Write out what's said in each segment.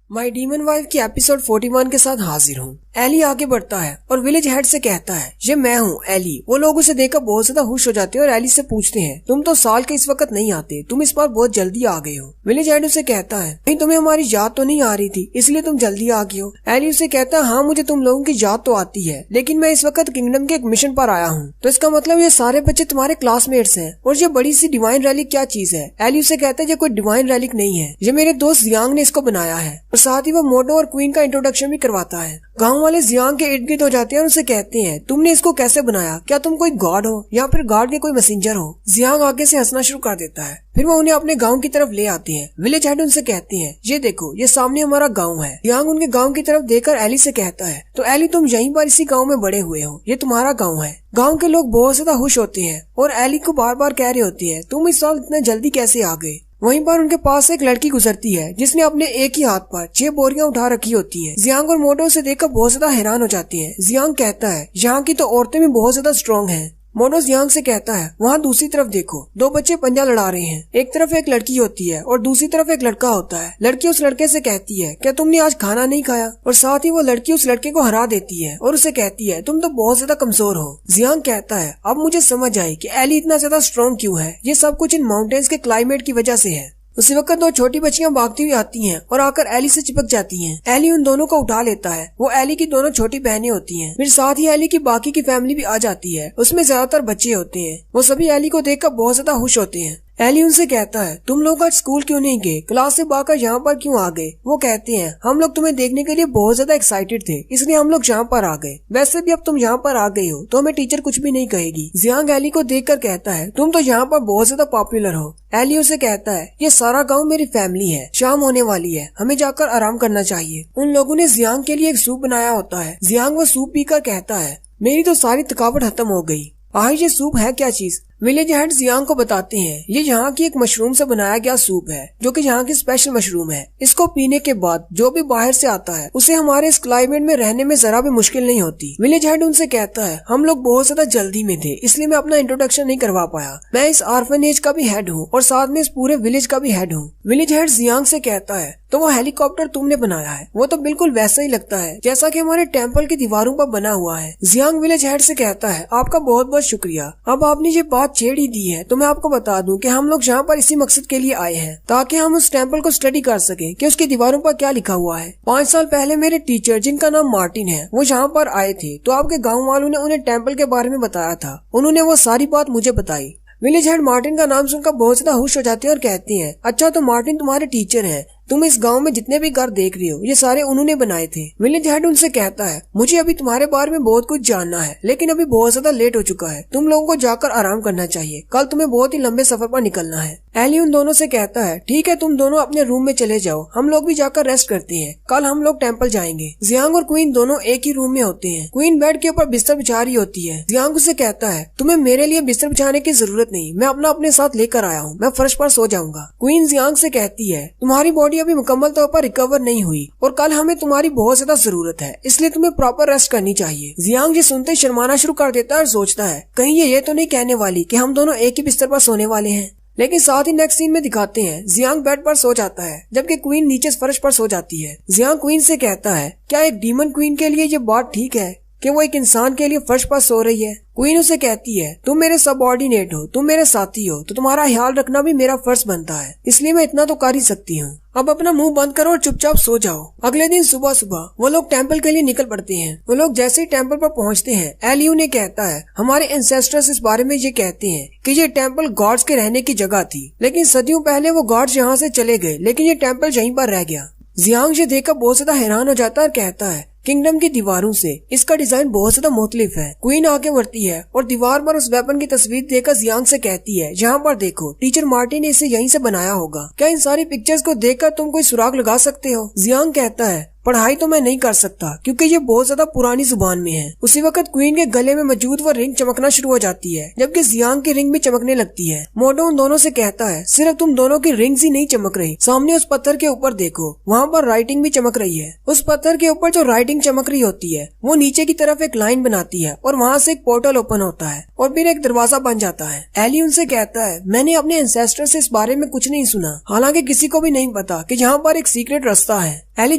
माई demon wife की episode 41 के साथ हाजिर हूँ। एली आगे बढ़ता है और विलेज हेड से कहता है, ये मैं हूँ एली। वो लोग उसे देखकर बहुत ज्यादा खुश हो जाते हैं और एली से पूछते हैं, तुम तो साल के इस वक्त नहीं आते, तुम इस बार बहुत जल्दी आ गए हो। विलेज हेड उसे कहता है, नहीं तुम्हें हमारी याद तो नहीं आ रही थी इसलिए तुम जल्दी आ गए हो। एली उसे कहता है, हाँ मुझे तुम लोगों की याद तो आती है, लेकिन मैं इस वक्त किंगडम के एक मिशन पर आया हूँ, तो इसका मतलब ये सारे बच्चे तुम्हारे क्लासमेट्स हैं। और ये बड़ी सी डिवाइन रैलिक क्या चीज है? एली उसे कहता है, ये कोई डिवाइन रैलिक नहीं है, ये मेरे दोस्त जियांग ने इसको बनाया है। और साथ ही वो मोटो और क्वीन का इंट्रोडक्शन भी करवाता है। गांव वाले जियांग के इर्द गिर्द हो जाते हैं और उसे कहते हैं, तुमने इसको कैसे बनाया? क्या तुम कोई गॉड हो या फिर गॉड के कोई मैसेंजर हो? जियांग आगे से हंसना शुरू कर देता है। फिर वो उन्हें अपने गांव की तरफ ले आते हैं। विलेज हेड उनसे कहते हैं, ये देखो ये सामने हमारा गांव है। जियांग उनके गांव की तरफ देखकर एली से कहता है, तो एली तुम यहीं पर इसी गांव में बड़े हुए हो, ये तुम्हारा गांव है। गांव के लोग बहुत ज्यादा खुश होते हैं और एली को बार बार कह रहे होते हैं, तुम इस साल इतना जल्दी कैसे आ गए? वहीं पर उनके पास एक लड़की गुजरती है जिसने अपने एक ही हाथ पर 6 बोरियां उठा रखी होती हैं। जियांग और मोटो उसे देखकर बहुत ज्यादा हैरान हो जाते हैं। जियांग कहता है, यहाँ की तो औरतें भी बहुत ज्यादा स्ट्रॉन्ग हैं। मोटो जियांग से कहता है, वहाँ दूसरी तरफ देखो, 2 बच्चे पंजा लड़ा रहे हैं। एक तरफ एक लड़की होती है और दूसरी तरफ एक लड़का होता है। लड़की उस लड़के से कहती है, क्या तुमने आज खाना नहीं खाया? और साथ ही वो लड़की उस लड़के को हरा देती है और उसे कहती है, तुम तो बहुत ज्यादा कमजोर हो। जियांग कहता है, अब मुझे समझ आई कि एली इतना ज्यादा स्ट्रॉन्ग क्यों है। ये सब कुछ इन माउंटेन्स के क्लाइमेट की वजह से है। उसी वक्त 2 छोटी बच्चियां भागती हुई आती हैं और आकर एली से चिपक जाती हैं। एली उन दोनों को उठा लेता है। वो एली की दोनों छोटी बहनें होती हैं। फिर साथ ही एली की बाकी की फैमिली भी आ जाती है। उसमें ज्यादातर बच्चे होते हैं। वो सभी एली को देखकर बहुत ज्यादा खुश होते हैं। एली उनसे कहता है, तुम लोग आज स्कूल क्यों नहीं गए? क्लास से भागकर यहाँ पर क्यों आ गए? वो कहते हैं, हम लोग तुम्हें देखने के लिए बहुत ज्यादा एक्साइटेड थे, इसलिए हम लोग यहाँ पर आ गए। वैसे भी अब तुम यहाँ पर आ गए हो तो हमें टीचर कुछ भी नहीं कहेगी। जियांग एली को देखकर कहता है, तुम तो यहाँ पर बहुत ज्यादा पॉपुलर हो। एली उसे कहता है, ये सारा गाँव मेरी फैमिली है, शाम होने वाली है, हमें जाकर आराम करना चाहिए। उन लोगों ने जियांग के लिए एक सूप बनाया होता है। जियांग वो सूप पीकर कहता है, मेरी तो सारी थकावट खत्म हो गई। आखिर ये सूप है क्या चीज? विलेज हेड जियांग को बताते हैं, ये यहाँ की एक मशरूम से बनाया गया सूप है, जो कि यहाँ की स्पेशल मशरूम है। इसको पीने के बाद जो भी बाहर से आता है उसे हमारे इस क्लाइमेट में रहने में जरा भी मुश्किल नहीं होती। विलेज हेड उनसे कहता है, हम लोग बहुत ज्यादा जल्दी में थे इसलिए मैं अपना इंट्रोडक्शन नहीं करवा पाया। मैं इस ऑर्फनेज का भी हेड हूँ और साथ में इस पूरे विलेज का भी हेड हूँ। विलेज हेड जियांग से कहता है, तो वो हेलीकॉप्टर तुमने बनाया है, वो तो बिल्कुल वैसा ही लगता है जैसा कि हमारे टेम्पल की दीवारों पर बना हुआ है। जियांग विलेज हेड से कहता है, आपका बहुत बहुत शुक्रिया। अब आपने ये बात छेड़ ही दी है तो मैं आपको बता दूं कि हम लोग यहाँ पर इसी मकसद के लिए आए हैं, ताकि हम उस टेम्पल को स्टडी कर सकें कि उसकी दीवारों पर क्या लिखा हुआ है। 5 साल पहले मेरे टीचर, जिनका नाम मार्टिन है, वो यहाँ पर आए थे, तो आपके गाँव वालों ने उन्हें टेम्पल के बारे में बताया था। उन्होंने वो सारी बात मुझे बताई। विलेज हेड मार्टिन का नाम सुनकर बहुत ज्यादा खुश हो जाते हैं और कहते हैं, अच्छा तो मार्टिन तुम्हारे टीचर हैं, तुम इस गांव में जितने भी घर देख रहे हो ये सारे उन्होंने बनाए थे। विलेज हेड उनसे कहता है, मुझे अभी तुम्हारे बारे में बहुत कुछ जानना है, लेकिन अभी बहुत ज्यादा लेट हो चुका है, तुम लोगों को जाकर आराम करना चाहिए, कल तुम्हें बहुत ही लंबे सफर पर निकलना है। एली उन दोनों से कहता है, ठीक है तुम दोनों अपने रूम में चले जाओ, हम लोग भी जाकर रेस्ट करते हैं, कल हम लोग टेम्पल जाएंगे। जियांग और क्वीन दोनों एक ही रूम में होते हैं। क्वीन बेड के ऊपर बिस्तर बिछा रही होती है। जियांग उसे कहता है, तुम्हें मेरे लिए बिस्तर बिछाने की जरूरत नहीं, मैं अपने साथ लेकर आया हूँ, मैं फर्श पर सो जाऊंगा। क्वीन जियांग से कहती है, तुम्हारी बॉडी अभी मुकम्मल तौर पर रिकवर नहीं हुई और कल हमें तुम्हारी बहुत ज्यादा जरूरत है, इसलिए तुम्हें प्रॉपर रेस्ट करनी चाहिए। जियांग ये सुनते शर्माना शुरू कर देता है और सोचता है, कहीं ये तो नहीं कहने वाली कि हम दोनों एक ही बिस्तर पर सोने वाले हैं। लेकिन साथ ही नेक्स्ट सीन में दिखाते हैं, जियांग बेड पर सो जाता है जबकि क्वीन नीचे फर्श पर सो जाती है। जियांग क्वीन से कहता है, क्या एक डीमन क्वीन के लिए ये बात ठीक है कि वो एक इंसान के लिए फर्श पर सो रही है? क्वीन उसे कहती है, तुम मेरे सबऑर्डिनेट हो, तुम मेरे साथी हो, तो तुम्हारा ख्याल रखना भी मेरा फर्ज बनता है, इसलिए मैं इतना तो कर ही सकती हूँ। अब अपना मुंह बंद करो और चुपचाप सो जाओ। अगले दिन सुबह सुबह वो लोग टेम्पल के लिए निकल पड़ते हैं। वो लोग जैसे ही टेम्पल पर पहुँचते हैं, एली उन्हें कहता है, हमारे एंसेस्टर्स इस बारे में ये कहते हैं कि ये टेम्पल गॉड्स के रहने की जगह थी, लेकिन सदियों पहले वो गॉड्स यहाँ से चले गए, लेकिन ये टेम्पल यहीं पर रह गया। जियांग ये देखकर बहुत ज्यादा हैरान हो जाता है और कहता है, किंगडम की दीवारों से इसका डिजाइन बहुत ज्यादा मुख्तलिफ है। क्वीन आगे बढ़ती है और दीवार पर उस वेपन की तस्वीर देखकर जियांग से कहती है, यहाँ पर देखो, टीचर मार्टिन ने इसे यहीं से बनाया होगा, क्या इन सारी पिक्चर्स को देखकर तुम कोई सुराग लगा सकते हो? जियांग कहता है, पढ़ाई तो मैं नहीं कर सकता क्योंकि ये बहुत ज्यादा पुरानी जुबान में है। उसी वक्त क्वीन के गले में मौजूद वो रिंग चमकना शुरू हो जाती है, जबकि जियांग की रिंग भी चमकने लगती है। मोटो उन दोनों से कहता है, सिर्फ तुम दोनों की रिंग्स ही नहीं चमक रही, सामने उस पत्थर के ऊपर देखो, वहाँ पर राइटिंग भी चमक रही है। उस पत्थर के ऊपर जो राइटिंग चमक रही होती है वो नीचे की तरफ एक लाइन बनाती है और वहाँ से एक पोर्टल ओपन होता है और फिर एक दरवाजा बन जाता है। एली उनसे कहता है, मैंने अपने एंसेस्टर से इस बारे में कुछ नहीं सुना, हालांकि किसी को भी नहीं पता कि यहाँ पर एक सीक्रेट रास्ता है। एली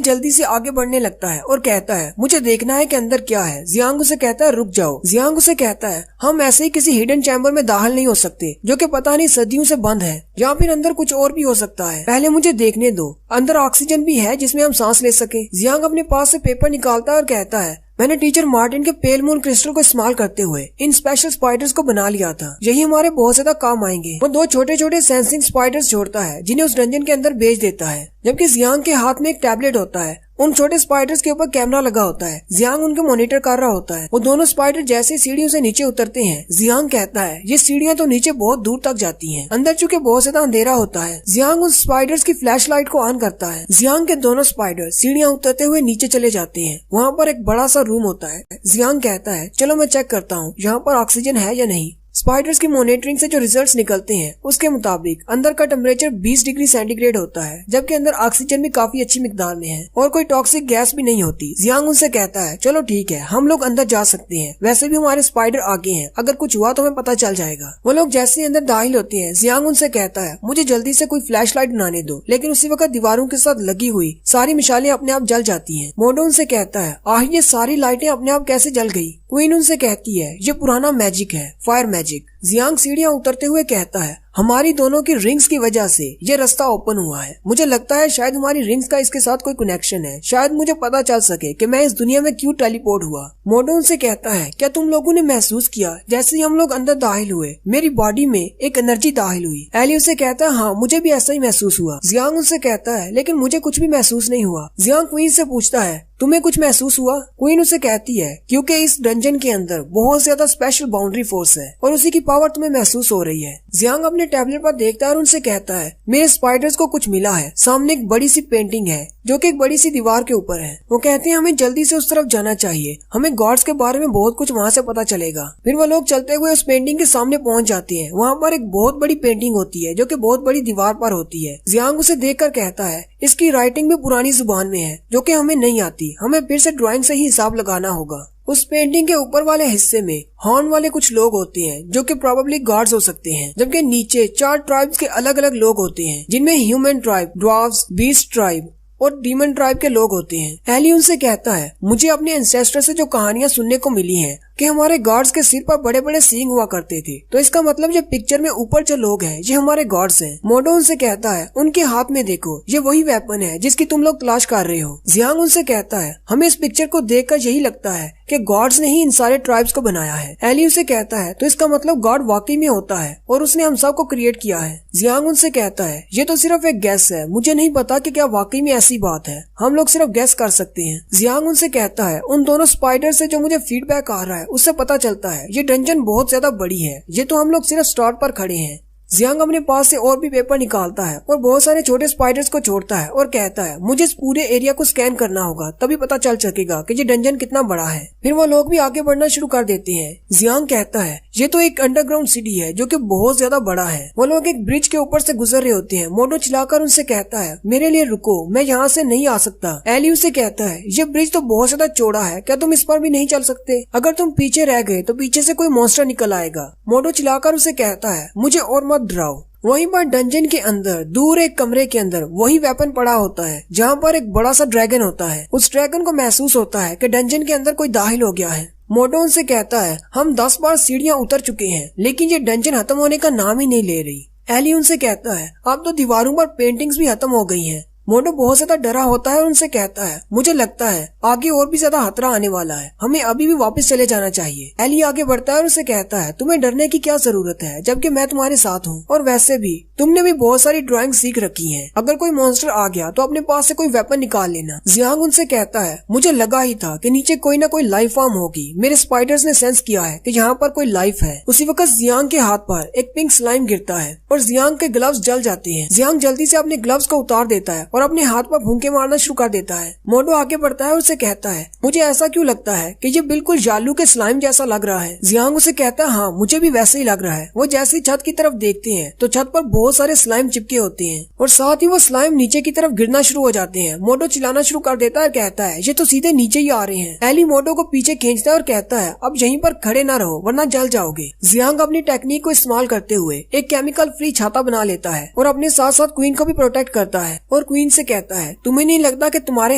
जल्दी से आगे बढ़ने लगता है और कहता है, मुझे देखना है कि अंदर क्या है। जियांग उसे कहता है, रुक जाओ। जियांग उसे कहता है, हम ऐसे ही किसी हिडन चैम्बर में दाखिल नहीं हो सकते जो कि पता नहीं सदियों से बंद है, या फिर अंदर कुछ और भी हो सकता है। पहले मुझे देखने दो, अंदर ऑक्सीजन भी है जिसमें हम सांस ले सके। जियांग अपने पास से पेपर निकालता है और कहता है, मैंने टीचर मार्टिन के पेल मून क्रिस्टल को इस्तेमाल करते हुए इन स्पेशल स्पाइडर्स को बना लिया था, यही हमारे बहुत ज्यादा काम आएंगे। वो 2 छोटे छोटे सेंसिंग स्पाइडर्स छोड़ता है जिन्हें उस डंजन के अंदर भेज देता है, जबकि जियांग के हाथ में एक टैबलेट होता है। उन छोटे स्पाइडर्स के ऊपर कैमरा लगा होता है। जियांग उनके मॉनिटर कर रहा होता है। वो दोनों स्पाइडर जैसे सीढ़ियों से नीचे उतरते हैं, जियांग कहता है, ये सीढ़ियाँ तो नीचे बहुत दूर तक जाती हैं। अंदर चूंकि बहुत ज्यादा अंधेरा होता है, जियांग उन स्पाइडर्स की फ्लैश लाइट को ऑन करता है। जियांग के दोनों स्पाइडर सीढ़ियाँ उतरते हुए नीचे चले जाते हैं। वहाँ पर एक बड़ा सा रूम होता है। जियांग कहता है, चलो मैं चेक करता हूँ यहाँ पर ऑक्सीजन है या नहीं। स्पाइडर्स की मॉनिटरिंग से जो रिजल्ट्स निकलते हैं उसके मुताबिक अंदर का टेम्परेचर 20 डिग्री सेंटीग्रेड होता है, जबकि अंदर ऑक्सीजन भी काफी अच्छी मिकदार में है और कोई टॉक्सिक गैस भी नहीं होती। जियांग उनसे कहता है, चलो ठीक है, हम लोग अंदर जा सकते हैं, वैसे भी हमारे स्पाइडर आगे हैं, अगर कुछ हुआ तो हमें पता चल जाएगा। वो लोग जैसे ही अंदर दाखिल होते हैं, जियांग उनसे कहता है, मुझे जल्दी से कोई फ्लैश लाइट बनाने दो, लेकिन उसी वक्त दीवारों के साथ लगी हुई सारी मिसालें अपने आप जल जाती है। मोटो उनसे कहता है, आखिर ये सारी लाइटें अपने आप कैसे जल गई। क्वीन उनसे कहती है, ये पुराना मैजिक है, फायर मैजिक। जियांग सीढ़ियाँ उतरते हुए कहता है, हमारी दोनों की रिंग्स की वजह से ये रास्ता ओपन हुआ है। मुझे लगता है शायद हमारी रिंग्स का इसके साथ कोई कनेक्शन है, शायद मुझे पता चल सके कि मैं इस दुनिया में क्यों टेलीपोर्ट हुआ। मोटो उनसे कहता है, क्या तुम लोगों ने महसूस किया जैसे ही हम लोग अंदर दाखिल हुए मेरी बॉडी में एक एनर्जी दाखिल हुई। एली उसे कहता है, हाँ मुझे भी ऐसा ही महसूस हुआ। जियांग उनसे कहता है, लेकिन मुझे कुछ भी महसूस नहीं हुआ। जियांग क्वीन से पूछता है, तुम्हें कुछ महसूस हुआ। क्वीन उसे कहती है, क्योंकि इस डंजन के अंदर बहुत ज्यादा स्पेशल बाउंड्री फोर्स है और उसी की पावर तुम्हें महसूस हो रही है। जियांग अपने टैबलेट पर देखता है और उनसे कहता है, मेरे स्पाइडर्स को कुछ मिला है। सामने एक बड़ी सी पेंटिंग है जो कि एक बड़ी सी दीवार के ऊपर है। वो कहते हैं, हमें जल्दी से उस तरफ जाना चाहिए, हमें गॉड्स के बारे में बहुत कुछ वहाँ से पता चलेगा। फिर वो लोग चलते हुए उस पेंटिंग के सामने पहुँच जाते हैं। वहाँ पर एक बहुत बड़ी पेंटिंग होती है जो कि बहुत बड़ी दीवार पर होती है। जियांग उसे देखकर कहता है, इसकी राइटिंग भी पुरानी जुबान में है जो कि हमें नहीं आती, हमें फिर से ड्राइंग से ही हिसाब लगाना होगा। उस पेंटिंग के ऊपर वाले हिस्से में हॉर्न वाले कुछ लोग होते हैं जो कि प्रोबेबली गॉड्स हो सकते हैं, जबकि नीचे 4 ट्राइब्स के अलग अलग लोग होते हैं जिनमें human tribe, dwarfs, beast tribe और डीमन ट्राइब के लोग होते हैं। एली उनसे कहता है, मुझे अपने एंसेस्टर से जो कहानियां सुनने को मिली हैं कि हमारे गॉड्स के सिर पर बड़े बड़े सींग हुआ करते थे, तो इसका मतलब ये पिक्चर में ऊपर जो लोग हैं ये हमारे गॉड्स हैं। मोटो उनसे कहता है, उनके हाथ में देखो, ये वही वेपन है जिसकी तुम लोग तलाश कर रहे हो। जियांग उनसे कहता है, हमें इस पिक्चर को देखकर यही लगता है कि गॉड्स ने ही इन सारे ट्राइब्स को बनाया है। एली उसे कहता है, तो इसका मतलब गॉड वाकई में होता है और उसने हम सब को क्रिएट किया है। जियांग उनसे कहता है, ये तो सिर्फ एक गैस है, मुझे नहीं पता कि क्या वाकई में ऐसी बात है, हम लोग सिर्फ गैस कर सकते हैं। जियांग उनसे कहता है, उन दोनों स्पाइडर से जो मुझे फीडबैक आ रहा है उससे पता चलता है ये डंजन बहुत ज्यादा बड़ी है, ये तो हम लोग सिर्फ स्टार्ट पर खड़े हैं। जियांग अपने पास से और भी पेपर निकालता है और बहुत सारे छोटे स्पाइडर्स को छोड़ता है और कहता है, मुझे इस पूरे एरिया को स्कैन करना होगा, तभी पता चल सकेगा कि ये डंजन कितना बड़ा है। फिर वो लोग भी आगे बढ़ना शुरू कर देते हैं। जियांग कहता है, ये तो एक अंडरग्राउंड सिटी है जो कि बहुत ज्यादा बड़ा है। वो लोग एक ब्रिज के ऊपर से गुजर रहे होते हैं। मोटो चिल्लाकर उनसे कहता है, मेरे लिए रुको, मैं यहाँ से नहीं आ सकता। एली उसे कहता है, ये ब्रिज तो बहुत ज्यादा चौड़ा है, क्या तुम इस पर भी नहीं चल सकते? अगर तुम पीछे रह गए तो पीछे से कोई मॉन्स्टर निकल आएगा। मोटो चिल्लाकर उसे कहता है, मुझे और मत डराओ। वहीं पर डंजन के अंदर दूर एक कमरे के अंदर वही वेपन पड़ा होता है जहाँ पर एक बड़ा सा ड्रैगन होता है। उस ड्रैगन को महसूस होता है कि डंजन के अंदर कोई दाखिल हो गया है। मोटो उनसे कहता है, हम 10 बार सीढ़ियाँ उतर चुके हैं लेकिन ये डंजन खत्म होने का नाम ही नहीं ले रही। एली उनसे कहता है, अब तो दीवारों पर पेंटिंग्स भी खत्म हो गई हैं। मोटो बहुत ज्यादा डरा होता है और उनसे कहता है, मुझे लगता है आगे और भी ज्यादा खतरा आने वाला है, हमें अभी भी वापस चले जाना चाहिए। एली आगे बढ़ता है और उसे कहता है, तुम्हें डरने की क्या जरूरत है जबकि मैं तुम्हारे साथ हूँ, और वैसे भी तुमने भी बहुत सारी ड्राइंग सीख रखी है, अगर कोई मॉन्स्टर आ गया तो अपने पास से कोई वेपन निकाल लेना। जियांग उनसे कहता है, मुझे लगा ही था कि नीचे कोई ना कोई लाइफ फॉर्म होगी, मेरे स्पाइडर्स ने सेंस किया है कि यहाँ पर कोई लाइफ है। उसी वक्त जियांग के हाथ पर एक पिंक स्लाइम गिरता है और जियांग के ग्लव्स जल जाते हैं। जियांग जल्दी से अपने ग्लव्स को उतार देता है और अपने हाथ पर फूंके मारना शुरू कर देता है। मोटो आगे बढ़ता है और उसे कहता है, मुझे ऐसा क्यों लगता है कि ये बिल्कुल जालू के स्लाइम जैसा लग रहा है। जियांग उसे कहता है, हाँ मुझे भी वैसे ही लग रहा है। वो जैसे ही छत की तरफ देखते हैं तो छत पर बहुत सारे स्लाइम चिपके होते हैं और साथ ही वो स्लाइम नीचे की तरफ गिरना शुरू हो जाते हैं। मोटो चिल्लाना शुरू कर देता है और कहता है, ये तो सीधे नीचे ही आ रहे हैं। एली मोटो को पीछे खींचता है और कहता है, अब यहीं पर खड़े ना रहो वरना जल जाओगे। जियांग अपनी टेक्निक को इस्तेमाल करते हुए एक केमिकल फ्री छाता बना लेता है और अपने साथ साथ क्वीन को भी प्रोटेक्ट करता है और क्वीन से कहता है, तुम्हें नहीं लगता कि तुम्हारे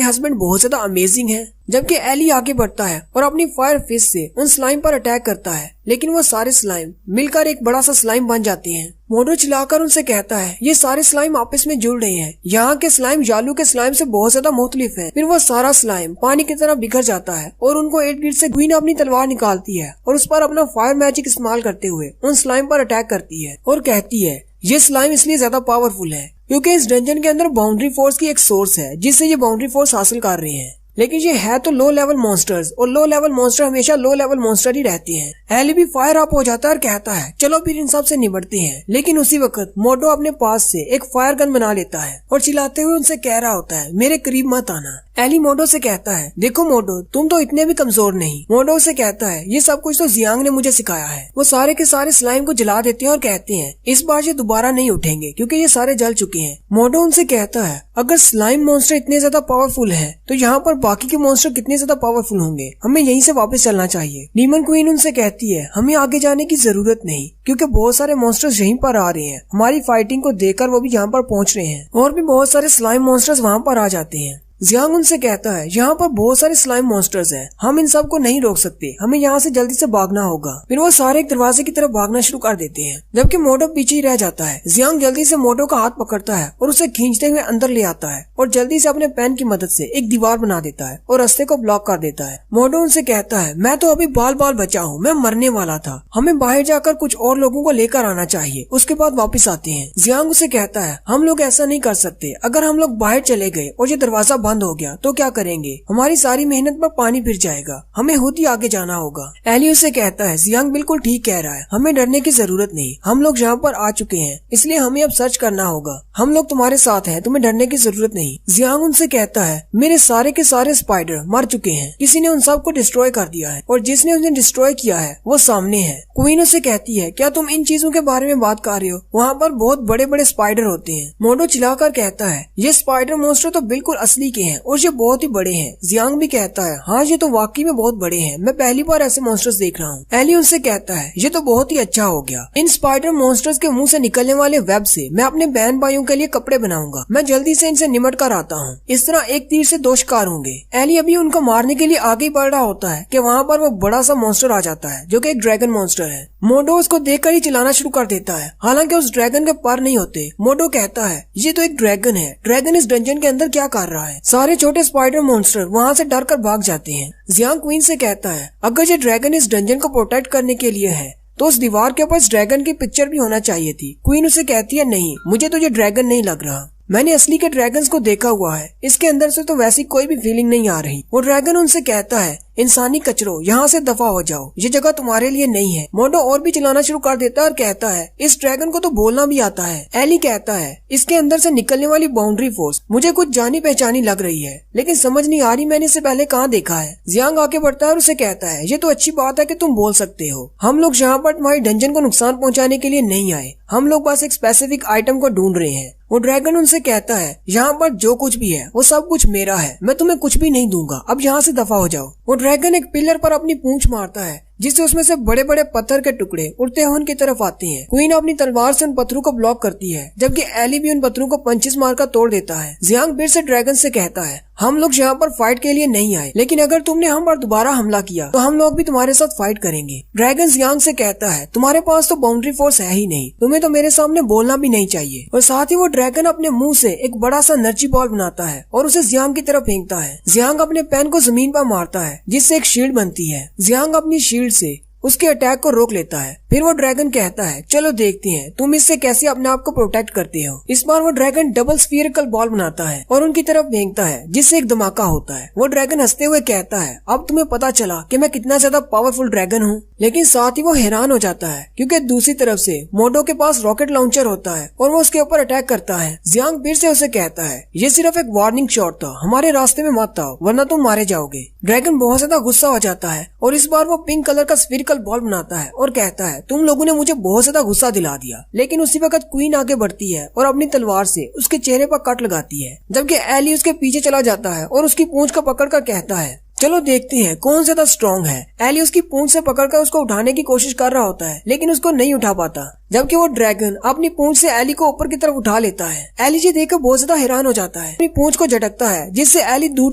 हस्बैंड बहुत ज्यादा अमेजिंग है। जबकि एली आगे बढ़ता है और अपनी फायर फिस्ट से उन स्लाइम पर अटैक करता है, लेकिन वो सारे स्लाइम मिलकर एक बड़ा सा स्लाइम बन जाते हैं। मोटो चिल्लाकर उनसे कहता है, ये सारे स्लाइम आपस में जुड़ रहे हैं। यहाँ के स्लाइम जालू के स्लाइम से बहुत ज्यादा मुख्तलिफ है। फिर वो सारा स्लाइम पानी की तरह बिखर जाता है और उनको इर्द गिर्द से क्वीन अपनी तलवार निकालती है और उस पर अपना फायर मैजिक इस्तेमाल करते हुए उन स्लाइम पर अटैक करती है और कहती है, ये स्लाइम इसलिए ज्यादा पावरफुल है क्योंकि इस डंजन के अंदर बाउंड्री फोर्स की एक सोर्स है जिससे ये बाउंड्री फोर्स हासिल कर रहे हैं। लेकिन ये है तो लो लेवल मॉन्स्टर्स और लो लेवल मॉन्स्टर हमेशा लो लेवल मॉन्स्टर ही रहते हैं। एली भी फायर अप हो जाता है और कहता है, चलो फिर इन सब से निपटते हैं। लेकिन उसी वक्त मोटो अपने पास से एक फायर गन बना लेता है और चिल्लाते हुए उनसे कह रहा होता है, मेरे करीब मत आना। एली मोटो से कहता है, देखो मोटो तुम तो इतने भी कमजोर नहीं। मोटो से कहता है, ये सब कुछ तो जियांग ने मुझे सिखाया है। वो सारे के सारे स्लाइम को जला देते हैं और कहते हैं, इस बार ये दोबारा नहीं उठेंगे क्योंकि ये सारे जल चुके हैं। मोटो उनसे कहता है, अगर स्लाइम मॉन्स्टर इतने ज्यादा पावरफुल है तो यहाँ पर बाकी के मॉन्स्टर कितने ज्यादा पावरफुल होंगे। हमें यहीं से वापस चलना चाहिए। डीमन क्वीन उनसे कहती है, हमें आगे जाने की जरूरत नहीं क्योंकि बहुत सारे मॉन्स्टर्स यहीं पर आ रहे हैं। हमारी फाइटिंग को देखकर वो भी यहाँ पर पहुँच रहे हैं और भी बहुत सारे स्लाइम मॉन्स्टर्स वहाँ पर आ जाते हैं। जियांग उनसे कहता है, यहाँ पर बहुत सारे स्लाइम मॉन्स्टर्स हैं, हम इन सब को नहीं रोक सकते, हमें यहाँ से जल्दी से भागना होगा। फिर वो सारे एक दरवाजे की तरफ भागना शुरू कर देते हैं जबकि मोटो पीछे ही रह जाता है। जियांग जल्दी से मोटो का हाथ पकड़ता है और उसे खींचते हुए अंदर ले आता है और जल्दी से अपने पेन की मदद से एक दीवार बना देता है और रास्ते को ब्लॉक कर देता है। मोटो उनसे कहता है, मैं तो अभी बाल बाल बचा हूँ, मैं मरने वाला था, हमें बाहर जाकर कुछ और लोगों को लेकर आना चाहिए, उसके बाद वापस आते हैं। जियांग उसे कहता है, हम लोग ऐसा नहीं कर सकते, अगर हम लोग बाहर चले गए और ये दरवाजा बंद हो गया तो क्या करेंगे, हमारी सारी मेहनत पर पानी फिर जाएगा, हमें खुद ही आगे जाना होगा। एली उसे कहता है, जियांग बिल्कुल ठीक कह रहा है, हमें डरने की जरूरत नहीं, हम लोग यहाँ पर आ चुके हैं इसलिए हमें अब सर्च करना होगा, हम लोग तुम्हारे साथ हैं, तुम्हें डरने की जरूरत नहीं। जियांग उनसे कहता है, मेरे सारे के सारे स्पाइडर मर चुके हैं, किसी ने उन सबको डिस्ट्रॉय कर दिया है और जिसने उन्हें डिस्ट्रॉय किया है वो सामने है। क्वीन उसे कहती है, क्या तुम इन चीजों के बारे में बात कर रहे हो, वहाँ पर बहुत बड़े बड़े स्पाइडर होते हैं। मोटो चिल्लाकर कहता है, ये स्पाइडर मॉन्स्टर तो बिल्कुल असली के हैं और ये बहुत ही बड़े हैं। जियांग भी कहता है, हाँ ये तो वाकई में बहुत बड़े हैं, मैं पहली बार ऐसे मॉन्स्टर्स देख रहा हूँ। एली उनसे कहता है, ये तो बहुत ही अच्छा हो गया, इन स्पाइडर मॉन्स्टर्स के मुंह से निकलने वाले वेब से मैं अपने बहन भाइयों के लिए कपड़े बनाऊंगा, मैं जल्दी से इनसे निमट कर आता हूँ, इस तरह एक तीर से दो शिकार होंगे। एली अभी उनको मारने के लिए आगे बढ़ रहा होता है कि वहाँ पर वो बड़ा सा मॉन्स्टर आ जाता है जो कि एक ड्रैगन मॉन्स्टर है। मोटो उसको देखकर ही चिल्लाना शुरू कर देता है, हालांकि उस ड्रैगन के पर नहीं होते। मोटो कहता है, ये तो एक ड्रैगन है, ड्रैगन इस डंजन के अंदर क्या कर रहा है। सारे छोटे स्पाइडर मॉन्स्टर वहाँ से डर कर भाग जाते हैं। जियांग क्वीन से कहता है, अगर ये ड्रैगन इस डंजन को प्रोटेक्ट करने के लिए है तो उस दीवार के ऊपर इस ड्रैगन की पिक्चर भी होना चाहिए थी। क्वीन उसे कहती है, नहीं, मुझे तो ये ड्रैगन नहीं लग रहा, मैंने असली के ड्रैगन्स को देखा हुआ है, इसके अंदर से तो वैसी कोई भी फीलिंग नहीं आ रही। वो ड्रैगन उनसे कहता है, इंसानी कचरो, यहाँ से दफा हो जाओ, ये जगह तुम्हारे लिए नहीं है। मोटो और भी चिल्लाना शुरू कर देता है और कहता है, इस ड्रैगन को तो बोलना भी आता है। एली कहता है, इसके अंदर से निकलने वाली बाउंड्री फोर्स मुझे कुछ जानी पहचानी लग रही है, लेकिन समझ नहीं आ रही मैंने इसे पहले कहाँ देखा है। जियांग आगे बढ़ता है और उसे कहता है, ये तो अच्छी बात है कि तुम बोल सकते हो, हम लोग यहाँ पर तुम्हारी डंजन को नुकसान पहुँचाने के लिए नहीं आए, हम लोग बस एक स्पेसिफिक आइटम को ढूंढ रहे हैं। वो ड्रैगन उनसे कहता है, यहाँ पर जो कुछ भी है वो सब कुछ मेरा है, मैं तुम्हें कुछ भी नहीं दूंगा, अब यहाँ से दफा हो जाओ। वो ड्रैगन एक पिलर पर अपनी पूंछ मारता है जिससे उसमें से बड़े बड़े पत्थर के टुकड़े उड़ते हुए उनकी तरफ आते हैं। क्वीन अपनी तलवार से उन पत्थरों को ब्लॉक करती है जबकि एली भी उन पत्थरों को पंचेस मारकर तोड़ देता है। जियांग फिर से ड्रैगन से कहता है, हम लोग यहाँ पर फाइट के लिए नहीं आए, लेकिन अगर तुमने हम पर दोबारा हमला किया तो हम लोग भी तुम्हारे साथ फाइट करेंगे। ड्रैगन जियांग से कहता है, तुम्हारे पास तो बाउंड्री फोर्स है ही नहीं, तुम्हें तो मेरे सामने बोलना भी नहीं चाहिए। और साथ ही वो ड्रैगन अपने मुंह से एक बड़ा सा एनर्जी बॉल बनाता है और उसे जियांग की तरफ फेंकता है। जियांग अपने पेन को जमीन पर मारता है जिससे एक शील्ड बनती है। जियांग अपनी शील्ड से उसके अटैक को रोक लेता है। फिर वो ड्रैगन कहता है चलो देखते हैं तुम इससे कैसे अपने आप को प्रोटेक्ट करते हो। इस बार वो ड्रैगन डबल स्फीयरिकल बॉल बनाता है और उनकी तरफ फेंकता है जिससे एक धमाका होता है। वो ड्रैगन हंसते हुए कहता है अब तुम्हें पता चला कि मैं कितना ज्यादा पावरफुल ड्रैगन हूँ। लेकिन साथ ही वो हैरान हो जाता है क्योंकि दूसरी तरफ से मोडो के पास रॉकेट लॉन्चर होता है और वो उसके ऊपर अटैक करता है। जियांग फिर से उसे कहता है ये सिर्फ एक वार्निंग शॉट था, हमारे रास्ते में मत आओ वरना तुम मारे जाओगे। ड्रैगन बहुत ज्यादा गुस्सा हो जाता है और इस बार वो पिंक कलर का स्फीयरिकल बॉल बनाता है और कहता है तुम लोगों ने मुझे बहुत ज्यादा गुस्सा दिला दिया। लेकिन उसी वक्त क्वीन आगे बढ़ती है और अपनी तलवार से उसके चेहरे पर कट लगाती है, जबकि एली उसके पीछे चला जाता है और उसकी पूंछ को पकड़कर कहता है चलो देखते हैं कौन ज्यादा स्ट्रॉन्ग है। एली उसकी पूंछ से पकड़कर उसको उठाने की कोशिश कर रहा होता है लेकिन उसको नहीं उठा पाता, जबकि वो ड्रैगन अपनी पूंछ से एली को ऊपर की तरफ उठा लेता है। एली जी देखकर बहुत ज्यादा हैरान हो जाता है, अपनी पूंछ को झटकता है जिससे एली दूर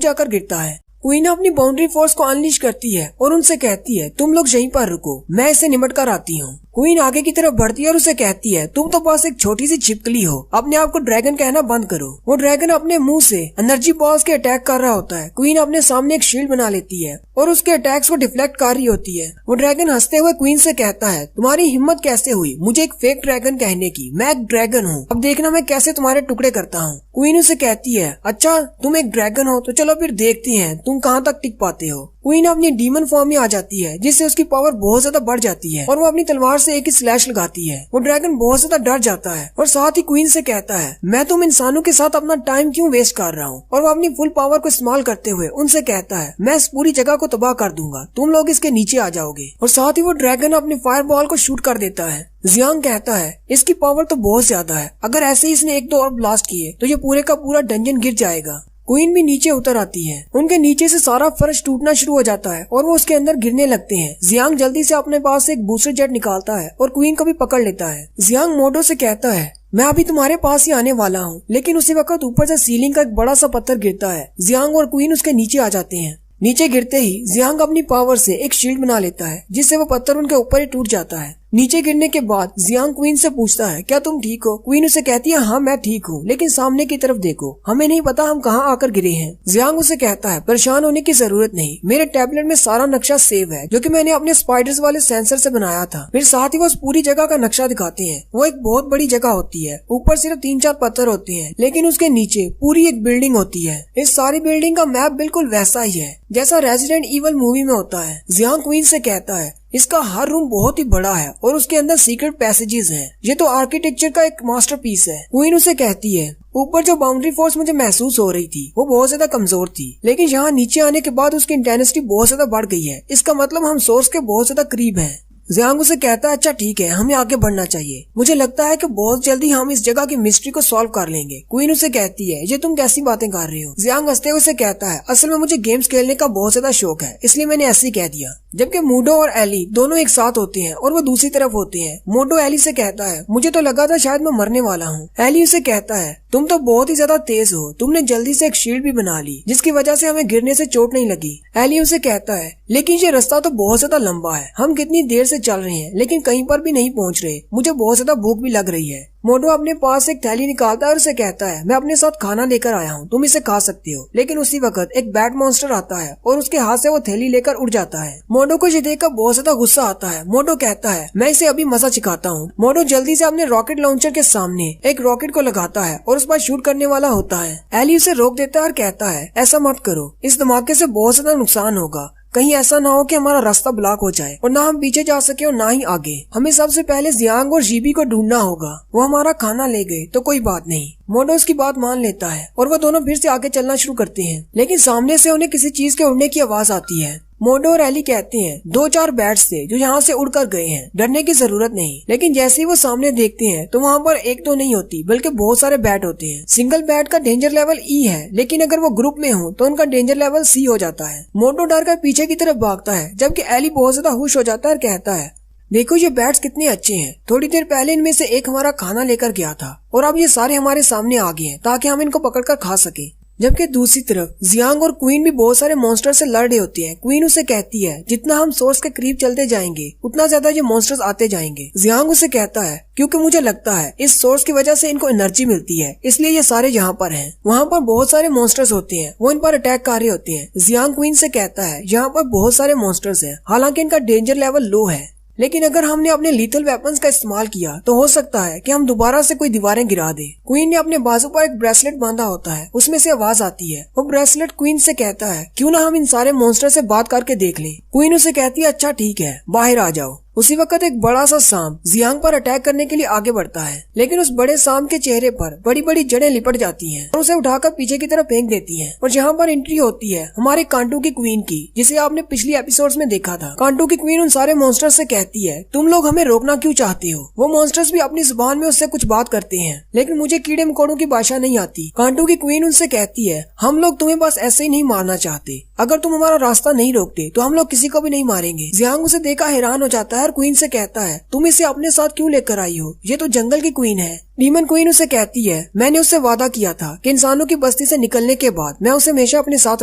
जाकर गिरता है। क्वीन अपनी बाउंड्री फोर्स को अनलीश करती है और उनसे कहती है तुम लोग यहीं पर रुको, मैं इसे निमट कर आती हूँ। क्वीन आगे की तरफ बढ़ती है और उसे कहती है तुम तो बस एक छोटी सी छिपकली हो, अपने आप को ड्रैगन कहना बंद करो। वो ड्रैगन अपने मुंह से एनर्जी बॉल्स के अटैक कर रहा होता है। क्वीन अपने सामने एक शील्ड बना लेती है और उसके अटैक्स को डिफ्लेक्ट कर रही होती है। वो ड्रैगन हंसते हुए क्वीन से कहता है तुम्हारी हिम्मत कैसे हुई मुझे एक फेक ड्रैगन कहने की, मैं एक ड्रैगन हूँ, अब देखना मैं कैसे तुम्हारे टुकड़े करता हूँ। क्वीन उसे कहती है अच्छा तुम एक ड्रैगन हो तो चलो फिर देखते हैं तुम कहाँ तक टिक पाते हो। क्वीन अपनी डीमन फॉर्म में आ जाती है जिससे उसकी पावर बहुत ज्यादा बढ़ जाती है और वो अपनी तलवार से एक ही स्लैश लगाती है। वो ड्रैगन बहुत ज्यादा डर जाता है और साथ ही क्वीन से कहता है मैं तुम इंसानों के साथ अपना टाइम क्यों वेस्ट कर रहा हूँ। और वो अपनी फुल पावर को इस्तेमाल करते हुए उनसे कहता है मैं इस पूरी जगह को तबाह कर दूंगा, तुम लोग इसके नीचे आ जाओगे। और साथ ही वो ड्रैगन अपनी फायर बॉल को शूट कर देता है। जियांग कहता है इसकी पावर तो बहुत ज्यादा है, अगर ऐसे ही इसने एक दो और ब्लास्ट किए तो ये पूरे का पूरा डंजन गिर जाएगा। क्वीन भी नीचे उतर आती है, उनके नीचे से सारा फर्श टूटना शुरू हो जाता है और वो उसके अंदर गिरने लगते हैं। जियांग जल्दी से अपने पास से एक बूस्टर जेट निकालता है और क्वीन को भी पकड़ लेता है। जियांग मोडो से कहता है मैं अभी तुम्हारे पास ही आने वाला हूँ, लेकिन उसी वक्त ऊपर से सीलिंग का एक बड़ा सा पत्थर गिरता है। जियांग और क्वीन उसके नीचे आ जाते हैं। नीचे गिरते ही जियांग अपनी पावर से एक शील्ड बना लेता है जिससे वो पत्थर उनके ऊपर ही टूट जाता है। नीचे गिरने के बाद जियांग क्वीन से पूछता है क्या तुम ठीक हो। क्वीन उसे कहती है हाँ मैं ठीक हूँ, लेकिन सामने की तरफ देखो, हमें नहीं पता हम कहाँ आकर गिरे हैं। जियांग उसे कहता है परेशान होने की जरूरत नहीं, मेरे टैबलेट में सारा नक्शा सेव है जो कि मैंने अपने स्पाइडर्स वाले सेंसर से बनाया था। फिर साथ ही वो उस पूरी जगह का नक्शा दिखाते हैं। वो एक बहुत बड़ी जगह होती है, ऊपर सिर्फ 3-4 पत्थर होते हैं लेकिन उसके नीचे पूरी एक बिल्डिंग होती है। इस सारी बिल्डिंग का मैप बिल्कुल वैसा ही है जैसा रेजिडेंट इवल मूवी में होता है। जियांग क्वीन से कहता है इसका हर रूम बहुत ही बड़ा है और उसके अंदर सीक्रेट पैसेजेस हैं। ये तो आर्किटेक्चर का एक मास्टरपीस है। क्वीन उसे कहती है ऊपर जो बाउंड्री फोर्स मुझे महसूस हो रही थी वो बहुत ज्यादा कमजोर थी, लेकिन यहाँ नीचे आने के बाद उसकी इंटेंसिटी बहुत ज्यादा बढ़ गई है। इसका मतलब हम सोर्स के बहुत ज्यादा करीब हैं। जियांग उसे कहता है अच्छा ठीक है हमें आगे बढ़ना चाहिए, मुझे लगता है कि बहुत जल्दी हम इस जगह की मिस्ट्री को सॉल्व कर लेंगे। क्वीन उसे कहती है ये तुम कैसी बातें कर रही हो। जियांग हंसते हुए उसे कहता है असल में मुझे गेम्स खेलने का बहुत ज्यादा शौक है, इसलिए मैंने ऐसे ही कह दिया। जबकि मोडो और एली दोनों एक साथ होते हैं और वो दूसरी तरफ होते हैं। मोडो एली से कहता है मुझे तो लगा था शायद मैं मरने वाला हूँ। एली उसे कहता है तुम तो बहुत ही ज्यादा तेज हो, तुमने जल्दी से एक शील्ड भी बना ली जिसकी वजह से हमें गिरने से चोट नहीं लगी। एली उसे कहता है लेकिन ये रास्ता तो बहुत ज्यादा लंबा है, हम कितनी देर से चल रहे हैं लेकिन कहीं पर भी नहीं पहुंच रहे, मुझे बहुत ज्यादा भूख भी लग रही है। मोडो अपने पास एक थैली निकालता है और उसे कहता है मैं अपने साथ खाना लेकर आया हूँ, तुम इसे खा सकते हो। लेकिन उसी वक्त एक बैट मॉन्स्टर आता है और उसके हाथ से वो थैली लेकर उड़ जाता है। मोडो को ये देखकर बहुत ज्यादा गुस्सा आता है। मोडो कहता है मैं इसे अभी मजा सिखाता हूँ। मोडो जल्दी से अपने रॉकेट लॉन्चर के सामने एक रॉकेट को लगाता है और उस पर शूट करने वाला होता है। एली उसे रोक देता है और कहता है ऐसा मत करो, इस धमाके से बहुत ज्यादा नुकसान होगा, कहीं ऐसा ना हो कि हमारा रास्ता ब्लॉक हो जाए और ना हम पीछे जा सके और ना ही आगे। हमें सबसे पहले जियांग और जीबी को ढूंढना होगा, वो हमारा खाना ले गए तो कोई बात नहीं। मोडो उसकी बात मान लेता है और वो दोनों फिर से आगे चलना शुरू करते हैं, लेकिन सामने से उन्हें किसी चीज के उड़ने की आवाज आती है। मोडो और एली कहते हैं 2-4 बैट्स थे जो यहाँ से उड़कर गए हैं, डरने की जरूरत नहीं। लेकिन जैसे ही वो सामने देखते हैं तो वहाँ पर एक दो नहीं होती बल्कि बहुत सारे बैट होते हैं। सिंगल बैट का डेंजर लेवल ई है, लेकिन अगर वो ग्रुप में हो तो उनका डेंजर लेवल सी हो जाता है। मोडो डर कर पीछे की तरफ भागता है, जबकि एली बहुत ज्यादा खुश हो जाता है और कहता है देखो ये बैट्स कितने अच्छे हैं, थोड़ी देर पहले इनमें से एक हमारा खाना लेकर गया था और अब ये सारे हमारे सामने आ गए हैं ताकि हम इनको पकड़कर खा सके। जबकि दूसरी तरफ जियांग और क्वीन भी बहुत सारे मॉन्स्टर से लड़ रही होती है। क्वीन उसे कहती है जितना हम सोर्स के करीब चलते जाएंगे उतना ज्यादा ये मॉन्स्टर्स आते जाएंगे। जियांग उसे कहता है क्योंकि मुझे लगता है इस सोर्स की वजह से इनको एनर्जी मिलती है, इसलिए ये सारे यहाँ पर हैं। वहाँ पर बहुत सारे मॉन्स्टर्स होते हैं, वो इन पर अटैक कर रहे होते हैं। जियांग क्वीन से कहता है यहाँ पर बहुत सारे मॉन्स्टर्स हैं, हालांकि इनका डेंजर लेवल लो है, लेकिन अगर हमने अपने लीथल वेपन्स का इस्तेमाल किया तो हो सकता है कि हम दोबारा से कोई दीवारें गिरा दे। क्वीन ने अपने बाजू पर एक ब्रेसलेट बांधा होता है, उसमें से आवाज आती है। वो ब्रेसलेट क्वीन से कहता है क्यों ना हम इन सारे मॉन्स्टर से बात करके देख लें। क्वीन उसे कहती है अच्छा ठीक है, बाहर आ जाओ। उसी वक्त एक बड़ा सा सांप जियांग पर अटैक करने के लिए आगे बढ़ता है, लेकिन उस बड़े सांप के चेहरे पर बड़ी बड़ी जड़ें लिपट जाती हैं और उसे उठाकर पीछे की तरफ फेंक देती हैं। और यहाँ पर एंट्री होती है हमारे कांटू की क्वीन की, जिसे आपने पिछली एपिसोड्स में देखा था। कांटू की क्वीन उन सारे मॉन्स्टर्स से कहती है तुम लोग हमें रोकना क्यों चाहते हो। वो मॉन्स्टर्स भी अपनी जुबान में उससे कुछ बात करते हैं, लेकिन मुझे कीड़े मकोड़ों की भाषा नहीं आती। कांटू की क्वीन उनसे कहती है हम लोग तुम्हें बस ऐसे ही नहीं मारना चाहते, अगर तुम हमारा रास्ता नहीं रोकते तो हम लोग किसी को भी नहीं मारेंगे। जियांग उसे देखा हैरान हो जाता है और क्वीन से कहता है तुम इसे अपने साथ क्यों लेकर आई हो, ये तो जंगल की क्वीन है। डीमन क्वीन उसे कहती है मैंने उससे वादा किया था कि इंसानों की बस्ती से निकलने के बाद मैं उसे हमेशा अपने साथ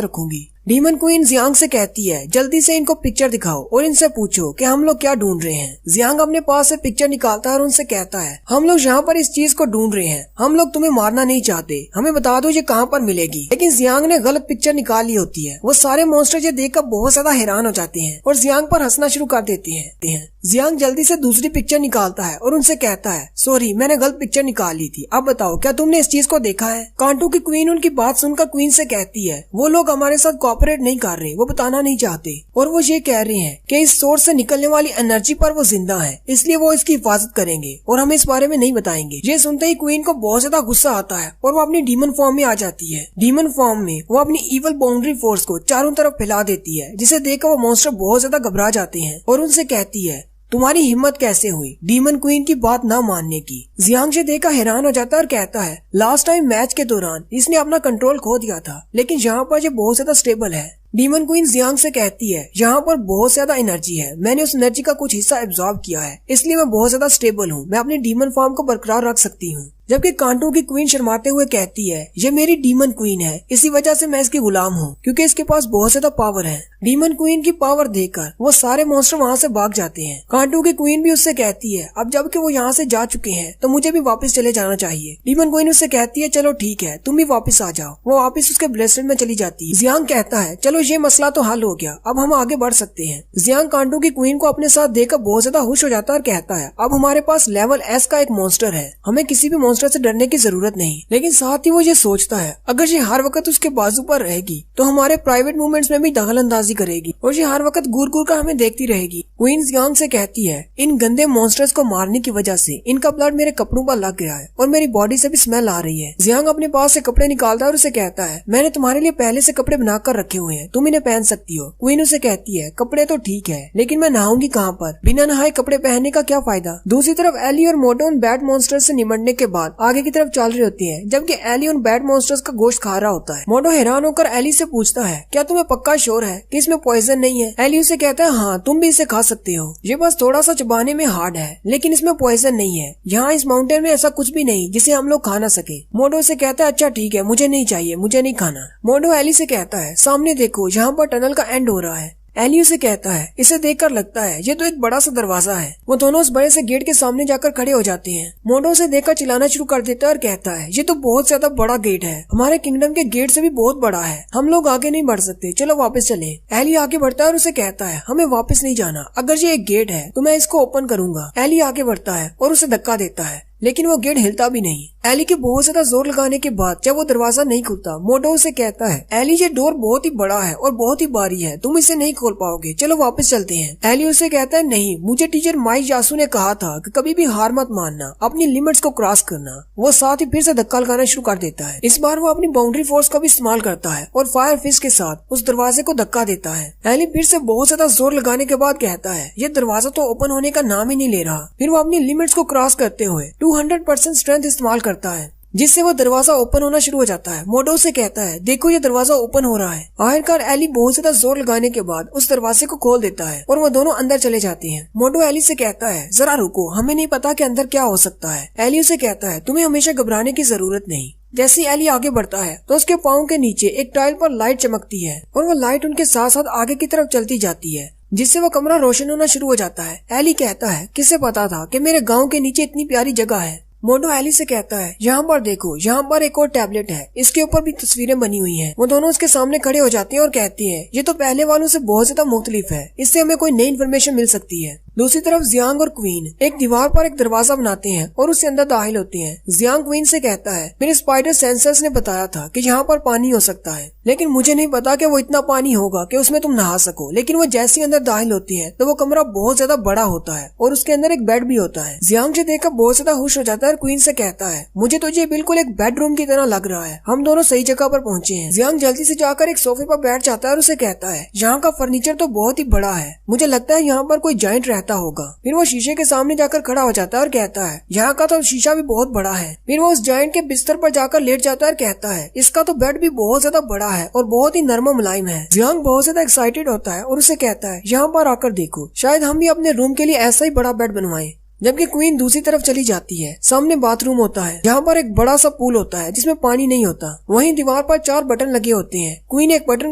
रखूंगी। डीमन क्वीन जियांग से कहती है जल्दी से इनको पिक्चर दिखाओ और इनसे पूछो कि हम लोग क्या ढूंढ रहे हैं। जियांग अपने पास से पिक्चर निकालता है और उनसे कहता है हम लोग यहाँ पर इस चीज को ढूंढ रहे हैं, हम लोग तुम्हें मारना नहीं चाहते, हमें बता दो ये कहाँ पर मिलेगी। लेकिन जियांग ने गलत पिक्चर निकाली होती है। वो सारे मॉन्स्टर ये देखकर बहुत ज्यादा हैरान हो जाते हैं और जियांग पर हंसना शुरू कर देते हैं। जियांग जल्दी से दूसरी पिक्चर निकालता है और उनसे कहता है सॉरी मैंने गलत पिक्चर निकाल ली थी, अब बताओ क्या तुमने इस चीज को देखा है। कांटू की क्वीन उनकी बात सुनकर क्वीन से कहती है वो लोग हमारे साथ कोऑपरेट नहीं कर रहे, वो बताना नहीं चाहते और वो ये कह रहे हैं कि इस सोर्स से निकलने वाली एनर्जी पर वो जिंदा है, इसलिए वो इसकी हिफाजत करेंगे और हमें इस बारे में नहीं बताएंगे। ये सुनते ही क्वीन को बहुत ज्यादा गुस्सा आता है और वो अपनी डीमन फॉर्म में आ जाती है। डीमन फॉर्म में वो अपनी इवल बाउंड्री फोर्स को चारों तरफ फैला देती है, जिसे देखकर वो मॉन्स्टर बहुत ज्यादा घबरा जाते हैं और उनसे कहती है तुम्हारी हिम्मत कैसे हुई डीमन क्वीन की बात न मानने की। जियांग से देखा हैरान हो जाता है और कहता है लास्ट टाइम मैच के दौरान इसने अपना कंट्रोल खो दिया था, लेकिन यहाँ पर ये बहुत ज्यादा स्टेबल है। डीमन क्वीन जियांग से कहती है यहाँ पर बहुत ज्यादा एनर्जी है, मैंने उस एनर्जी का कुछ हिस्सा एब्जॉर्ब किया है, इसलिए मैं बहुत ज्यादा स्टेबल हूँ, मैं अपनी डीमन फॉर्म को बरकरार रख सकती हूँ। जबकि कांटू की क्वीन शर्माते हुए कहती है ये मेरी डीमन क्वीन है, इसी वजह से मैं इसकी गुलाम हूँ क्योंकि इसके पास बहुत ज्यादा पावर है। डीमन क्वीन की पावर देखकर वो सारे मॉन्स्टर वहाँ से भाग जाते हैं। कांटू की क्वीन भी उससे कहती है अब जबकि वो यहाँ से जा चुके हैं तो मुझे भी वापस चले जाना चाहिए। डीमन क्वीन उससे कहती है चलो ठीक है तुम भी वापस आ जाओ। वो वापस उसके ब्रेसलेट में चली जाती है। जियांग कहता है चलो ये मसला तो हल हो गया, अब हम आगे बढ़ सकते हैं। जियांग कांटू की क्वीन को अपने साथ देखकर बहुत ज्यादा खुश हो जाता है और कहता है अब हमारे पास लेवल एस का एक मॉन्स्टर है, हमें किसी भी मॉन्स्टर से डरने की जरूरत नहीं। लेकिन साथ ही वो ये सोचता है अगर ये हर वक्त उसके बाजू पर रहेगी तो हमारे प्राइवेट मूवमेंट्स में भी दखल अंदाजी करेगी और ये हर वक्त घूर घूर कर हमें देखती रहेगी। क्वीन जियांग से कहती है इन गंदे मॉन्स्टर्स को मारने की वजह से इनका ब्लड मेरे कपड़ों पर लग गया है और मेरी बॉडी से भी स्मेल आ रही है। जियांग अपने पास से कपड़े निकालता है और उसे कहता है मैंने तुम्हारे लिए पहले से कपड़े बनाकर रखे हुए हैं, तुम इन्हें पहन सकती हो। क्वीन उसे कहती है कपड़े तो ठीक है लेकिन मैं नहाऊंगी कहाँ पर, बिना नहाए कपड़े पहनने का क्या फायदा। दूसरी तरफ एली और मोटो उन बैड मॉन्स्टर्स से निमटने के बाद आगे की तरफ चल रही होती है, जबकि एली उन बैड मॉन्स्टर्स का गोश्त खा रहा होता है। मोटो हैरान होकर एली से पूछता है क्या तुम्हें पक्का श्योर है कि इसमें पॉइजन नहीं है। एली उसे कहता है हाँ तुम भी इसे खा सकते हो, ये बस थोड़ा सा चबाने में हार्ड है लेकिन इसमें पॉइजन नहीं है, यहाँ इस माउंटेन में ऐसा कुछ भी नहीं जिसे हम लोग खा ना सके। मोटो से कहता है अच्छा ठीक है मुझे नहीं चाहिए, मुझे नहीं खाना। मोटो एली से कहता है सामने देखो यहाँ पर टनल का एंड हो रहा है। एली उसे कहता है इसे देखकर लगता है ये तो एक बड़ा सा दरवाजा है। वो दोनों उस बड़े से गेट के सामने जाकर खड़े हो जाते हैं। मोटो उसे देखकर चिल्लाना शुरू कर देता है और कहता है ये तो बहुत ज्यादा बड़ा गेट है, हमारे किंगडम के गेट से भी बहुत बड़ा है, हम लोग आगे नहीं बढ़ सकते, चलो वापस चलें। एली आगे बढ़ता है और उसे कहता है हमें वापस नहीं जाना, अगर ये एक गेट है तो मैं इसको ओपन करूंगा। एली आगे बढ़ता है और उसे धक्का देता है लेकिन वो गेट हिलता भी नहीं। एली के बहुत ज्यादा जोर लगाने के बाद जब वो दरवाजा नहीं खुलता, मोटो उसे कहता है एली ये डोर बहुत ही बड़ा है और बहुत ही भारी है, तुम इसे नहीं खोल पाओगे, चलो वापस चलते हैं। एली उसे कहता है नहीं, मुझे टीचर माई यासु ने कहा था कि कभी भी हार मत मानना, अपनी लिमिट्स को क्रॉस करना। वो साथ ही फिर से धक्का लगाना शुरू कर देता है। इस बार वो अपनी बाउंड्री फोर्स का भी इस्तेमाल करता है और फायर फिस्ट के साथ उस दरवाजे को धक्का देता है। एली फिर से बहुत ज्यादा जोर लगाने के बाद कहता है ये दरवाजा तो ओपन होने का नाम ही नहीं ले रहा। फिर वो अपनी लिमिट्स को क्रॉस करते हुए 200% स्ट्रेंथ इस्तेमाल करता है, जिससे वो दरवाजा ओपन होना शुरू हो जाता है। मोटो से कहता है देखो ये दरवाजा ओपन हो रहा है। आखिरकार एली बहुत ज्यादा जोर लगाने के बाद उस दरवाजे को खोल देता है और वो दोनों अंदर चले जाते हैं। मोटो एली से कहता है जरा रुको, हमें नहीं पता कि अंदर क्या हो सकता है। एली उसे कहता है तुम्हें हमेशा घबराने की जरूरत नहीं, जैसे एली आगे बढ़ता है तो उसके पाँव के नीचे एक टाइल पर लाइट चमकती है और वो लाइट उनके साथ साथ आगे की तरफ चलती जाती है, जिससे वो कमरा रोशन होना शुरू हो जाता है। एली कहता है, किसे पता था कि मेरे गांव के नीचे इतनी प्यारी जगह है। मोटो एली से कहता है, यहाँ पर देखो, यहाँ पर एक और टैबलेट है, इसके ऊपर भी तस्वीरें बनी हुई हैं। वो दोनों उसके सामने खड़े हो जाते हैं और कहती है, ये तो पहले वालों से बहुत ज्यादा मुख्तलिफ है, इससे हमें कोई नई इन्फॉर्मेशन मिल सकती है। दूसरी तरफ जियांग और क्वीन एक दीवार पर एक दरवाजा बनाते हैं और उससे अंदर दाखिल होते हैं। जियांग क्वीन से कहता है, मेरे स्पाइडर सेंसर्स ने बताया था कि यहाँ पर पानी हो सकता है, लेकिन मुझे नहीं पता कि वो इतना पानी होगा कि उसमें तुम नहा सको। लेकिन वो जैसे ही अंदर दाखिल होती है तो वो कमरा बहुत ज्यादा बड़ा होता है और उसके अंदर एक बेड भी होता है। जियांग से देखकर बहुत ज्यादा खुश हो जाता है और क्वीन से कहता है, मुझे तो ये बिल्कुल एक बेडरूम की तरह लग रहा है, हम दोनों सही जगह पर पहुँचे हैं। जियांग जल्दी से जाकर एक सोफे पर बैठ जाता है और उसे कहता है, यहाँ का फर्नीचर तो बहुत ही बड़ा है, मुझे लगता है यहाँ पर कोई जाइंट रहता होगा। फिर वो शीशे के सामने जाकर खड़ा हो जाता है और कहता है, यहाँ का तो शीशा भी बहुत बड़ा है। फिर वो उस जाइंट के बिस्तर पर जाकर लेट जाता है और कहता है, इसका तो बेड भी बहुत ज्यादा बड़ा है और बहुत ही नरम मुलायम है। जियांग बहुत ज्यादा एक्साइटेड होता है और उसे कहता है, यहाँ पर आकर देखो, शायद हम भी अपने रूम के लिए ऐसा ही बड़ा बेड बनवाएं। जबकि क्वीन दूसरी तरफ चली जाती है। सामने बाथरूम होता है, यहाँ पर एक बड़ा सा पूल होता है जिसमें पानी नहीं होता। वहीं दीवार पर 4 बटन लगे होते हैं। क्वीन एक बटन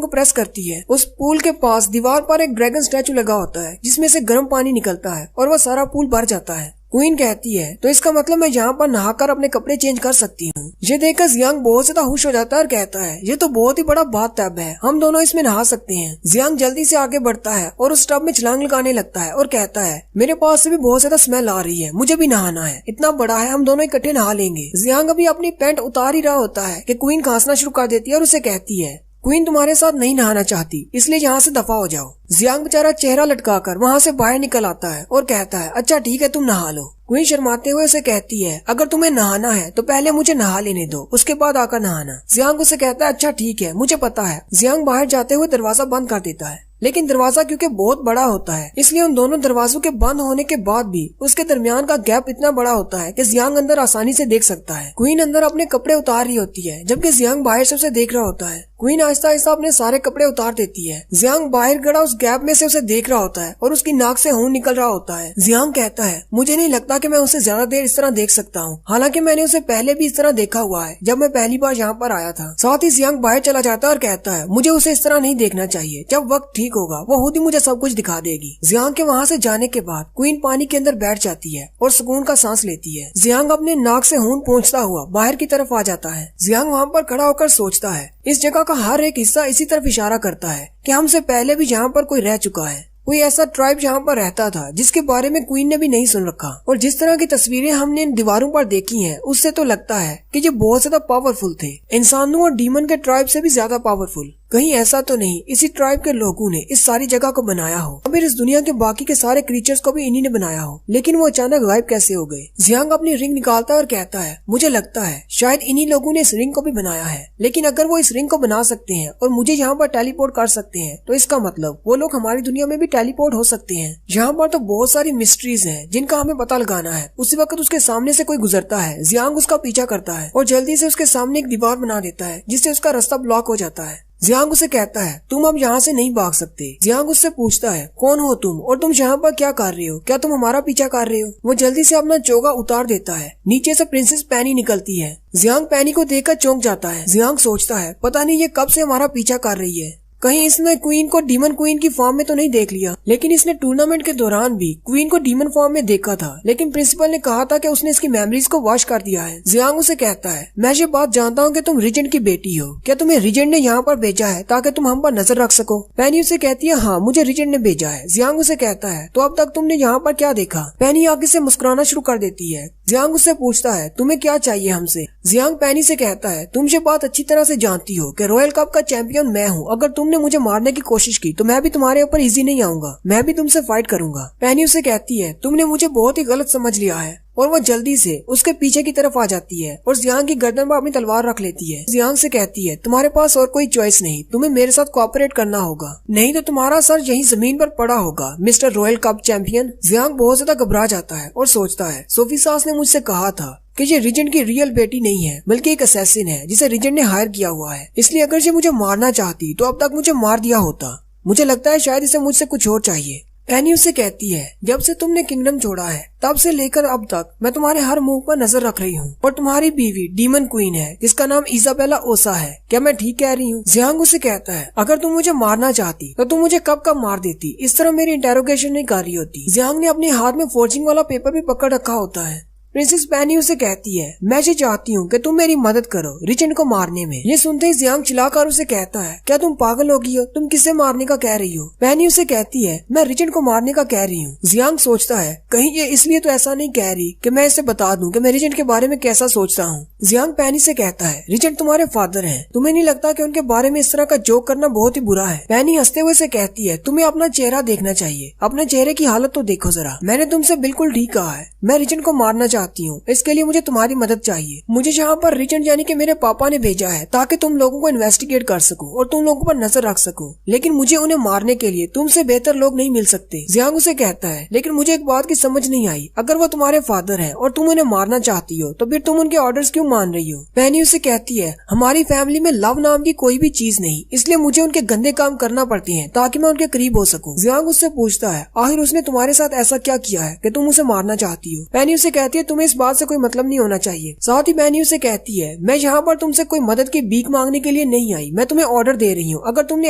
को प्रेस करती है, उस पूल के पास दीवार पर एक ड्रैगन स्टैचू लगा होता है जिसमें से गर्म पानी निकलता है और वह सारा पूल भर जाता है। क्वीन कहती है, तो इसका मतलब मैं यहाँ पर नहाकर अपने कपड़े चेंज कर सकती हूँ। ये देखकर जियांग बहुत ज्यादा खुश हो जाता है और कहता है, ये तो बहुत ही बड़ा बाथ टब है, हम दोनों इसमें नहा सकते हैं। जियांग जल्दी से आगे बढ़ता है और उस टब में छलांग लगाने लगता है और कहता है, मेरे पास से भी बहुत ज्यादा स्मेल आ रही है, मुझे भी नहाना है, इतना बड़ा है, हम दोनों इकट्ठे नहा लेंगे। जियांग अभी अपनी पैंट उतार ही रहा होता है कि क्वीन खांसना शुरू कर देती है और उसे कहती है, क्वीन तुम्हारे साथ नहीं नहाना चाहती, इसलिए यहाँ से दफा हो जाओ। जियांग बेचारा चेहरा लटकाकर वहाँ से बाहर निकल आता है और कहता है, अच्छा ठीक है, तुम नहा लो। क्वीन शर्माते हुए उसे कहती है, अगर तुम्हें नहाना है तो पहले मुझे नहा लेने दो, उसके बाद आकर नहाना। जियांग उसे कहता है, अच्छा ठीक है, मुझे पता है। जियांग बाहर जाते हुए दरवाजा बंद कर देता है, लेकिन दरवाजा क्योंकि बहुत बड़ा होता है इसलिए उन दोनों दरवाजों के बंद होने के बाद भी उसके दरमियान का गैप इतना बड़ा होता है कि जियांग अंदर आसानी से देख सकता है। क्वीन अंदर अपने कपड़े उतार रही होती है जबकि जियांग बाहर से उसे देख रहा होता है। क्वीन आहिस्ता आहिस्ता अपने सारे कपड़े उतार देती है। जियांग बाहर खड़ा उस गैप में से उसे देख रहा होता है और उसकी नाक से खून निकल रहा होता है। जियांग कहता है, मुझे नहीं लगता कि मैं उसे ज्यादा देर इस तरह देख सकता हूँ, हालांकि मैंने उसे पहले भी इस तरह देखा हुआ है जब मैं पहली बार यहाँ पर आया था। साथ ही जियांग बाहर चला जाता है और कहता है, मुझे उसे इस तरह नहीं देखना चाहिए, जब वक्त ठीक होगा वो खुद ही मुझे सब कुछ दिखा देगी। जियांग के वहाँ से जाने के बाद क्वीन पानी के अंदर बैठ जाती है और सुकून का सांस लेती है। जियांग अपने नाक से खून पोंछता हुआ बाहर की तरफ आ जाता है। जियांग वहाँ पर खड़ा होकर सोचता है, इस जगह का हर एक हिस्सा इसी तरफ इशारा करता है कि हमसे पहले भी यहाँ पर कोई रह चुका है, कोई ऐसा ट्राइब यहाँ पर रहता था जिसके बारे में क्वीन ने भी नहीं सुन रखा। और जिस तरह की तस्वीरें हमने इन दीवारों पर देखी हैं, उससे तो लगता है कि ये बहुत ज्यादा पावरफुल थे, इंसानों और डीमन के ट्राइब से भी ज्यादा पावरफुल। कहीं ऐसा तो नहीं इसी ट्राइब के लोगों ने इस सारी जगह को बनाया हो, फिर इस दुनिया के बाकी के सारे क्रीचर्स को भी इन्हीं ने बनाया हो, लेकिन वो अचानक गायब कैसे हो गए। जियांग अपनी रिंग निकालता है और कहता है, मुझे लगता है शायद इन्हीं लोगों ने इस रिंग को भी बनाया है, लेकिन अगर वो इस रिंग को बना सकते हैं और मुझे यहाँ पर टेलीपोर्ट कर सकते हैं तो इसका मतलब वो लोग हमारी दुनिया में भी टेलीपोर्ट हो सकते हैं। यहाँ पर तो बहुत सारी मिस्ट्रीज हैं जिनका हमें पता लगाना है। उसी वक्त उसके सामने से कोई गुजरता है। जियांग उसका पीछा करता है और जल्दी से उसके सामने एक दीवार बना देता है जिससे उसका रास्ता ब्लॉक हो जाता है। जियांग उसे कहता है, तुम अब यहाँ से नहीं भाग सकते। जियांग उससे पूछता है, कौन हो तुम और तुम यहाँ पर क्या कर रहे हो, क्या तुम हमारा पीछा कर रहे हो। वो जल्दी से अपना चोगा उतार देता है। नीचे से प्रिंसेस पैनी निकलती है। जियांग पैनी को देखकर चौंक जाता है। जियांग सोचता है, पता नहीं ये कब से हमारा पीछा कर रही है, कहीं इसने क्वीन को डीमन क्वीन की फॉर्म में तो नहीं देख लिया। लेकिन इसने टूर्नामेंट के दौरान भी क्वीन को डीमन फॉर्म में देखा था, लेकिन प्रिंसिपल ने कहा था कि उसने इसकी मेमोरीज को वॉश कर दिया है। जियांग उसे कहता है, मैं ये बात जानता हूँ कि तुम रीजेंट की बेटी हो, क्या तुम्हें रीजेंट ने यहाँ पर भेजा है ताकि तुम हम पर नजर रख सको। पैनी उसे कहती है, हाँ मुझे रीजेंट ने भेजा है। जियांग उसे कहता है, तो अब तक तुमने यहाँ पर क्या देखा। पैनी आगे से मुस्कुराना शुरू कर देती है। जियांग उससे पूछता है, तुम्हें क्या चाहिए हमसे। जियांग पैनी से कहता है, तुम ये बात अच्छी तरह से जानती हो कि रॉयल कप का चैंपियन मैं हूँ, अगर तुमने मुझे मारने की कोशिश की तो मैं भी तुम्हारे ऊपर इजी नहीं आऊंगा, मैं भी तुमसे फाइट करूंगा। पैनी उसे कहती है, तुमने मुझे बहुत ही गलत समझ लिया है, और वो जल्दी से उसके पीछे की तरफ आ जाती है और जियांग की गर्दन पर अपनी तलवार रख लेती है। जियांग से कहती है, तुम्हारे पास और कोई चॉइस नहीं, तुम्हें मेरे साथ कोऑपरेट करना होगा, नहीं तो तुम्हारा सर यहीं जमीन पर पड़ा होगा mister royal cup champion. Jiang बहुत ज्यादा घबरा जाता है और सोचता है, सोफी सास ने मुझसे कहा था कि ये रीजेंट की रियल बेटी नहीं है बल्कि एक असैसिन है जिसे रीजेंट ने हायर किया हुआ है, इसलिए अगर ये मुझे मारना चाहती तो अब तक मुझे मार दिया होता। मुझे लगता है शायद इसे मुझसे कुछ और चाहिए। एनी उसे कहती है, जब से तुमने किंगडम छोड़ा है तब से लेकर अब तक मैं तुम्हारे हर मूव पर नजर रख रही हूँ और तुम्हारी बीवी डीमन क्वीन है जिसका नाम इजाबेला ओसा है। क्या मैं ठीक कह रही हूँ? जियांग उसे कहता है, अगर तुम मुझे मारना चाहती तो तुम मुझे कब कब मार देती, इस तरह मेरी इंटेरोगेशन नहीं कर रही होती। जियांग ने अपने हाथ में फोर्जिंग वाला पेपर भी पकड़ रखा होता है। प्रिंसेस पैनी उसे कहती है, मैं ये चाहती हूँ कि तुम मेरी मदद करो रिचेंड को मारने में। ये सुनते ही जियांग चिल्लाकर उसे कहता है, क्या तुम पागल हो गई हो? तुम किसे मारने का कह रही हो? पैनी उसे कहती है, मैं रिचेंड को मारने का कह रही हूँ। जियांग सोचता है, कहीं ये इसलिए तो ऐसा नहीं कह रही कि मैं इसे बता दूं कि मैं रिचेंड के बारे में कैसा सोचता हूँ। जियांग पैनी से कहता है, रिचेंड तुम्हारे फादर है, तुम्हें नहीं लगता कि उनके बारे में इस तरह का जोक करना बहुत ही बुरा है? पैनी हंसते हुए से कहती है, तुम्हें अपना चेहरा देखना चाहिए, अपने चेहरे की हालत तो देखो जरा। मैंने तुमसे बिल्कुल ठीक कहा है, मैं रिचेंड को मारना चाहती हूँ, इसके लिए मुझे तुम्हारी मदद चाहिए। मुझे यहाँ पर रिचेंड यानी कि मेरे पापा ने भेजा है ताकि तुम लोगों को इन्वेस्टिगेट कर सकूं और तुम लोगों पर नजर रख सकूं, लेकिन मुझे उन्हें मारने के लिए तुमसे बेहतर लोग नहीं मिल सकते। जियांग उसे कहता है, लेकिन मुझे एक बात की समझ नहीं आई, अगर वो तुम्हारे फादर है और तुम उन्हें मारना चाहती हो तो फिर तुम उनके ऑर्डर्स क्यों मान रही हो? पैनी उसे कहती है, हमारी फैमिली में लव नाम की कोई भी चीज नहीं, इसलिए मुझे उनके गंदे काम करना पड़ते हैं ताकि मैं उनके करीब हो सकूं। जियांग उससे पूछता है, आखिर उसने तुम्हारे साथ ऐसा क्या किया है कि तुम उसे मारना चाहती हो? पैनी उसे कहती है, तुम्हें इस बात से कोई मतलब नहीं होना चाहिए। साथ ही पैनी उसे कहती है, मैं यहाँ पर तुमसे कोई मदद की भीख मांगने के लिए नहीं आई, मैं तुम्हें ऑर्डर दे रही हूँ। अगर तुमने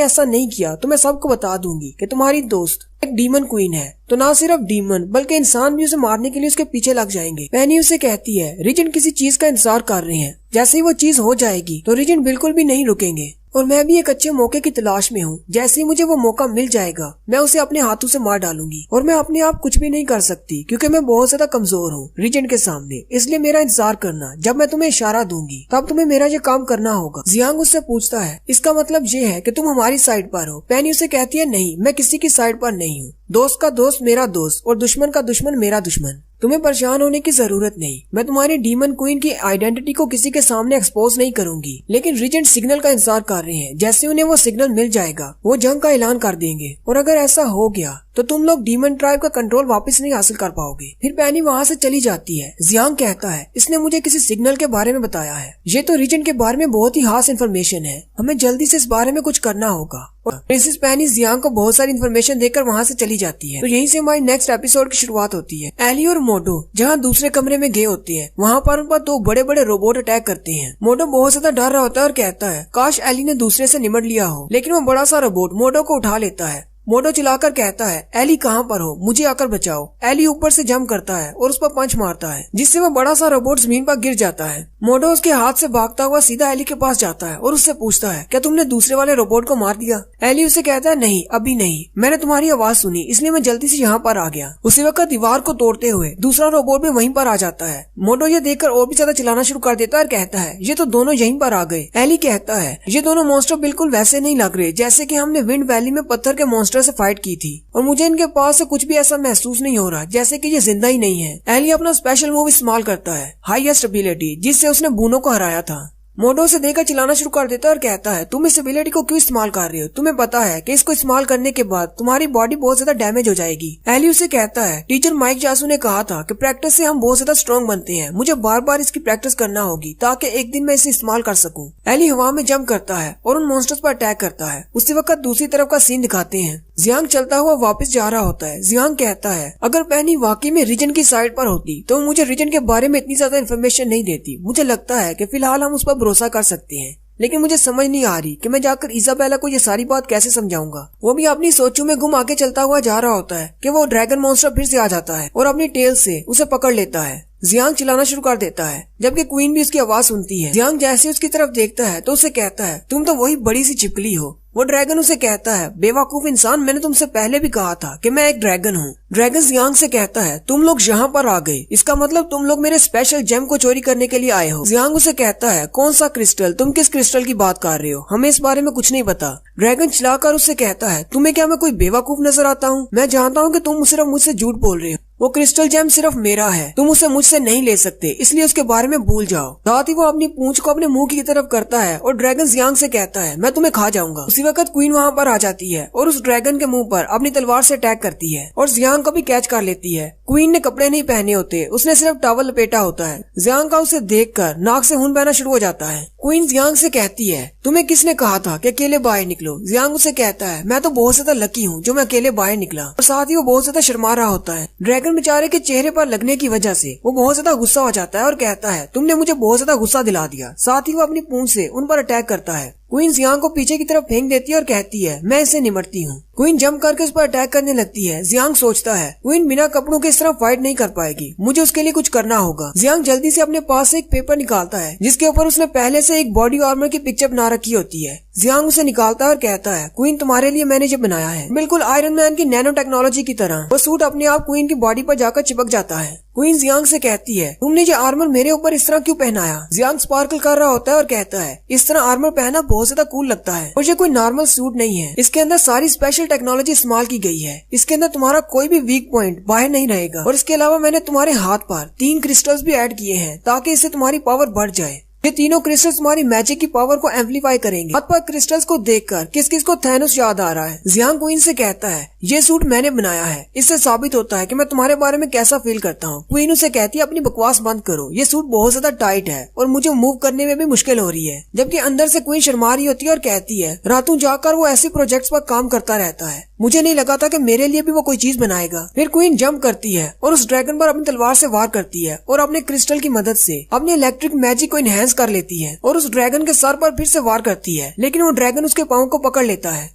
ऐसा नहीं किया तो मैं सबको बता दूंगी कि तुम्हारी दोस्त एक डीमन क्वीन है, तो ना सिर्फ डीमन बल्कि इंसान भी उसे मारने के लिए उसके पीछे लग जाएंगे। पैनी उसे कहती है, रिचेंड किसी चीज का इंतजार कर रहे हैं, जैसे ही वो चीज हो जाएगी तो रिचेंड बिल्कुल भी नहीं रुकेंगे और मैं भी एक अच्छे मौके की तलाश में हूँ। जैसे ही मुझे वो मौका मिल जाएगा मैं उसे अपने हाथों से मार डालूंगी और मैं अपने आप कुछ भी नहीं कर सकती क्योंकि मैं बहुत ज्यादा कमजोर हूँ रिचेंड के सामने, इसलिए मेरा इंतजार करना, जब मैं तुम्हें इशारा दूंगी तब तुम्हें मेरा ये काम करना होगा। जियांग उससे पूछता है, इसका मतलब ये है कि तुम हमारी साइड पर हो? पैनी उसे कहती है, नहीं, मैं किसी की साइड पर नहीं हूँ, दोस्त का दोस्त मेरा दोस्त और दुश्मन का दुश्मन मेरा दुश्मन। तुम्हें परेशान होने की जरूरत नहीं, मैं तुम्हारी डीमन क्वीन की आइडेंटिटी को किसी के सामने एक्सपोज नहीं करूंगी, लेकिन रिचेंड सिग्नल का इंतजार कर रहे हैं, जैसे उन्हें वो सिग्नल मिल जाएगा वो जंग का ऐलान कर देंगे और अगर ऐसा हो गया तो तुम लोग डीमन ट्राइब का कंट्रोल वापस नहीं हासिल कर पाओगे। फिर पैनी वहाँ से चली जाती है। जियांग कहता है, इसने मुझे किसी सिग्नल के बारे में बताया है, ये तो रिचेंड के बारे में बहुत ही खास इन्फॉर्मेशन है, हमें जल्दी से इस बारे में कुछ करना होगा। प्रिंसेस पैनी जियांग को बहुत सारी इन्फॉर्मेशन देकर वहाँ से चली जाती है। तो यहीं से हमारी नेक्स्ट एपिसोड की शुरुआत होती है। एली और मोटो जहाँ दूसरे कमरे में गए होते हैं, वहाँ पर उन पर दो बड़े बड़े रोबोट अटैक करते हैं। मोटो बहुत ज्यादा डर रहा होता है और कहता है, काश एली ने दूसरे से निमट लिया हो, लेकिन वो बड़ा सा रोबोट मोटो को उठा लेता है। मोटो चिल्लाकर कहता है, एली कहाँ पर हो, मुझे आकर बचाओ। एली ऊपर से जंप करता है और उस पर पंच मारता है, जिससे वो बड़ा सा रोबोट जमीन पर गिर जाता है। मोटो उसके हाथ से भागता हुआ सीधा एली के पास जाता है और उससे पूछता है, क्या तुमने दूसरे वाले रोबोट को मार दिया? एली उसे कहता है, नहीं, अभी नहीं, मैंने तुम्हारी आवाज सुनी इसलिए मैं जल्दी से यहाँ पर आ गया। उसी वक्त दीवार को तोड़ते हुए दूसरा रोबोट भी वहीं पर आ जाता है। मोटो ये देखकर और भी ज्यादा चिल्लाना शुरू कर देता है और कहता है, ये तो दोनों यहीं पर आ गए। एली कहता है, ये दोनों मॉन्स्टर बिल्कुल वैसे नहीं लग रहे जैसे कि हमने विंड वैली में पत्थर के मॉन्स्टर से फाइट की थी, और मुझे इनके पास से कुछ भी ऐसा महसूस नहीं हो रहा जैसे कि ये जिंदा ही नहीं है। एली अपना स्पेशल मूव इस्तेमाल करता है, हाईएस्ट एबिलिटी, जिससे उसने बूनो को हराया था। मोटो उसे देखकर चिल्लाना शुरू कर देता है और कहता है, तुम इस एबिलिटी को क्यों इस्तेमाल कर रहे हो? तुम्हें पता है कि इसको इस्तेमाल करने के बाद तुम्हारी बॉडी बहुत ज्यादा डैमेज हो जाएगी। एली उसे कहता है, टीचर माइक जासू ने कहा था कि प्रैक्टिस से हम बहुत ज्यादा स्ट्रॉन्ग बनते हैं, मुझे बार बार इसकी प्रैक्टिस करना होगी ताकि एक दिन मैं इसे इस्तेमाल कर सकूं। एली हवा में जंप करता है और उन मॉन्स्टर्स पर अटैक करता है। उसी वक्त दूसरी तरफ का सीन दिखाते हैं। जियांग चलता हुआ वापस जा रहा होता है। जियांग कहता है, अगर पैनी वाकई में रिचेंड की साइड पर होती तो मुझे रिचेंड के बारे में इतनी ज्यादा इन्फॉर्मेशन नहीं देती। मुझे लगता है कि फिलहाल हम उस पर भरोसा कर सकते हैं, लेकिन मुझे समझ नहीं आ रही कि मैं जाकर इजाबेला को ये सारी बात कैसे समझाऊंगा। वो भी अपनी सोचों में गुम आगे चलता हुआ जा रहा होता है कि वो ड्रैगन मॉन्स्टर फिर से आ जाता है और अपनी टेल से उसे पकड़ लेता है। जियांग चिल्लाना शुरू कर देता है, जबकि क्वीन भी उसकी आवाज सुनती है। जियांग जैसे उसकी तरफ देखता है तो उसे कहता है, तुम तो वही बड़ी सी छिपकली हो। वो ड्रैगन उसे कहता है, बेवकूफ इंसान, मैंने तुमसे पहले भी कहा था कि मैं एक ड्रैगन हूँ। ड्रैगन जियांग से कहता है, तुम लोग यहाँ पर आ गए, इसका मतलब तुम लोग मेरे स्पेशल जेम को चोरी करने के लिए आए हो। जियांग उसे कहता है, कौन सा क्रिस्टल, तुम किस क्रिस्टल की बात कर रहे हो, हमें इस बारे में कुछ नहीं पता। ड्रैगन चिल्लाकर उससे कहता है, तुम्हें क्या मैं कोई बेवकूफ नजर आता हूँ? मैं जानता हूँ कि तुम सिर्फ मुझसे झूठ बोल रहे हो। वो क्रिस्टल जेम सिर्फ मेरा है, तुम उसे मुझसे नहीं ले सकते, इसलिए उसके बारे में भूल जाओ। साथ ही वो अपनी पूंछ को अपने मुंह की तरफ करता है और ड्रैगन जियांग से कहता है मैं तुम्हें खा जाऊंगा। उसी वक्त क्वीन वहाँ पर आ जाती है और उस ड्रैगन के मुंह पर अपनी तलवार से अटैक करती है और जियांग को भी कैच कर लेती है। क्वीन ने कपड़े नहीं पहने होते, उसने सिर्फ टॉवल लपेटा होता है। जियांग का उसे देखकर नाक से खून बहना शुरू हो जाता है। क्वीन जियांग से कहती है तुम्हें किसने कहा था कि अकेले बाहर निकलो। जियांग उसे कहता है मैं तो बहुत ज्यादा लकी हूँ जो मैं अकेले बाहर निकला, और साथ ही वो बहुत ज्यादा शर्मा रहा होता है। ड्रैगन बेचारे के चेहरे पर लगने की वजह से वो बहुत ज्यादा गुस्सा हो जाता है और कहता है तुमने मुझे बहुत ज्यादा गुस्सा दिला दिया। साथ ही वो अपनी पूंछ से उन पर अटैक करता है। क्वीन जियांग को पीछे की तरफ फेंक देती है और कहती है मैं इसे निमटती हूँ। क्वीन जंप करके उस पर अटैक करने लगती है। जियांग सोचता है क्वीन बिना कपड़ों के इस तरह फाइट नहीं कर पाएगी, मुझे उसके लिए कुछ करना होगा। जियांग जल्दी से अपने पास से एक पेपर निकालता है जिसके ऊपर उसने पहले से एक बॉडी आर्मर की पिक्चर बना रखी होती है। जियांग उसे निकालता है और कहता है क्वीन तुम्हारे लिए मैंने ये बनाया है, बिल्कुल आयरन मैन की नैनो टेक्नोलॉजी की तरह। वो सूट अपने आप क्वीन की बॉडी पर जाकर चिपक जाता है। क्वीन जियांग से कहती है तुमने ये आर्मर मेरे ऊपर इस तरह क्यों पहनाया। जियांग स्पार्कल कर रहा होता है और कहता है इस तरह आर्मर पहनना बहुत ज्यादा कूल लगता है और ये कोई नॉर्मल सूट नहीं है, इसके अंदर सारी स्पेशल टेक्नोलॉजी इस्तेमाल की गई है। इसके अंदर तुम्हारा कोई भी वीक पॉइंट बाहर नहीं रहेगा, और इसके अलावा मैंने तुम्हारे हाथ पर 3 क्रिस्टल्स भी ऐड किए हैं ताकि इससे तुम्हारी पावर बढ़ जाए। ये तीनों क्रिस्टल्स तुम्हारी मैजिक की पावर को एम्पलीफाई करेंगे। हाथ पर क्रिस्टल्स को देखकर किस किस को थैनोस याद आ रहा है। जियांग क्वीन से कहता है ये सूट मैंने बनाया है, इससे साबित होता है कि मैं तुम्हारे बारे में कैसा फील करता हूँ। क्वीन उसे कहती है अपनी बकवास बंद करो, ये सूट बहुत ज्यादा टाइट है और मुझे मूव करने में भी मुश्किल हो रही है। जबकि अंदर से क्वीन शर्मा रही होती है और कहती है रातों जाकर वो ऐसे प्रोजेक्ट्स पर काम करता रहता है, मुझे नहीं लगा था कि मेरे लिए भी वो कोई चीज बनाएगा। फिर क्वीन जंप करती है और उस ड्रैगन पर अपनी तलवार से वार करती है और अपने क्रिस्टल की मदद से अपनी इलेक्ट्रिक मैजिक को इनहेंस कर लेती है और उस ड्रैगन के सर पर फिर से वार करती है, लेकिन वो ड्रैगन उसके पाँव को पकड़ लेता है।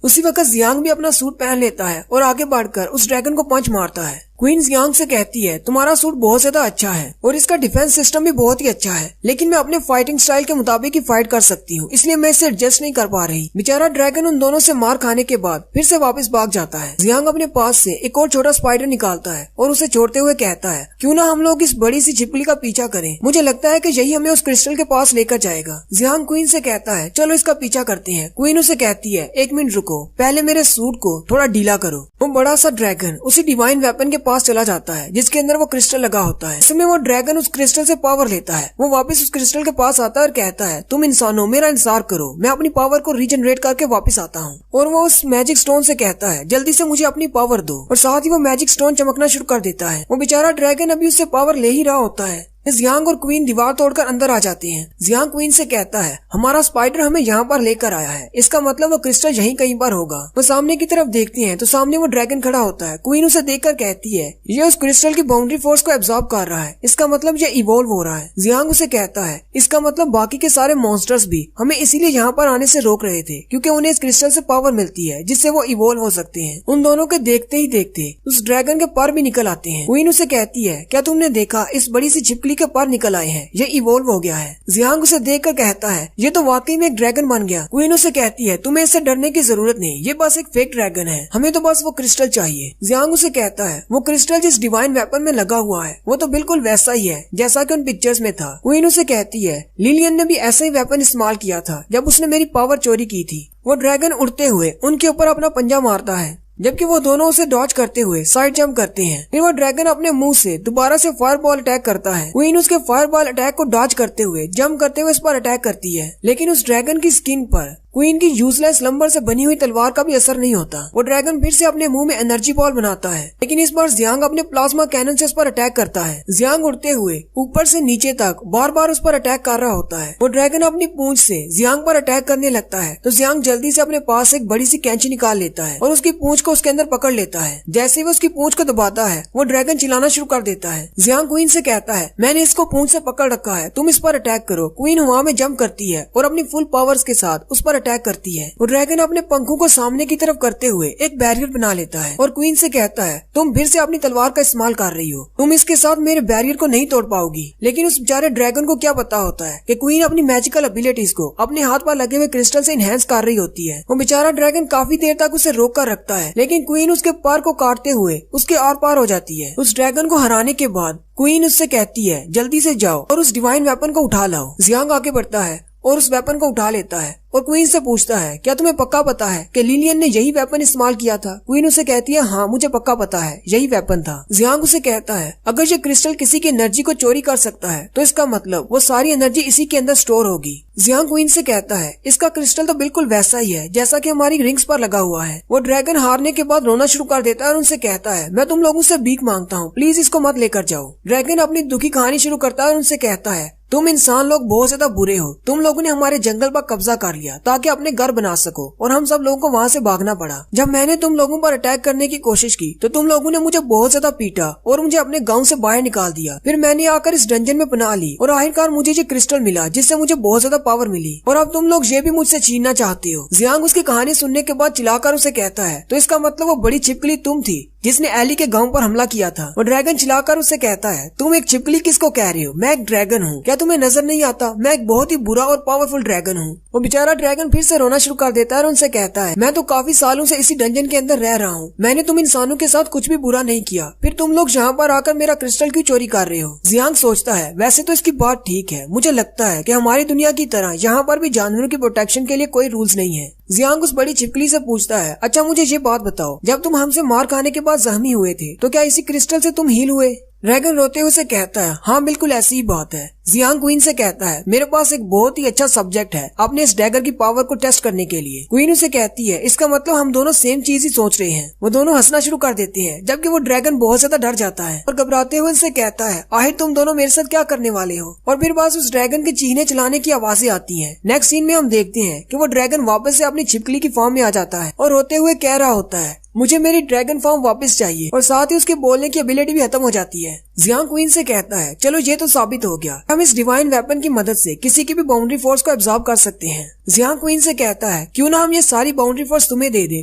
उसी वक्त जियांग भी अपना सूट पहन लेता है और आगे बढ़कर उस ड्रैगन को पंच मारता है। क्वीन जियांग से कहती है तुम्हारा सूट बहुत ज्यादा अच्छा है और इसका डिफेंस सिस्टम भी बहुत ही अच्छा है, लेकिन मैं अपने फाइटिंग स्टाइल के मुताबिक ही फाइट कर सकती हूँ, इसलिए मैं इससे एडजस्ट नहीं कर पा रही। बेचारा ड्रैगन उन दोनों से मार खाने के बाद फिर से वापस भाग जाता है। जियांग अपने पास से एक और छोटा स्पाइडर निकालता है और उसे छोड़ते हुए कहता है क्यों ना हम लोग इस बड़ी सी छिपकली का पीछा करें, मुझे लगता है कि यही हमें उस क्रिस्टल के पास लेकर जाएगा। जियांग क्वीन से कहता है चलो इसका पीछा करते हैं। क्वीन उसे कहती है एक मिनट रुको, पहले मेरे सूट को थोड़ा ढीला करो। वो बड़ा सा ड्रैगन उसी डिवाइन वेपन के पास चला जाता है जिसके अंदर वो क्रिस्टल लगा होता है। इसमें वो ड्रैगन उस क्रिस्टल से पावर लेता है। वो वापस उस क्रिस्टल के पास आता है और कहता है तुम इंसानों मेरा इंतजार करो, मैं अपनी पावर को रीजनरेट करके वापस आता हूँ। और वो उस मैजिक स्टोन से कहता है जल्दी से मुझे अपनी पावर दो, और साथ ही वो मैजिक स्टोन चमकना शुरू कर देता है। वो बेचारा ड्रैगन अभी उससे पावर ले ही रहा होता है। जियांग और क्वीन दीवार तोड़कर अंदर आ जाते हैं। जियांग क्वीन से कहता है हमारा स्पाइडर हमें यहाँ पर लेकर आया है, इसका मतलब वो क्रिस्टल यहीं कहीं पर होगा। वो सामने की तरफ देखते हैं तो सामने वो ड्रैगन खड़ा होता है। क्वीन उसे देखकर कहती है ये उस क्रिस्टल की बाउंड्री फोर्स को एब्जॉर्ब कर रहा है, इसका मतलब ये इवॉल्व हो रहा है। जियांग उसे कहता है इसका मतलब बाकी के सारे मॉन्स्टर्स भी हमें इसीलिए यहाँ पर आने से रोक रहे थे क्योंकि उन्हें इस क्रिस्टल से पावर मिलती है जिससे वो इवॉल्व हो सकते हैं। उन दोनों के देखते ही देखते उस ड्रैगन के पर भी निकल आते हैं। क्वीन उसे कहती है क्या तुमने देखा इस बड़ी सी छिपकली के पर निकल आए, ये इवॉल्व हो गया है। जियांग उसे देखकर कहता है ये तो वाकई में एक ड्रैगन बन गया। क्वीन उसे कहती है तुम्हें इससे डरने की जरूरत नहीं, ये बस एक फेक ड्रैगन है, हमें तो बस वो क्रिस्टल चाहिए। जियांग उसे कहता है वो क्रिस्टल जिस डिवाइन वेपन में लगा हुआ है वो तो बिल्कुल वैसा ही है जैसा कि उन पिक्चर्स में था। क्वीन उसे कहती है लिलियन ने भी ऐसा ही वेपन इस्तेमाल किया था जब उसने मेरी पावर चोरी की थी। वो ड्रैगन उड़ते हुए उनके ऊपर अपना पंजा मारता है जबकि वो दोनों उसे डॉज करते हुए साइड जंप करते हैं। फिर वो ड्रैगन अपने मुंह से दोबारा से फायरबॉल अटैक करता है। क्वीन उसके फायरबॉल अटैक को डॉज करते हुए जंप करते हुए उस पर अटैक करती है, लेकिन उस ड्रैगन की स्किन पर क्वीन की यूजलेस लंबर से बनी हुई तलवार का भी असर नहीं होता। वो ड्रैगन फिर से अपने मुंह में एनर्जी बॉल बनाता है, लेकिन इस बार जियांग अपने प्लाज्मा कैनन से उस पर अटैक करता है। जियांग उड़ते हुए ऊपर से नीचे तक बार बार उस पर अटैक कर रहा होता है। वो ड्रैगन अपनी पूंछ से जियांग पर अटैक करने लगता है तो जियांग जल्दी से अपने पास एक बड़ी सी कैंची निकाल लेता है और उसकी पूंछ को उसके अंदर पकड़ लेता है। जैसे ही वो उसकी पूंछ को दबाता है वो ड्रैगन चिल्लाना शुरू कर देता है। जियांग क्वीन से कहता है मैंने इसको पूंछ से पकड़ रखा है, तुम इस पर अटैक करो। क्वीन हवा में जंप करती है और अपनी फुल पावर्स के साथ उस पर अटैक करती है। ड्रैगन अपने पंखों को सामने की तरफ करते हुए एक बैरियर बना लेता है और क्वीन से कहता है तुम फिर से अपनी तलवार का इस्तेमाल कर रही हो, तुम इसके साथ मेरे बैरियर को नहीं तोड़ पाओगी। लेकिन उस बेचारे ड्रैगन को क्या पता होता है कि क्वीन अपनी मैजिकल एबिलिटीज को अपने हाथ पर लगे हुए क्रिस्टल से इनहेंस कर रही होती है। वो बेचारा ड्रैगन काफी देर तक उसे रोक कर रखता है, लेकिन क्वीन उसके पर को काटते हुए उसके आर पार हो जाती है। उस ड्रैगन को हराने के बाद क्वीन उससे कहती है जल्दी से जाओ और उस डिवाइन वेपन को उठा लाओ। जियांग आगे बढ़ता है और उस वेपन को उठा लेता है और क्वीन से पूछता है क्या तुम्हें पक्का पता है कि लिलियन ने यही वेपन इस्तेमाल किया था। क्वीन उसे कहती है हाँ मुझे पक्का पता है, यही वेपन था। जियांग उसे कहता है अगर ये क्रिस्टल किसी की एनर्जी को चोरी कर सकता है तो इसका मतलब वो सारी एनर्जी इसी के अंदर स्टोर होगी। जियांग क्वीन से कहता है इसका क्रिस्टल तो बिल्कुल वैसा ही है जैसा कि हमारी रिंग्स पर लगा हुआ है। वो ड्रैगन हारने के बाद रोना शुरू कर देता है और उनसे कहता है मैं तुम लोगों से भीख मांगता हूँ, प्लीज इसको मत लेकर जाओ। ड्रैगन अपनी दुखी कहानी शुरू करता है और उनसे कहता है तुम इंसान लोग बहुत ज्यादा बुरे हो, तुम लोगों ने हमारे जंगल पर कब्जा कर लिया ताकि अपने घर बना सको और हम सब लोगों को वहाँ से भागना पड़ा। जब मैंने तुम लोगों पर अटैक करने की कोशिश की तो तुम लोगों ने मुझे बहुत ज्यादा पीटा और मुझे अपने गांव से बाहर निकाल दिया। फिर मैंने आकर इस डंजन में पनाह ली और आखिरकार मुझे ये क्रिस्टल मिला जिससे मुझे बहुत ज्यादा पावर मिली और अब तुम लोग ये भी मुझसे छीनना चाहते हो। जियांग उसकी कहानी सुनने के बाद चिल्लाकर उसे कहता है तो इसका मतलब वो बड़ी छिपकली तुम थी जिसने एली के गांव पर हमला किया था। और ड्रैगन चिल्लाकर उससे कहता है तुम एक छिपकली किसको कह रहे हो, मैं एक ड्रैगन हूँ, क्या तुम्हें नजर नहीं आता मैं एक बहुत ही बुरा और पावरफुल ड्रैगन हूँ। वो बेचारा ड्रैगन फिर से रोना शुरू कर देता है और उनसे कहता है मैं तो काफी सालों से इसी डंजन के अंदर रह रहा हूँ, मैंने तुम इंसानों के साथ कुछ भी बुरा नहीं किया, फिर तुम लोग यहाँ पर आकर मेरा क्रिस्टल क्यों चोरी कर रहे हो। जियांग सोचता है वैसे तो इसकी बात ठीक है, मुझे लगता है कि हमारी दुनिया की तरह यहाँ पर भी जानवरों की प्रोटेक्शन के लिए कोई रूल्स नहीं है। जियांग उस बड़ी छिपकली से पूछता है अच्छा मुझे ये बात बताओ, जब तुम हमसे मार खाने के बाद जख्मी हुए थे तो क्या इसी क्रिस्टल से तुम हील हुए। ड्रैगन रोते हुए से कहता है हाँ बिल्कुल ऐसी ही बात है। जियांग क्वीन से कहता है मेरे पास एक बहुत ही अच्छा सब्जेक्ट है अपने इस डैगर की पावर को टेस्ट करने के लिए। क्वीन उसे कहती है इसका मतलब हम दोनों सेम चीज ही सोच रहे हैं। वो दोनों हंसना शुरू कर देते हैं जबकि वो ड्रैगन बहुत ज्यादा डर जाता है और घबराते हुए उनसे कहता है आखिर तुम दोनों मेरे साथ क्या करने वाले हो। और फिर बस उस ड्रैगन के चीखने चलाने की आवाजें आती है। नेक्स्ट सीन में हम देखते हैं कि वो ड्रैगन वापस से अपनी छिपकली की फॉर्म में आ जाता है और रोते हुए कह रहा होता है मुझे मेरी ड्रैगन फॉर्म वापस चाहिए और साथ ही उसके बोलने की एबिलिटी भी खत्म हो जाती है। जियांग क्वीन से कहता है चलो ये तो साबित हो गया, हम इस डिवाइन वेपन की मदद से किसी की भी बाउंड्री फोर्स को एब्जॉर्ब कर सकते हैं। जियांग क्वीन से कहता है क्यों ना हम ये सारी बाउंड्री फोर्स तुम्हें दे दे।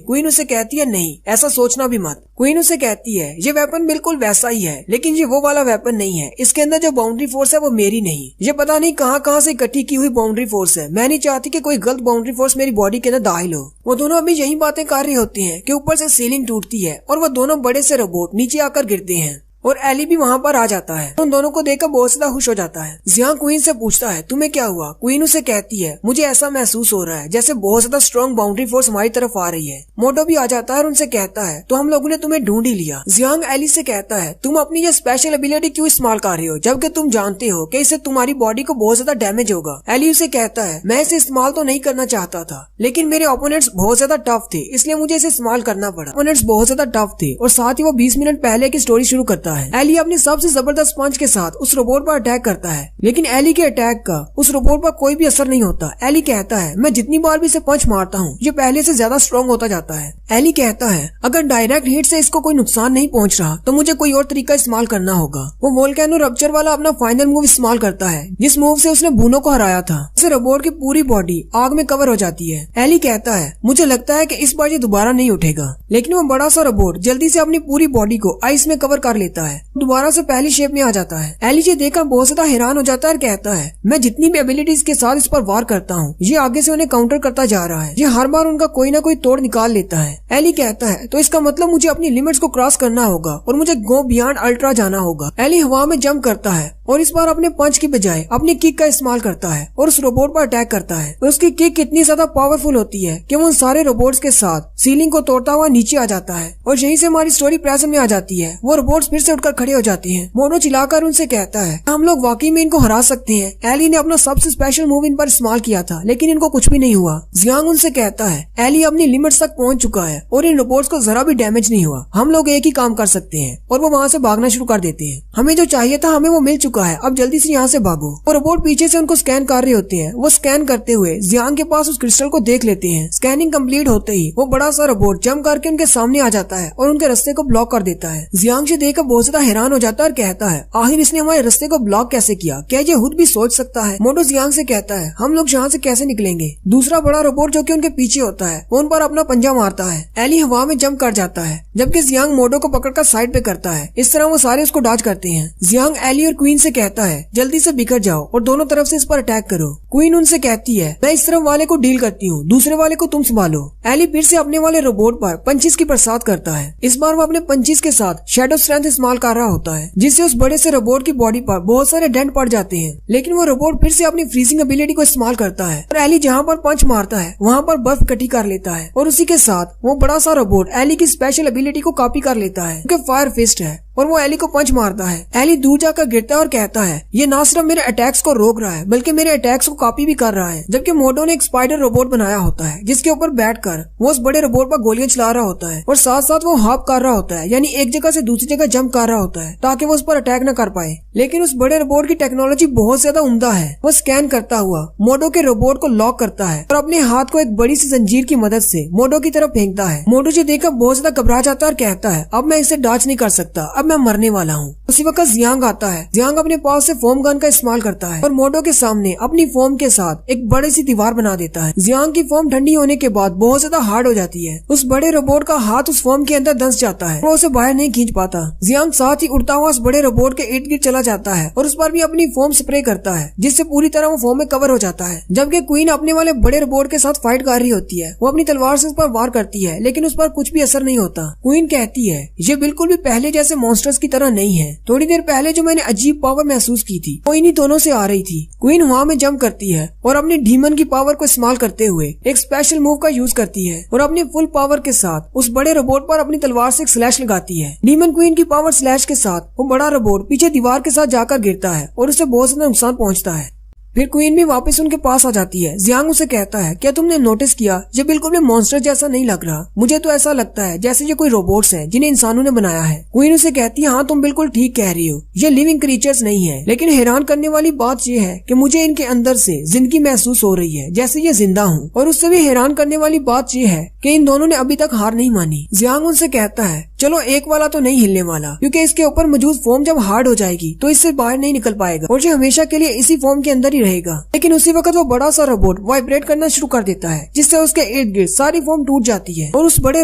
क्वीन उसे कहती है नहीं ऐसा सोचना भी मत। क्वीन उसे कहती है ये वेपन बिल्कुल वैसा ही है लेकिन ये वो वाला वेपन नहीं है, इसके अंदर जो बाउंड्री फोर्स है वो मेरी नहीं, ये पता नहीं कहाँ से इकट्ठी की हुई बाउंड्री फोर्स है। मैं नहीं चाहती कि कोई गलत बाउंड्री फोर्स मेरी बॉडी के अंदर दाखिल हो। वो दोनों अभी यही बातें कर रही होती हैं कि ऊपर से सीलिंग टूटती है और वो दोनों बड़े से रोबोट नीचे आकर गिरते हैं और एली भी वहाँ पर आ जाता है। उन दोनों को देखकर बहुत ज्यादा खुश हो जाता है। जियांग क्वीन से पूछता है तुम्हें क्या हुआ। क्वीन उसे कहती है मुझे ऐसा महसूस हो रहा है जैसे बहुत ज्यादा स्ट्रॉन्ग बाउंड्री फोर्स हमारी तरफ आ रही है। मोटो भी आ जाता है और उनसे कहता है तो हम लोगों ने तुम्हें ढूंढ ही लिया। जियांग एली से कहता है तुम अपनी ये स्पेशल एबिलिटी क्यों इस्तेमाल कर रहे हो जबकि तुम जानते हो कि इससे तुम्हारी बॉडी को बहुत ज्यादा डैमेज होगा। एली उसे कहता है मैं इसे इस्तेमाल तो नहीं करना चाहता था लेकिन मेरे ओपोनेंट्स बहुत ज्यादा टफ थे इसलिए मुझे इसे इस्तेमाल करना पड़ा। ओपोनेंट्स बहुत ज्यादा टफ थे और साथ ही वो 20 मिनट पहले की स्टोरी शुरू करता है। एली अपनी सबसे जबरदस्त पंच के साथ उस रोबोट पर अटैक करता है लेकिन एली के अटैक का उस रोबोट पर कोई भी असर नहीं होता। एली कहता है मैं जितनी बार भी इसे पंच मारता हूँ ये पहले से ज्यादा स्ट्रॉन्ग होता जाता है। एली कहता है अगर डायरेक्ट हिट से इसको कोई नुकसान नहीं पहुँच रहा तो मुझे कोई और तरीका इस्तेमाल करना होगा। वो वोल्केनो रप्चर वाला अपना फाइनल मूव इस्तेमाल करता है जिस मूव से उसने बूनो को हराया था। इसे रोबोट की पूरी बॉडी आग में कवर हो जाती है। एली कहता है मुझे लगता है कि इस बार ये दोबारा नहीं उठेगा लेकिन वो बड़ा सा रोबोट जल्दी से अपनी पूरी बॉडी को आइस में कवर कर लेता है, दोबारा से पहली शेप में आ जाता है। एली ये देखकर बहुत ज्यादा हैरान हो जाता है और कहता है मैं जितनी भी एबिलिटीज के साथ इस पर वार करता हूँ ये आगे से उन्हें काउंटर करता जा रहा है, ये हर बार उनका कोई ना कोई तोड़ निकाल लेता है। एली कहता है तो इसका मतलब मुझे अपनी लिमिट्स को क्रॉस करना होगा और मुझे गो बियॉन्ड अल्ट्रा जाना होगा। एली हवा में जंप करता है और इस बार अपने पंच की बजाय अपनी किक का इस्तेमाल करता है और उस रोबोट पर अटैक करता है। और उसकी किक इतनी ज्यादा पावरफुल होती है कि वो उन सारे रोबोट्स के साथ सीलिंग को तोड़ता हुआ नीचे आ जाता है और यहीं से हमारी स्टोरी प्रेजेंट में आ जाती है। वो रोबोट्स फिर से उठकर खड़े हो जाते हैं। मोनो चिल्लाकर उनसे कहता है हम लोग वाकई में इनको हरा सकते हैं। एली ने अपना सबसे स्पेशल मूव इन पर इस्तेमाल किया था लेकिन इनको कुछ भी नहीं हुआ। जियांग उनसे कहता है एली अपनी लिमिट्स तक पहुंच चुका है और इन रोबोट्स को जरा भी डैमेज नहीं हुआ, हम लोग एक ही काम कर सकते हैं। और वो वहाँ से भागना शुरू कर देते हैं। हमें जो चाहिए था हमें वो मिल चुका है, अब जल्दी से यहाँ से भागो। और रोबोट पीछे से उनको स्कैन कर रहे होते हैं। वो स्कैन करते हुए जियांग के पास उस क्रिस्टल को देख लेते हैं। स्कैनिंग कंप्लीट होते ही वो बड़ा सा रोबोट जंप करके उनके सामने आ जाता है और उनके रास्ते को ब्लॉक कर देता है। जियांग से देखकर बहुत ज्यादा हैरान हो जाता है और कहता है आखिर इसने हमारे रास्ते को ब्लॉक कैसे किया, क्या ये खुद भी सोच सकता है। मोटो जियांग से कहता है हम लोग यहाँ से कैसे निकलेंगे। दूसरा बड़ा रोबोट जो कि उनके पीछे होता है वो उन पर अपना पंजा मारता है। एली हवा में जंप कर जाता है जबकि जियांग मोटो को पकड़कर साइड पे करता है। इस तरह वो सारे उसको डॉज करते हैं। जियांग एली और क्वीन से कहता है जल्दी से बिखर जाओ और दोनों तरफ से इस पर अटैक करो। क्वीन उनसे कहती है मैं इस तरफ वाले को डील करती हूँ, दूसरे वाले को तुम संभालो। एली फिर से अपने वाले रोबोट पर पंचिस की बरसात करता है। इस बार वो अपने पंचिस के साथ शैडो स्ट्रेंथ इस्तेमाल कर रहा होता है, जिससे उस बड़े से रोबोट की बॉडी पर बहुत सारे डेंट पड़ जाते हैं। लेकिन वो रोबोट फिर से अपनी फ्रीजिंग एबिलिटी को इस्तेमाल करता है और एली जहाँ पर पंच मारता है वहाँ पर बर्फ इकट्ठी कर लेता है और उसी के साथ वो बड़ा सा रोबोट एली की स्पेशल एबिलिटी को कॉपी कर लेता है, जो फायर फिस्ट है, और वो एली को पंच मारता है। एली दूर जाकर गिरता है और कहता है ये ना सिर्फ मेरे अटैक्स को रोक रहा है बल्कि मेरे अटैक्स को कॉपी भी कर रहा है। जबकि मोडो ने एक स्पाइडर रोबोट बनाया होता है जिसके ऊपर बैठकर वो उस बड़े रोबोट पर गोलियां चला रहा होता है और साथ साथ वो हॉप कर रहा होता है, यानी एक जगह से दूसरी जगह जंप कर रहा होता है ताकि वो उस पर अटैक न कर पाए। लेकिन उस बड़े रोबोट की टेक्नोलॉजी बहुत ज्यादा उम्दा है। वो स्कैन करता हुआ मोडो के रोबोट को लॉक करता है और अपने हाथ को एक बड़ी सी जंजीर की मदद से मोडो की तरफ फेंकता है। मोडो जो देखकर बहुत ज्यादा घबरा जाता है और कहता है अब मैं इसे डॉच नहीं कर सकता, अब मैं मरने वाला हूँ। उसी वक्त जियांग आता है। जियांग अपने पास से फोम गन का इस्तेमाल करता है और मोडो के सामने अपनी फोम के साथ एक बड़ी सी दीवार बना देता है। जियांग की फोम ठंडी होने के बाद बहुत ज्यादा हार्ड हो जाती है। उस बड़े रोबोट का हाथ उस फोम के अंदर धंस जाता है, वो उसे बाहर नहीं खींच पाता। जियांग साथ ही उड़ता हुआ उस बड़े रोबोट के इर्द गिर्द चला जाता है और उस पर भी अपनी फोम स्प्रे करता है, जिससे पूरी तरह वो फोम में कवर हो जाता है। जबकि क्वीन अपने वाले बड़े रोबोट के साथ फाइट कर रही होती है। वो अपनी तलवार से उस पर वार करती है लेकिन उस पर कुछ भी असर नहीं होता। क्वीन कहती है ये बिल्कुल भी पहले जैसे मॉन्स्टर्स की तरह नहीं है। थोड़ी देर पहले जो मैंने अजीब पावर महसूस की थी वो इन्हीं दोनों से आ रही थी। क्वीन हवा में जंप करती है और अपनी डीमन की पावर को इस्तेमाल करते हुए एक स्पेशल मूव का यूज करती है और अपनी फुल पावर के साथ उस बड़े रोबोट पर अपनी तलवार से एक स्लैश लगाती है। डीमन क्वीन की पावर स्लैश के साथ वो बड़ा रोबोट पीछे दीवार के साथ जाकर गिरता है और उसे बहुत ज्यादा नुकसान पहुंचता है। फिर क्वीन भी वापस उनके पास आ जाती है। जियांग उसे कहता है क्या तुमने नोटिस किया ये बिल्कुल भी मॉन्स्टर जैसा नहीं लग रहा, मुझे तो ऐसा लगता है जैसे ये कोई रोबोट्स हैं जिन्हें इंसानों ने बनाया है। क्वीन उसे कहती है हाँ तुम बिल्कुल ठीक कह रही हो, ये लिविंग क्रीचर्स नहीं है, लेकिन हैरान करने वाली बात ये है कि मुझे इनके अंदर से जिंदगी महसूस हो रही है जैसे ये जिंदा हूँ। और उससे भी हैरान करने वाली बात ये है कि इन दोनों ने अभी तक हार नहीं मानी। जियांग उनसे कहता है चलो एक वाला तो नहीं हिलने वाला, क्योंकि इसके ऊपर मौजूद फोम जब हार्ड हो जाएगी तो इससे बाहर नहीं निकल पाएगा और ये हमेशा के लिए इसी फोम के अंदर ही रहेगा। लेकिन उसी वक्त वो बड़ा सा रोबोट वाइब्रेट करना शुरू कर देता है, जिससे उसके इर्द गिर्द सारी फोम टूट जाती है और उस बड़े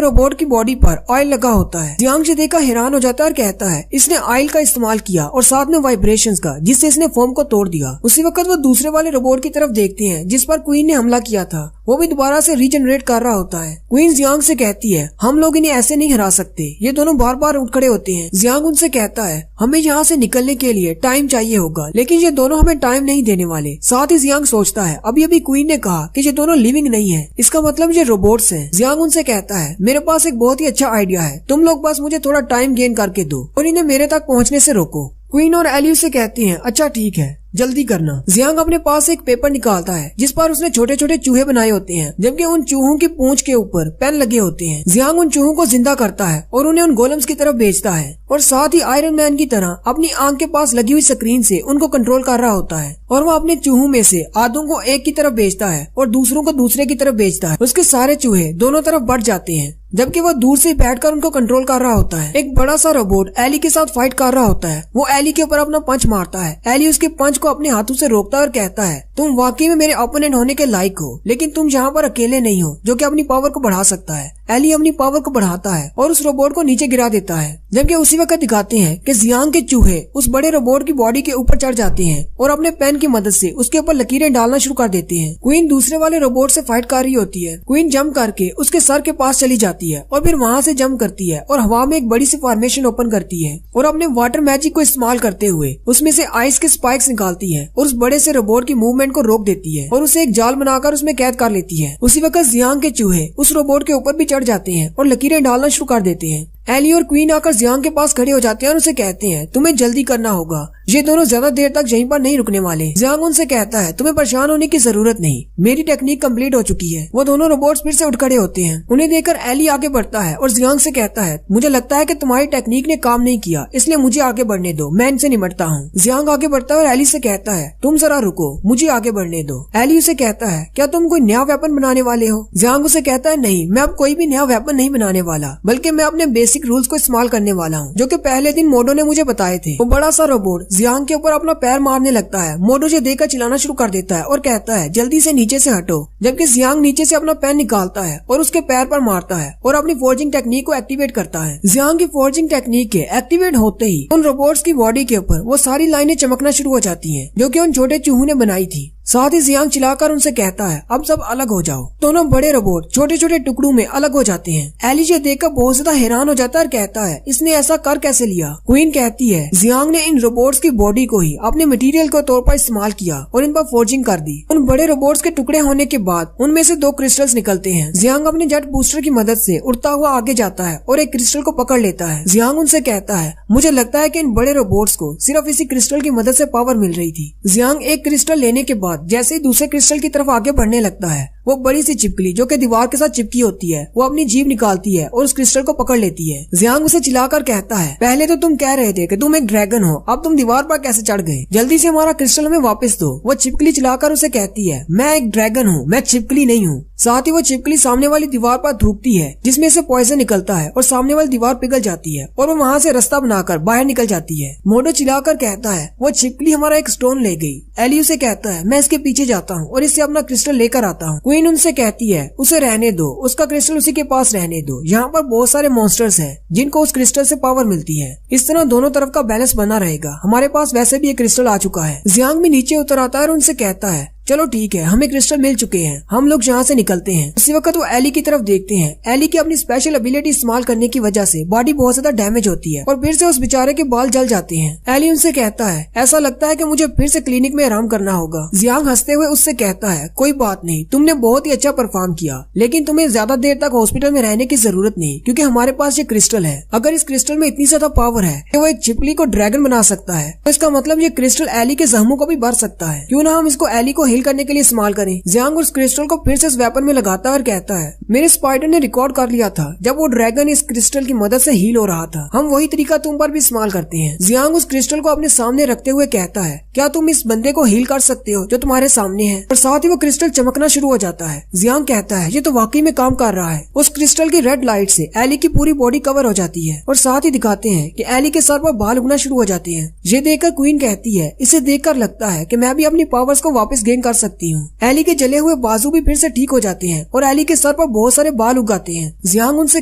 रोबोट की बॉडी पर ऑयल लगा होता है। जियांग से देखकर हैरान हो जाता है और कहता है इसने ऑयल का इस्तेमाल किया और साथ में वाइब्रेशंस का, जिससे इसने फोम को तोड़ दिया। उसी वक्त वो दूसरे वाले रोबोट की तरफ देखते हैं जिस पर क्वीन ने हमला किया था, वो भी दोबारा से रीजनरेट कर रहा होता है। क्वीन जियांग से कहती है हम लोग इन्हें ऐसे नहीं हरा सकते, ये दोनों बार बार उठ खड़े होते हैं। जियांग उनसे कहता है हमें यहाँ से निकलने के लिए टाइम चाहिए होगा, लेकिन ये दोनों हमें टाइम नहीं देने वाले। साथ ही जियांग सोचता है अभी अभी क्वीन ने कहा कि ये दोनों लिविंग नहीं है, इसका मतलब ये रोबोट्स हैं। जियांग उनसे कहता है मेरे पास एक बहुत ही अच्छा आइडिया है, तुम लोग बस मुझे थोड़ा टाइम गेन करके दो और इन्हें मेरे तक पहुँचने से रोको। क्वीन और एली से कहती हैं अच्छा ठीक है जल्दी करना। जियांग अपने पास एक पेपर निकालता है जिस पर उसने छोटे छोटे चूहे बनाए होते हैं, जबकि उन चूहों की पूंछ के ऊपर पेन लगे होते हैं। जियांग उन चूहों को जिंदा करता है और उन्हें उन गोलम्स की तरफ भेजता है और साथ ही आयरन मैन की तरह अपनी आंख के पास लगी हुई स्क्रीन से उनको कंट्रोल कर रहा होता है और वो अपने चूहों में से आधों को एक की तरफ भेजता है और दूसरों को दूसरे की तरफ भेजता है। उसके सारे चूहे दोनों तरफ बढ़ जाते हैं, जबकि वो दूर से बैठकर उनको कंट्रोल कर रहा होता है। एक बड़ा सा रोबोट एली के साथ फाइट कर रहा होता है। वो एली के ऊपर अपना पंच मारता है। एली उसके पंच को अपने हाथों से रोकता है और कहता है तुम वाकई में मेरे ओपोनेंट होने के लायक हो, लेकिन तुम यहाँ पर अकेले नहीं हो जो कि अपनी पावर को बढ़ा सकता है। एली अपनी पावर को बढ़ाता है और उस रोबोट को नीचे गिरा देता है, जबकि उसी वक्त दिखाते हैं कि जियांग के चूहे उस बड़े रोबोट की बॉडी के ऊपर चढ़ जाते हैं और अपने पेन की मदद से उसके ऊपर लकीरें डालना शुरू कर देते हैं। क्वीन दूसरे वाले रोबोट से फाइट कर रही होती है। क्वीन जंप करके उसके सर के पास चली जाती है और फिर वहाँ से जंप करती है और हवा में एक बड़ी सी फॉर्मेशन ओपन करती है और अपने वाटर मैजिक को इस्तेमाल करते हुए उसमें से आइस के स्पाइक्स निकालती है और उस बड़े से रोबोट की मूवमेंट को रोक देती है और उसे एक जाल बनाकर उसमें कैद कर लेती है। उसी वक्त जियांग के चूहे उस रोबोट के ऊपर भी चढ़ जाते हैं और लकीरें डालना शुरू कर देते हैं। एली और क्वीन आकर जियांग के पास खड़े हो जाते हैं और उसे कहते हैं तुम्हें जल्दी करना होगा, ये दोनों ज्यादा देर तक यहीं पर नहीं रुकने वाले। जियांग उनसे कहता है तुम्हें परेशान होने की जरूरत नहीं, मेरी टेक्निक कंप्लीट हो चुकी है। वो दोनों रोबोट्स फिर से उठ खड़े होते हैं। उन्हें देखकर एली आगे बढ़ता है और जियांग से कहता है मुझे लगता है कि तुम्हारी टेक्निक ने काम नहीं किया, इसलिए मुझे आगे बढ़ने दो, मैं इनसे निपटता हूँ। जियांग आगे बढ़ता है और एली से कहता है तुम जरा रुको, मुझे आगे बढ़ने दो। एली उसे कहता है क्या तुम कोई नया वेपन बनाने वाले हो? जियांग उसे कहता है नहीं, मैं अब कोई भी नया वेपन नहीं बनाने वाला, बल्कि मैं अपने बेसिक रूल्स को इस्तेमाल करने वाला हूँ जो कि पहले दिन मोडो ने मुझे बताए थे। वो बड़ा सा रोबोट जियांग के ऊपर अपना पैर मारने लगता है। मोडो उसे देखकर चिल्लाना शुरू कर देता है और कहता है जल्दी से नीचे से हटो, जबकि जियांग नीचे से अपना पेन निकालता है और उसके पैर पर मारता है और अपनी फोर्जिंग टेक्निक को एक्टिवेट करता है। जियांग की फोर्जिंग टेक्निक के एक्टिवेट होते ही उन रोबोट्स की बॉडी के ऊपर वो सारी लाइनें चमकना शुरू हो जाती हैं जो कि उन छोटे चूहों ने बनाई थी। साथ ही जियांग चिल्लाकर उनसे कहता है अब सब अलग हो जाओ। दोनों बड़े रोबोट छोटे छोटे टुकड़ों में अलग हो जाते हैं। एली ये देखकर बहुत ज्यादा हैरान हो जाता है और कहता है इसने ऐसा कर कैसे लिया। क्वीन कहती है जियांग ने इन रोबोट्स की बॉडी को ही अपने मटेरियल के तौर पर इस्तेमाल किया और इन पर फोर्जिंग कर दी। उन बड़े रोबोट्स के टुकड़े होने के बाद उनमें से 2 क्रिस्टल्स निकलते हैं। जियांग अपने जेट बूस्टर की मदद से उड़ता हुआ आगे जाता है और एक क्रिस्टल को पकड़ लेता है। जियांग उनसे कहता है मुझे लगता है कि इन बड़े रोबोट्स को सिर्फ इसी क्रिस्टल की मदद से पावर मिल रही थी। जियांग एक क्रिस्टल लेने के बाद जैसे ही दूसरे क्रिस्टल की तरफ आगे बढ़ने लगता है, वो बड़ी सी छिपकली जो कि दीवार के साथ चिपकी होती है वो अपनी जीभ निकालती है और उस क्रिस्टल को पकड़ लेती है। जियांग उसे चिल्लाकर कहता है पहले तो तुम कह रहे थे कि तुम एक ड्रैगन हो, अब तुम दीवार पर कैसे चढ़ गए? जल्दी से हमारा क्रिस्टल हमें वापस दो। वो छिपकली चिल्लाकर उसे कहती है मैं एक ड्रैगन हूँ, मैं छिपकली नहीं हूँ। साथ ही वो छिपकली सामने वाली दीवार पर थूकती है जिसमें से पॉइजन निकलता है और सामने वाली दीवार पिघल जाती है और वो वहाँ से रास्ता बनाकर बाहर निकल जाती है। मोडो चिल्लाकर कहता है वो छिपकली हमारा एक स्टोन ले गई। एली उसे कहता है मैं इसके पीछे जाता हूँ और इससे अपना क्रिस्टल लेकर आता हूँ। क्वीन उनसे कहती है उसे रहने दो, उसका क्रिस्टल उसी के पास रहने दो। यहाँ पर बहुत सारे मॉन्स्टर्स हैं जिनको उस क्रिस्टल से पावर मिलती है। इस तरह दोनों तरफ का बैलेंस बना रहेगा। हमारे पास वैसे भी एक क्रिस्टल आ चुका है। जियांग भी नीचे उतर आता है और उनसे कहता है चलो ठीक है, हमें क्रिस्टल मिल चुके हैं, हम लोग यहाँ से निकलते हैं। उसी वक्त वो एली की तरफ देखते हैं। एली की अपनी स्पेशल एबिलिटी इस्तेमाल करने की वजह से बॉडी बहुत ज्यादा डैमेज होती है और फिर से उस बेचारे के बाल जल जाते हैं। एली उनसे कहता है ऐसा लगता है कि मुझे फिर से क्लिनिक में आराम करना होगा। जियांग हंसते हुए उससे कहता है कोई बात नहीं, तुमने बहुत ही अच्छा परफॉर्म किया, लेकिन तुम्हें ज्यादा देर तक हॉस्पिटल में रहने की जरूरत नहीं क्योंकि हमारे पास ये क्रिस्टल है। अगर इस क्रिस्टल में इतनी ज्यादा पावर है कि वो एक छिपकली को ड्रैगन बना सकता है तो इसका मतलब ये क्रिस्टल एली के जख्मों को भी भर सकता है। क्यों ना हम इसको एली को हील करने के लिए इस्तेमाल करें। जियांग उस क्रिस्टल को फिर से इस वेपन में लगाता है और कहता है मेरे स्पाइडर ने रिकॉर्ड कर लिया था जब वो ड्रैगन इस क्रिस्टल की मदद से हील हो रहा था, हम वही तरीका तुम पर भी इस्तेमाल करते हैं। जियांग उस क्रिस्टल को अपने सामने रखते हुए कहता है क्या तुम इस बंदे को हील कर सकते हो जो तुम्हारे सामने है? और साथ ही वो क्रिस्टल चमकना शुरू हो जाता है। जियांग कहता है ये तो वाकई में काम कर रहा है। उस क्रिस्टल की रेड लाइट से एली की पूरी बॉडी कवर हो जाती है और साथ ही दिखाते हैं कि एली के सर पर बाल उगना शुरू हो जाते हैं। ये देखकर क्वीन कहती है इसे देखकर लगता है कि मैं भी अपनी पावर्स को वापस गेन कर सकती हूँ। एली के जले हुए बाजू भी फिर से ठीक हो जाते हैं और एली के सर पर बहुत सारे बाल उगाते हैं। जियांग उनसे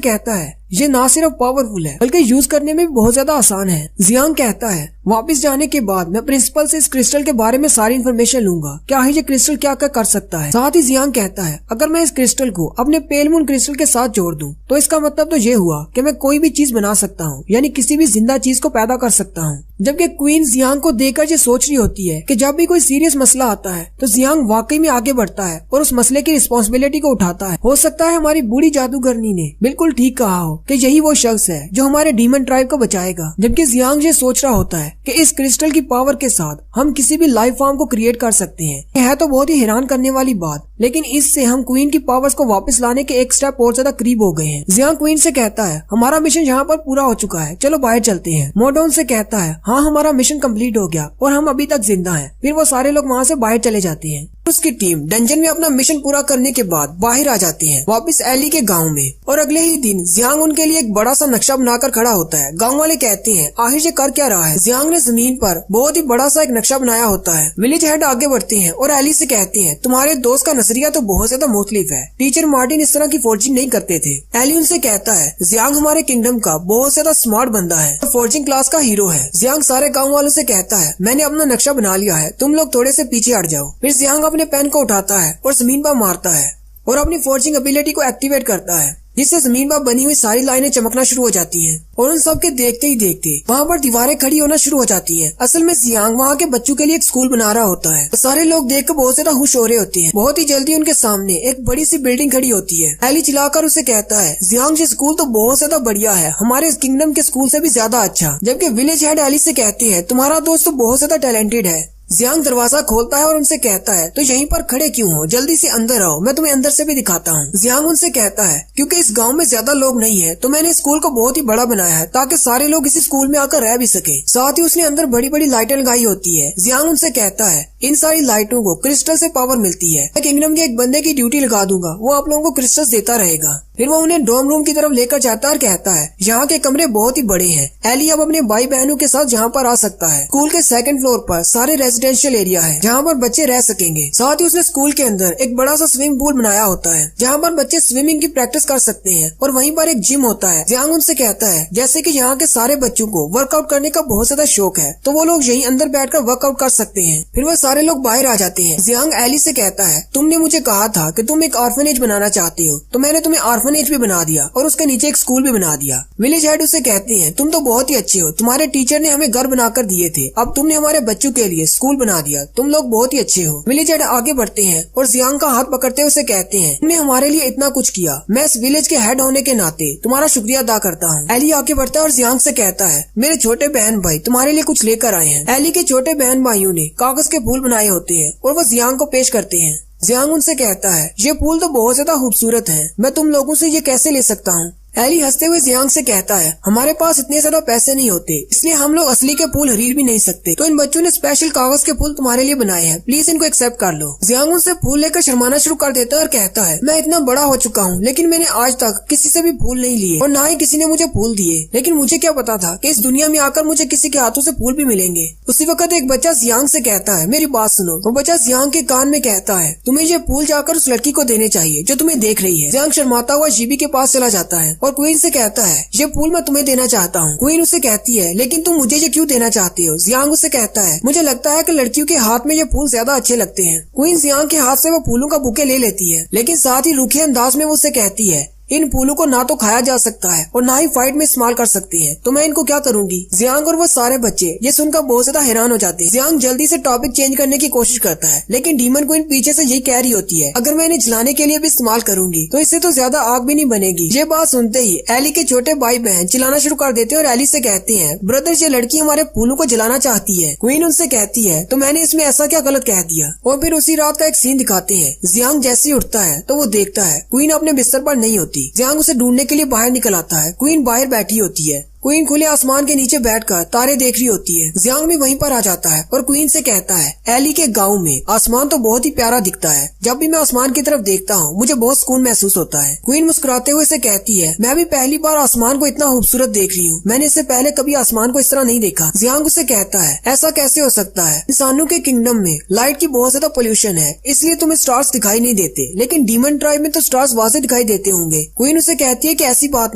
कहता है ये ना सिर्फ पावरफुल है बल्कि यूज करने में भी बहुत ज्यादा आसान है। जियांग कहता है वापस जाने के बाद मैं प्रिंसिपल से इस क्रिस्टल के बारे में सारी इन्फॉर्मेशन लूंगा, क्या है ये क्रिस्टल क्या क्या कर सकता है। साथ ही जियांग कहता है अगर मैं इस क्रिस्टल को अपने पेल मून क्रिस्टल के साथ जोड़ दूं तो इसका मतलब तो ये हुआ कि मैं कोई भी चीज बना सकता हूँ, यानी किसी भी जिंदा चीज को पैदा कर सकता हूँ। जबकि क्वीन जियांग को देखकर ये सोच रही होती है कि जब भी कोई सीरियस मसला आता है तो जियांग वाकई में आगे बढ़ता है और उस मसले की रिस्पॉन्सिबिलिटी को उठाता है। हो सकता है हमारी बूढ़ी जादूगरनी ने बिल्कुल ठीक कहा हो कि यही वो शख्स है जो हमारे डीमन ट्राइब को बचाएगा। जबकि जियांग ये सोच रहा होता है कि इस क्रिस्टल की पावर के साथ हम किसी भी लाइफ फॉर्म को क्रिएट कर सकते हैं। यह है तो बहुत ही हैरान करने वाली बात, लेकिन इससे हम क्वीन की पावर्स को वापस लाने के एक स्टेप और ज्यादा करीब हो गए हैं। जियांग क्वीन से कहता है हमारा मिशन यहाँ पर पूरा हो चुका है, चलो बाहर चलते हैं। मोडो से कहता है हाँ हमारा मिशन कंप्लीट हो गया और हम अभी तक जिंदा हैं। फिर वो सारे लोग वहाँ से बाहर चले जाते हैं। उसकी टीम डंजन में अपना मिशन पूरा करने के बाद बाहर आ जाते हैं वापस एली के गांव में। और अगले ही दिन जियांग उनके लिए एक बड़ा सा नक्शा बनाकर खड़ा होता है। गांव वाले कहते हैं आखिर ये कर क्या रहा है। जियांग ने जमीन पर बहुत ही बड़ा सा एक नक्शा बनाया होता है। विलेज हेड आगे बढ़ते हैं और एली से कहते हैं तुम्हारे दोस्त का नजरिया तो बहुत ज्यादा मुख्तलिफ है, टीचर मार्टिन इस तरह की फोर्जिंग नहीं करते थे। एली उनसे कहता है जियांग हमारे किंगडम का बहुत ज्यादा स्मार्ट बंदा है, फोर्जिंग क्लास का हीरो है। जियांग सारे गाँव वालों से कहता है मैंने अपना नक्शा बना लिया है, तुम लोग थोड़े से पीछे हट जाओ। फिर जियांग अपने पेन को उठाता है और जमीन पर मारता है और अपनी फोर्जिंग एबिलिटी को एक्टिवेट करता है, जिससे जमीन पर बनी हुई सारी लाइनें चमकना शुरू हो जाती हैं। और उन सब के देखते ही देखते वहाँ पर दीवारें खड़ी होना शुरू हो जाती हैं। असल में जियांग वहाँ के बच्चों के लिए एक स्कूल बना रहा होता है। तो सारे लोग देखकर बहुत ज्यादा खुश हो रहे होते हैं। बहुत ही जल्दी उनके सामने एक बड़ी सी बिल्डिंग खड़ी होती है। एली चिल्लाकर उसे कहता है जियांग ये स्कूल तो बहुत ज्यादा बढ़िया है, हमारे किंगडम के स्कूल से भी ज्यादा अच्छा। जबकि विलेज हेड एली से कहते हैं तुम्हारा दोस्त तो बहुत ज्यादा टैलेंटेड है, जियांग दरवाजा खोलता है और उनसे कहता है, तो यहीं पर खड़े क्यों हो, जल्दी से अंदर आओ, मैं तुम्हें अंदर से भी दिखाता हूँ। जियांग उनसे कहता है, क्योंकि इस गांव में ज्यादा लोग नहीं है तो मैंने स्कूल को बहुत ही बड़ा बनाया है ताकि सारे लोग इसी स्कूल में आकर रह भी सके। साथ ही उसने अंदर बड़ी बड़ी लाइटें लगाई होती है। जियांग उनसे कहता है, इन सारी लाइटों को क्रिस्टल से पावर मिलती है। मैं किंगडम के एक बंदे की ड्यूटी लगा दूंगा, वो आप लोगों को क्रिस्टल्स देता रहेगा। फिर वो उन्हें डोम रूम की तरफ लेकर जाता है और कहता है, यहाँ के कमरे बहुत ही बड़े हैं। एली अब अपने भाई बहनों के साथ यहाँ पर आ सकता है। स्कूल के सेकंड फ्लोर पर सारे रेजिडेंशियल एरिया है जहाँ पर बच्चे रह सकेंगे। साथ ही उसने स्कूल के अंदर एक बड़ा सा स्विमिंग पूल बनाया होता है जहाँ पर बच्चे स्विमिंग की प्रैक्टिस कर सकते हैं और वहीं पर एक जिम होता है। जियांग उनसे कहता है, जैसे कि यहाँ के सारे बच्चों को वर्कआउट करने का बहुत ज्यादा शौक है तो वो लोग यहीं अंदर बैठकर वर्कआउट कर सकते हैं। फिर वो सारे लोग बाहर आ जाते हैं। जियांग एली से कहता है, तुमने मुझे कहा था कि तुम एक ऑर्फनेज बनाना चाहते हो तो मैंने तुम्हें ऑर्फनेज भी बना दिया और उसके नीचे एक स्कूल भी बना दिया। विलेज हेड उसे कहते हैं, तुम तो बहुत ही अच्छे हो, तुम्हारे टीचर ने हमें घर बनाकर दिए थे, अब तुमने हमारे बच्चों के लिए स्कूल बना दिया, तुम लोग बहुत ही अच्छे हो। विलेज हेड आगे बढ़ते हैं और जियांग का हाथ पकड़ते हुए उसे कहते हैं, तुमने हमारे लिए इतना कुछ किया, मैं इस विलेज के हेड होने के नाते तुम्हारा शुक्रिया अदा करता हूँ। एली आगे बढ़ता है और जियांग से कहता है, मेरे छोटे बहन भाई तुम्हारे लिए कुछ लेकर आए हैं। एली के छोटे बहन भाइयों ने कागज के फूल बनाए होते हैं और वो जियांग को पेश करते हैं। जियांग उनसे कहता है, ये फूल तो बहुत ज्यादा खूबसूरत है, मैं तुम लोगों से ये कैसे ले सकता हूँ। एली हंसते हुए जियांग से कहता है, हमारे पास इतने ज्यादा पैसे नहीं होते इसलिए हम लोग असली के फूल खरीद भी नहीं सकते, तो इन बच्चों ने स्पेशल कागज के फूल तुम्हारे लिए बनाए हैं, प्लीज इनको एक्सेप्ट कर लो। जियांग उनसे फूल लेकर शर्माना शुरू कर देता है और कहता है, मैं इतना बड़ा हो चुका हूँ लेकिन मैंने आज तक किसी से भी फूल नहीं लिए और न ही किसी ने मुझे फूल दिए, लेकिन मुझे क्या पता था कि इस दुनिया में आकर मुझे किसी के हाथों से फूल भी मिलेंगे। उसी वक्त एक बच्चा जियांग से कहता है, मेरी बात सुनो। वो बच्चा जियांग के कान में कहता है, तुम्हें ये फूल जाकर उस लड़की को देने चाहिए जो तुम्हें देख रही है। जियांग शर्माता हुआ जीबी के पास चला जाता है और क्वीन से कहता है, ये फूल मैं तुम्हें देना चाहता हूँ। क्वीन उसे कहती है, लेकिन तुम मुझे ये क्यों देना चाहते हो। जियांग उसे कहता है, मुझे लगता है कि लड़कियों के हाथ में ये फूल ज्यादा अच्छे लगते हैं। क्वीन जियांग के हाथ से वो फूलों का बुके ले लेती है, लेकिन साथ ही रूखे अंदाज में वो उसे कहती है, इन फूलों को ना तो खाया जा सकता है और ना ही फाइट में इस्तेमाल कर सकते हैं, तो मैं इनको क्या करूंगी। जियांग और वो सारे बच्चे ये सुनकर बहुत ज्यादा हैरान हो जाते हैं। जियांग जल्दी से टॉपिक चेंज करने की कोशिश करता है, लेकिन डीमन क्वीन पीछे से यही कह रही होती है, अगर मैं इन्हें जलाने के लिए भी इस्तेमाल करूंगी तो इससे तो ज्यादा आग भी नहीं बनेगी। ये बात सुनते ही एली के छोटे भाई बहन चिल्लाना शुरू कर देते हैं और एली से कहते हैं, ब्रदर ये लड़की हमारे फूलों को जलाना चाहती है। क्वीन उनसे कहती है, तो मैंने इसमें ऐसा क्या गलत कह दिया। और फिर उसी रात का एक सीन दिखाते हैं। जियांग जैसे ही उठता है तो वो देखता है क्वीन अपने बिस्तर पर नहीं होती। जियांग उसे ढूंढने के लिए बाहर निकल आता है। क्वीन बाहर बैठी होती है। क्वीन खुले आसमान के नीचे बैठकर तारे देख रही होती है। जियांग भी वहीं पर आ जाता है और क्वीन से कहता है, एली के गांव में आसमान तो बहुत ही प्यारा दिखता है, जब भी मैं आसमान की तरफ देखता हूँ मुझे बहुत सुकून महसूस होता है। क्वीन मुस्कुराते हुए से कहती है, मैं भी पहली बार आसमान को इतना खूबसूरत देख रही हूँ, मैंने इससे पहले कभी आसमान को इस तरह नहीं देखा। जियांग उसे कहता है, ऐसा कैसे हो सकता है, इंसानों के किंगडम में लाइट की बहुत ज्यादा पोल्यूशन है इसलिए तुम्हें स्टार्स दिखाई नहीं देते, लेकिन डीमन ट्राइब में तो स्टार्स वाज़ेह दिखाई देते होंगे। क्वीन उसे कहती है कि ऐसी बात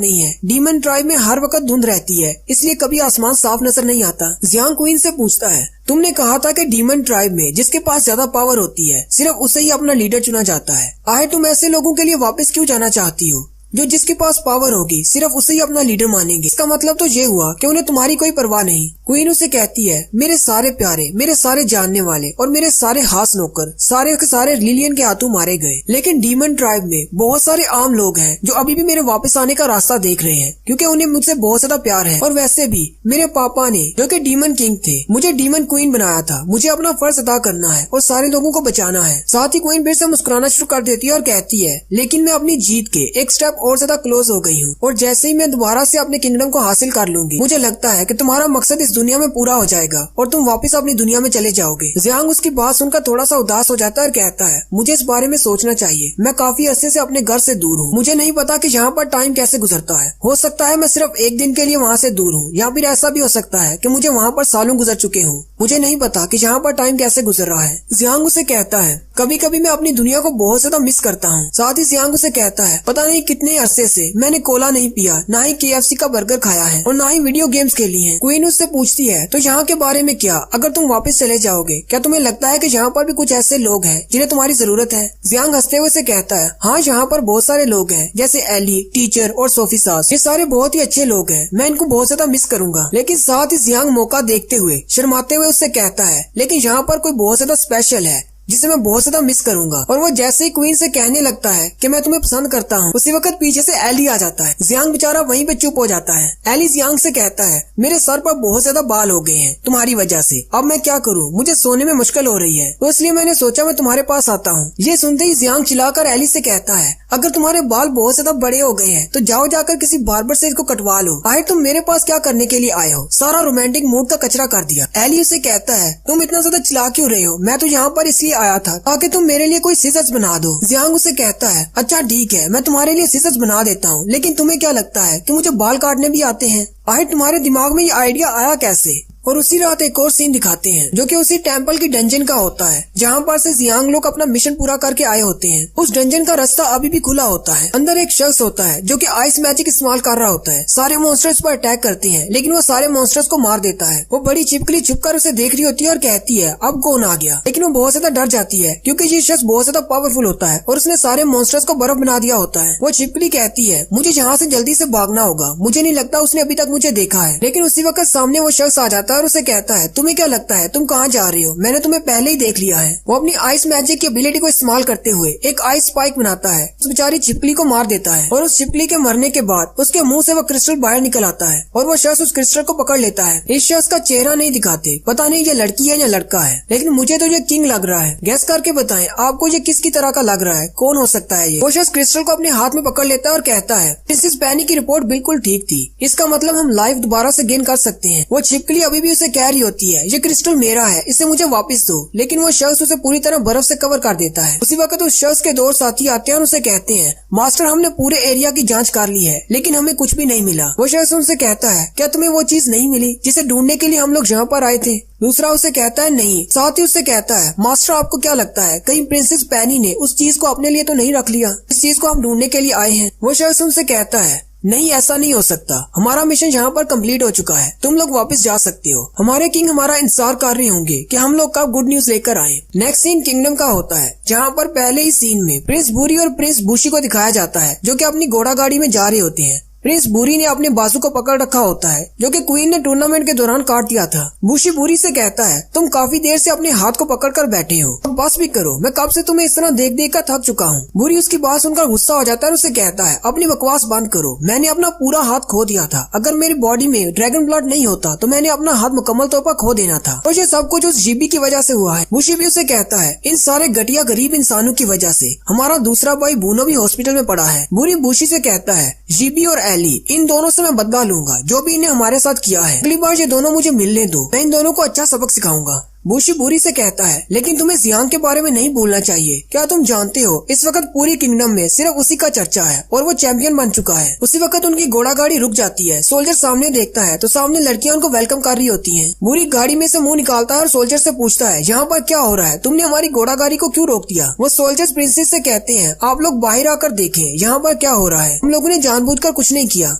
नहीं है, डीमन ट्राइब में हर वक्त धुंध रहती है इसलिए कभी आसमान साफ नजर नहीं आता। जियांग क्वीन से पूछता है, तुमने कहा था कि डीमन ट्राइब में जिसके पास ज्यादा पावर होती है सिर्फ उसे ही अपना लीडर चुना जाता है, आए तुम ऐसे लोगों के लिए वापस क्यों जाना चाहती हो जो जिसके पास पावर होगी सिर्फ उसे ही अपना लीडर मानेंगे। इसका मतलब तो ये हुआ कि उन्हें तुम्हारी कोई परवाह नहीं। क्वीन उसे कहती है, मेरे सारे प्यारे, मेरे सारे जानने वाले और मेरे सारे खास नौकर सारे के सारे लिलियन के हाथों मारे गए, लेकिन डीमन ट्राइब में बहुत सारे आम लोग हैं जो अभी भी मेरे वापस आने का रास्ता देख रहे हैं क्योंकि उन्हें मुझसे बहुत ज्यादा प्यार है। और वैसे भी मेरे पापा ने जो कि डीमन किंग थे मुझे डीमन क्वीन बनाया था, मुझे अपना फर्ज अदा करना है और सारे लोगों को बचाना है। साथ ही क्वीन फिर से मुस्कुराना शुरू कर देती है और कहती है, लेकिन मैं अपनी जीत के एक स्टेप और ज्यादा क्लोज हो गई हूँ और जैसे ही मैं दोबारा से अपने किंगडम को हासिल कर लूंगी मुझे लगता है कि तुम्हारा मकसद इस दुनिया में पूरा हो जाएगा और तुम वापस अपनी दुनिया में चले जाओगे। जियांग उसकी बात सुनकर थोड़ा सा उदास हो जाता है और कहता है, मुझे इस बारे में सोचना चाहिए, मैं काफी अरसे से अपने घर से दूर हूँ, मुझे नहीं पता कि यहाँ पर टाइम कैसे गुजरता है, हो सकता है मैं सिर्फ एक दिन के लिए वहाँ से दूर हूँ या फिर ऐसा भी हो सकता है कि मुझे वहाँ पर सालों गुजर चुके हूँ, मुझे नहीं पता कि यहाँ पर टाइम कैसे गुजर रहा है। जियांग उसे कहता है, कभी कभी मैं अपनी दुनिया को बहुत ज्यादा मिस करता हूँ। साथ ही जियांग उसे कहता है, पता नहीं कितने अरसे से मैंने कोला नहीं पिया, ना ही KFC का बर्गर खाया है और ना ही वीडियो गेम्स खेली हैं। क्वीन उससे पूछती है, तो यहाँ के बारे में क्या, अगर तुम वापस चले जाओगे क्या तुम्हें लगता है कि यहाँ पर भी कुछ ऐसे लोग हैं जिन्हें तुम्हारी जरूरत है। जियांग हंसते हुए से कहता है, हाँ यहाँ पर बहुत सारे लोग हैं जैसे एली, टीचर और सोफी सास, ये सारे बहुत ही अच्छे लोग हैं, मैं इनको बहुत ज्यादा मिस करूंगा। लेकिन साथ ही जियांग मौका देखते हुए शर्माते हुए उससे कहता है, लेकिन यहाँ पर कोई बहुत ज्यादा स्पेशल है जिसे मैं बहुत ज्यादा मिस करूंगा। और वो जैसे ही क्वीन से कहने लगता है कि मैं तुम्हें पसंद करता हूँ, उसी वक्त पीछे से एली आ जाता है। जियांग बेचारा वहीं पे चुप हो जाता है। एली जियांग से कहता है, मेरे सर पर बहुत ज्यादा बाल हो गए हैं तुम्हारी वजह से, अब मैं क्या करूँ, मुझे सोने में मुश्किल हो रही है, तो इसलिए मैंने सोचा मैं तुम्हारे पास आता हूँ। ये सुनते ही जियांग चिल्लाकर एली से कहता है, अगर तुम्हारे बाल बहुत ज्यादा बड़े हो गए हैं तो जाओ जाकर किसी बार्बर से इसको कटवा लो। आखिर तुम मेरे पास क्या करने के लिए आए हो, सारा रोमांटिक मूड का कचरा कर दिया। एली उसे कहता है, तुम इतना ज्यादा चिल्ला क्यों रहे हो, मैं तो यहाँ पर इसलिए आया था ताकि तुम मेरे लिए कोई सीजर्स बना दो। जियांग उसे कहता है, अच्छा ठीक है, मैं तुम्हारे लिए सीजर्स बना देता हूँ, लेकिन तुम्हें क्या लगता है कि मुझे बाल काटने भी आते हैं? आखिर तुम्हारे दिमाग में ये आइडिया आया कैसे? और उसी रात एक और सीन दिखाते हैं जो कि उसी टेम्पल की डंजन का होता है जहाँ पर से जियांग लोग अपना मिशन पूरा करके आए होते हैं। उस डंजन का रास्ता अभी भी खुला होता है। अंदर एक शख्स होता है जो कि आइस मैजिक इस्तेमाल कर रहा होता है। सारे मॉन्स्टर्स पर अटैक करते हैं, लेकिन वो सारे मॉन्स्टर्स को मार देता है। वो बड़ी छिपकली छुपकर उसे देख रही होती है और कहती है, अब कौन आ गया, लेकिन वो बहुत ज्यादा डर जाती है क्योंकि ये शख्स बहुत ज्यादा पावरफुल होता है और उसने सारे मॉन्स्टर्स को बर्फ बना दिया होता है। वो छिपकली कहती है, मुझे यहाँ से जल्दी से भागना होगा, मुझे नहीं लगता उसने अभी तक मुझे देखा है। लेकिन उसी वक्त सामने वो शख्स आ जाता है और उसे कहता है, तुम्हें क्या लगता है तुम कहाँ जा रही हो, मैंने तुम्हें पहले ही देख लिया है। वो अपनी आइस मैजिक की एबिलिटी को इस्तेमाल करते हुए एक आइस स्पाइक बनाता है, उस बेचारी छिपकली को मार देता है और उस छिपकली के मरने के बाद उसके मुंह से वो क्रिस्टल बाहर निकल आता है और वो शख्स उस क्रिस्टल को पकड़ लेता है। इस शख्स का चेहरा नहीं दिखाते, पता नहीं ये लड़की है या लड़का है, लेकिन मुझे तो ये किंग लग रहा है। गैस करके बताएं आपको ये किसकी तरह का लग रहा है, कौन हो सकता है ये? वो शख्स क्रिस्टल को अपने हाथ में पकड़ लेता है और कहता है, प्रिंसेस पेनी की रिपोर्ट बिल्कुल ठीक थी, इसका मतलब हम लाइफ दोबारा से गेन कर सकते हैं। वो छिपकली अभी भी उसे कह रही होती है, ये क्रिस्टल मेरा है, इसे मुझे वापस दो, लेकिन वो शख्स उसे पूरी तरह बर्फ से कवर कर देता है। उसी वक्त उस शख्स के 2 साथी आते हैं और उसे कहते हैं, मास्टर हमने पूरे एरिया की जांच कर ली है, लेकिन हमें कुछ भी नहीं मिला। वो शख्स उनसे कहता है, क्या तुम्हें वो चीज नहीं मिली जिसे ढूंढने के लिए हम लोग यहाँ पर आए थे? दूसरा उसे कहता है, नहीं। साथी उससे कहता है, मास्टर आपको क्या लगता है कहीं प्रिंसेस पेनी ने उस चीज को अपने लिए तो नहीं रख लिया, इस चीज को हम ढूंढने के लिए आए हैं। वो शख्स उनसे कहता है, नहीं ऐसा नहीं हो सकता, हमारा मिशन यहाँ पर कंप्लीट हो चुका है, तुम लोग वापस जा सकते हो। हमारे किंग हमारा इंतजार कर रहे होंगे कि हम लोग कब गुड न्यूज लेकर आए। नेक्स्ट सीन किंगडम का होता है जहाँ पर पहले ही सीन में प्रिंस बूरी और प्रिंस बुशी को दिखाया जाता है जो कि अपनी घोड़ा गाड़ी में जा रहे होते हैं। प्रिंस बूरी ने अपने बाजू को पकड़ रखा होता है जो कि क्वीन ने टूर्नामेंट के दौरान काट दिया था। बुशी बूरी से कहता है, तुम काफी देर से अपने हाथ को पकड़कर बैठे हो, अब बस भी करो, मैं कब से तुम्हें इस तरह देख देख कर थक चुका हूँ। बूरी उसकी बात सुनकर गुस्सा हो जाता है और उसे कहता है, अपनी बकवास बंद करो, मैंने अपना पूरा हाथ खो दिया था, अगर मेरी बॉडी में ड्रैगन ब्लड नहीं होता तो मैंने अपना हाथ मुकम्मल तौर पर खो देना था और ये सब कुछ उस जीबी की वजह से हुआ है। बुशी भी उसे कहता है, इन सारे घटिया गरीब इंसानों की वजह से हमारा दूसरा भाई बूनो भी हॉस्पिटल में पड़ा है। बूरी बुशी से कहता है, जीबी और एली, इन दोनों से मैं बदला लूंगा जो भी इन्हें हमारे साथ किया है, अगली बार ये दोनों मुझे मिलने दो, मैं इन दोनों को अच्छा सबक सिखाऊंगा। बुशी बूरी से कहता है, लेकिन तुम्हें जियांग के बारे में नहीं भूलना चाहिए, क्या तुम जानते हो इस वक्त पूरी किंगडम में सिर्फ उसी का चर्चा है और वो चैंपियन बन चुका है। उसी वक्त उनकी घोड़ा गाड़ी रुक जाती है। सोल्जर सामने देखता है तो सामने लड़कियां उनको वेलकम कर रही होती हैं। बूरी गाड़ी में से मुंह निकालता है और सोल्जर से पूछता है, यहाँ पर क्या हो रहा है, तुमने हमारी घोड़ा गाड़ी को क्यों रोक दिया? वो सोल्जर्स प्रिंसेस से कहते हैं, आप लोग बाहर आकर देखें यहाँ पर क्या हो रहा है, हम लोगों ने जानबूझकर कुछ नहीं किया।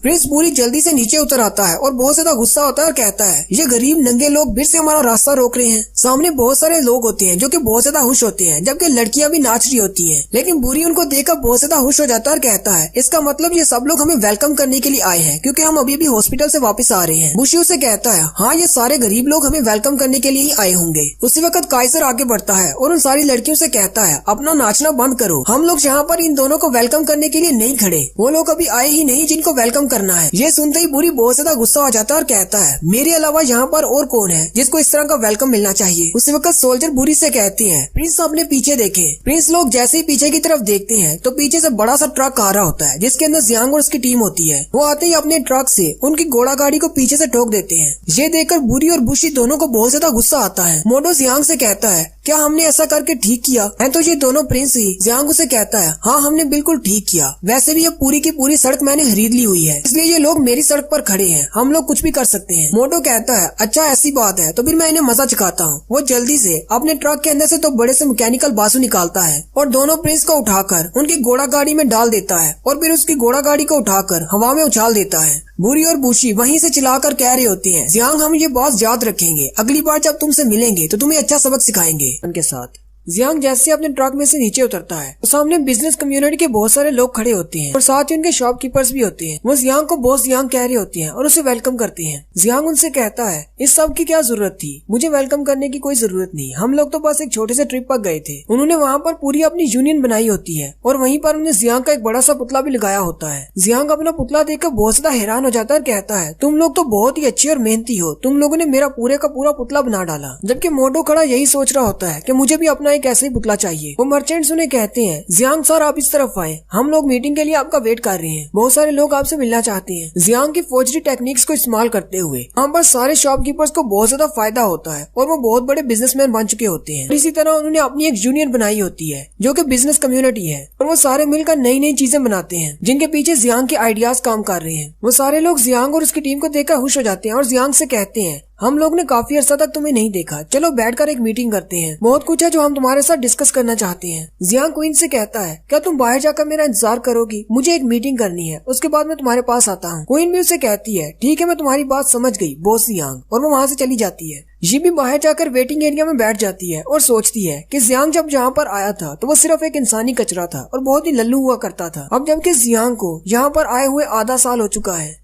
प्रिंस बूरी जल्दी से नीचे उतर आता है और बहुत ज्यादा गुस्सा होता है और कहता है, ये गरीब नंगे लोग फिर से हमारा रास्ता रोक रहे हैं। सामने बहुत सारे लोग होते हैं जो कि बहुत ज्यादा खुश होते हैं जबकि लड़कियां भी नाच रही होती हैं, लेकिन बूरी उनको देखकर बहुत ज्यादा खुश हो जाता है और कहता है, इसका मतलब ये सब लोग हमें वेलकम करने के लिए आए हैं क्योंकि हम अभी भी हॉस्पिटल से वापस आ रहे हैं। बुशी उसे कहता है, हाँ ये सारे गरीब लोग हमें वेलकम करने के लिए ही आए होंगे। उसी वक्त काइजर आगे बढ़ता है और उन सारी लड़कियों से कहता है, अपना नाचना बंद करो, हम लोग यहाँ पर इन दोनों को वेलकम करने के लिए नहीं खड़े, वो लोग अभी आए ही नहीं जिनको वेलकम करना है। ये सुनते ही बूरी बहुत ज्यादा गुस्सा हो जाता है और कहता है, मेरे अलावा यहाँ पर और कौन है जिसको इस तरह का वेलकम मिलना चाहिए। उसी वक्त सोल्जर बूरी से कहती हैं, प्रिंस अपने पीछे देखें। प्रिंस लोग जैसे ही पीछे की तरफ देखते हैं तो पीछे से बड़ा सा ट्रक आ रहा होता है जिसके अंदर जियांग और उसकी टीम होती है। वो आते ही अपने ट्रक से उनकी घोड़ा गाड़ी को पीछे से ठोक देते हैं। ये देखकर बूरी और बुशी दोनों को बहुत ज्यादा गुस्सा आता है। मोटो जियांग से कहता है, क्या हमने ऐसा करके ठीक किया है? तो ये दोनों प्रिंस ही। जियांग उसे कहता है, हाँ हमने बिल्कुल ठीक किया, वैसे भी ये पूरी की पूरी सड़क मैंने खरीद ली हुई है, इसलिए ये लोग मेरी सड़क पर खड़े हैं, हम लोग कुछ भी कर सकते हैं। मोटो कहता है, अच्छा ऐसी बात है तो फिर मैं इन्हें मजा चखाता हूँ। वो जल्दी से अपने ट्रक के अंदर से तो बड़े से मैकेनिकल बाजू निकालता है और दोनों प्रिंस को उठाकर उनकी घोड़ा गाड़ी में डाल देता है और फिर उसकी घोड़ा गाड़ी को उठाकर हवा में उछाल देता है। बूरी और बुशी वहीं से चिल्लाकर कह रहे होते हैं, जियांग हम ये बात याद रखेंगे, अगली बार जब तुमसे मिलेंगे तो तुम्हें अच्छा सबक सिखाएंगे। उनके साथ जियांग जैसे अपने ट्रक में से नीचे उतरता है तो सामने बिजनेस कम्युनिटी के बहुत सारे लोग खड़े होते हैं और साथ ही उनके शॉपकीपर्स भी होते हैं। वो जियांग को बॉस जियांग कह रहे होते हैं और उसे वेलकम करते हैं। जियांग उनसे कहता है, इस सब की क्या जरूरत थी, मुझे वेलकम करने की कोई जरूरत नहीं, हम लोग तो बस एक छोटे से ट्रिप पर गए थे। उन्होंने वहाँ पर पूरी अपनी यूनियन बनाई होती है और वहीं पर उन्हें जियांग का एक बड़ा सा पुतला भी लगाया होता है। जियांग अपना पुतला देखकर बहुत ज्यादा हैरान हो जाता है और कहता है, तुम लोग तो बहुत ही अच्छे और मेहनती हो, तुम लोगों ने मेरा पूरे का पूरा पुतला बना डाला। जबकि मोटो खड़ा यही सोच रहा होता है कि मुझे भी अपना एक ऐसा ही पुतला चाहिए। वो मर्चेंट्स उन्हें कहते हैं, जियांग सर आप इस तरफ आए, हम लोग मीटिंग के लिए आपका वेट कर रहे हैं, बहुत सारे लोग आपसे मिलना चाहते हैं। जियांग की फौजरी टेक्निक्स को इस्तेमाल करते हुए यहाँ पर सारे शॉपकीपर्स को बहुत ज्यादा फायदा होता है और वो बहुत बड़े बिजनेसमैन बन चुके होते हैं। इसी तरह उन्होंने अपनी एक यूनियन बनाई होती है जो कि बिजनेस कम्युनिटी है और वो सारे मिलकर नई नई चीजें बनाते हैं जिनके पीछे जियांग के आइडियाज काम कर रहे हैं। वो सारे लोग जियांग और उसकी टीम को देखकर खुश हो जाते हैं और जियांग से कहते हैं, हम लोग ने काफी अर्सा तक तुम्हें नहीं देखा, चलो बैठकर एक मीटिंग करते हैं, बहुत कुछ है जो हम तुम्हारे साथ डिस्कस करना चाहते हैं। जियांग क्वीन से कहता है, क्या तुम बाहर जाकर मेरा इंतजार करोगी, मुझे एक मीटिंग करनी है, उसके बाद मैं तुम्हारे पास आता हूँ। क्वीन भी उसे कहती है, ठीक है मैं तुम्हारी बात समझ गई बॉस जियांग, और वो वहाँ से चली जाती है। ये भी बाहर जाकर वेटिंग एरिया में बैठ जाती है और सोचती है कि जियांग जब यहाँ पर आया था तो वो सिर्फ एक इंसानी कचरा था और बहुत ही लल्लू हुआ करता था। अब जबकि जियांग को यहाँ पर आए हुए आधा साल हो चुका है।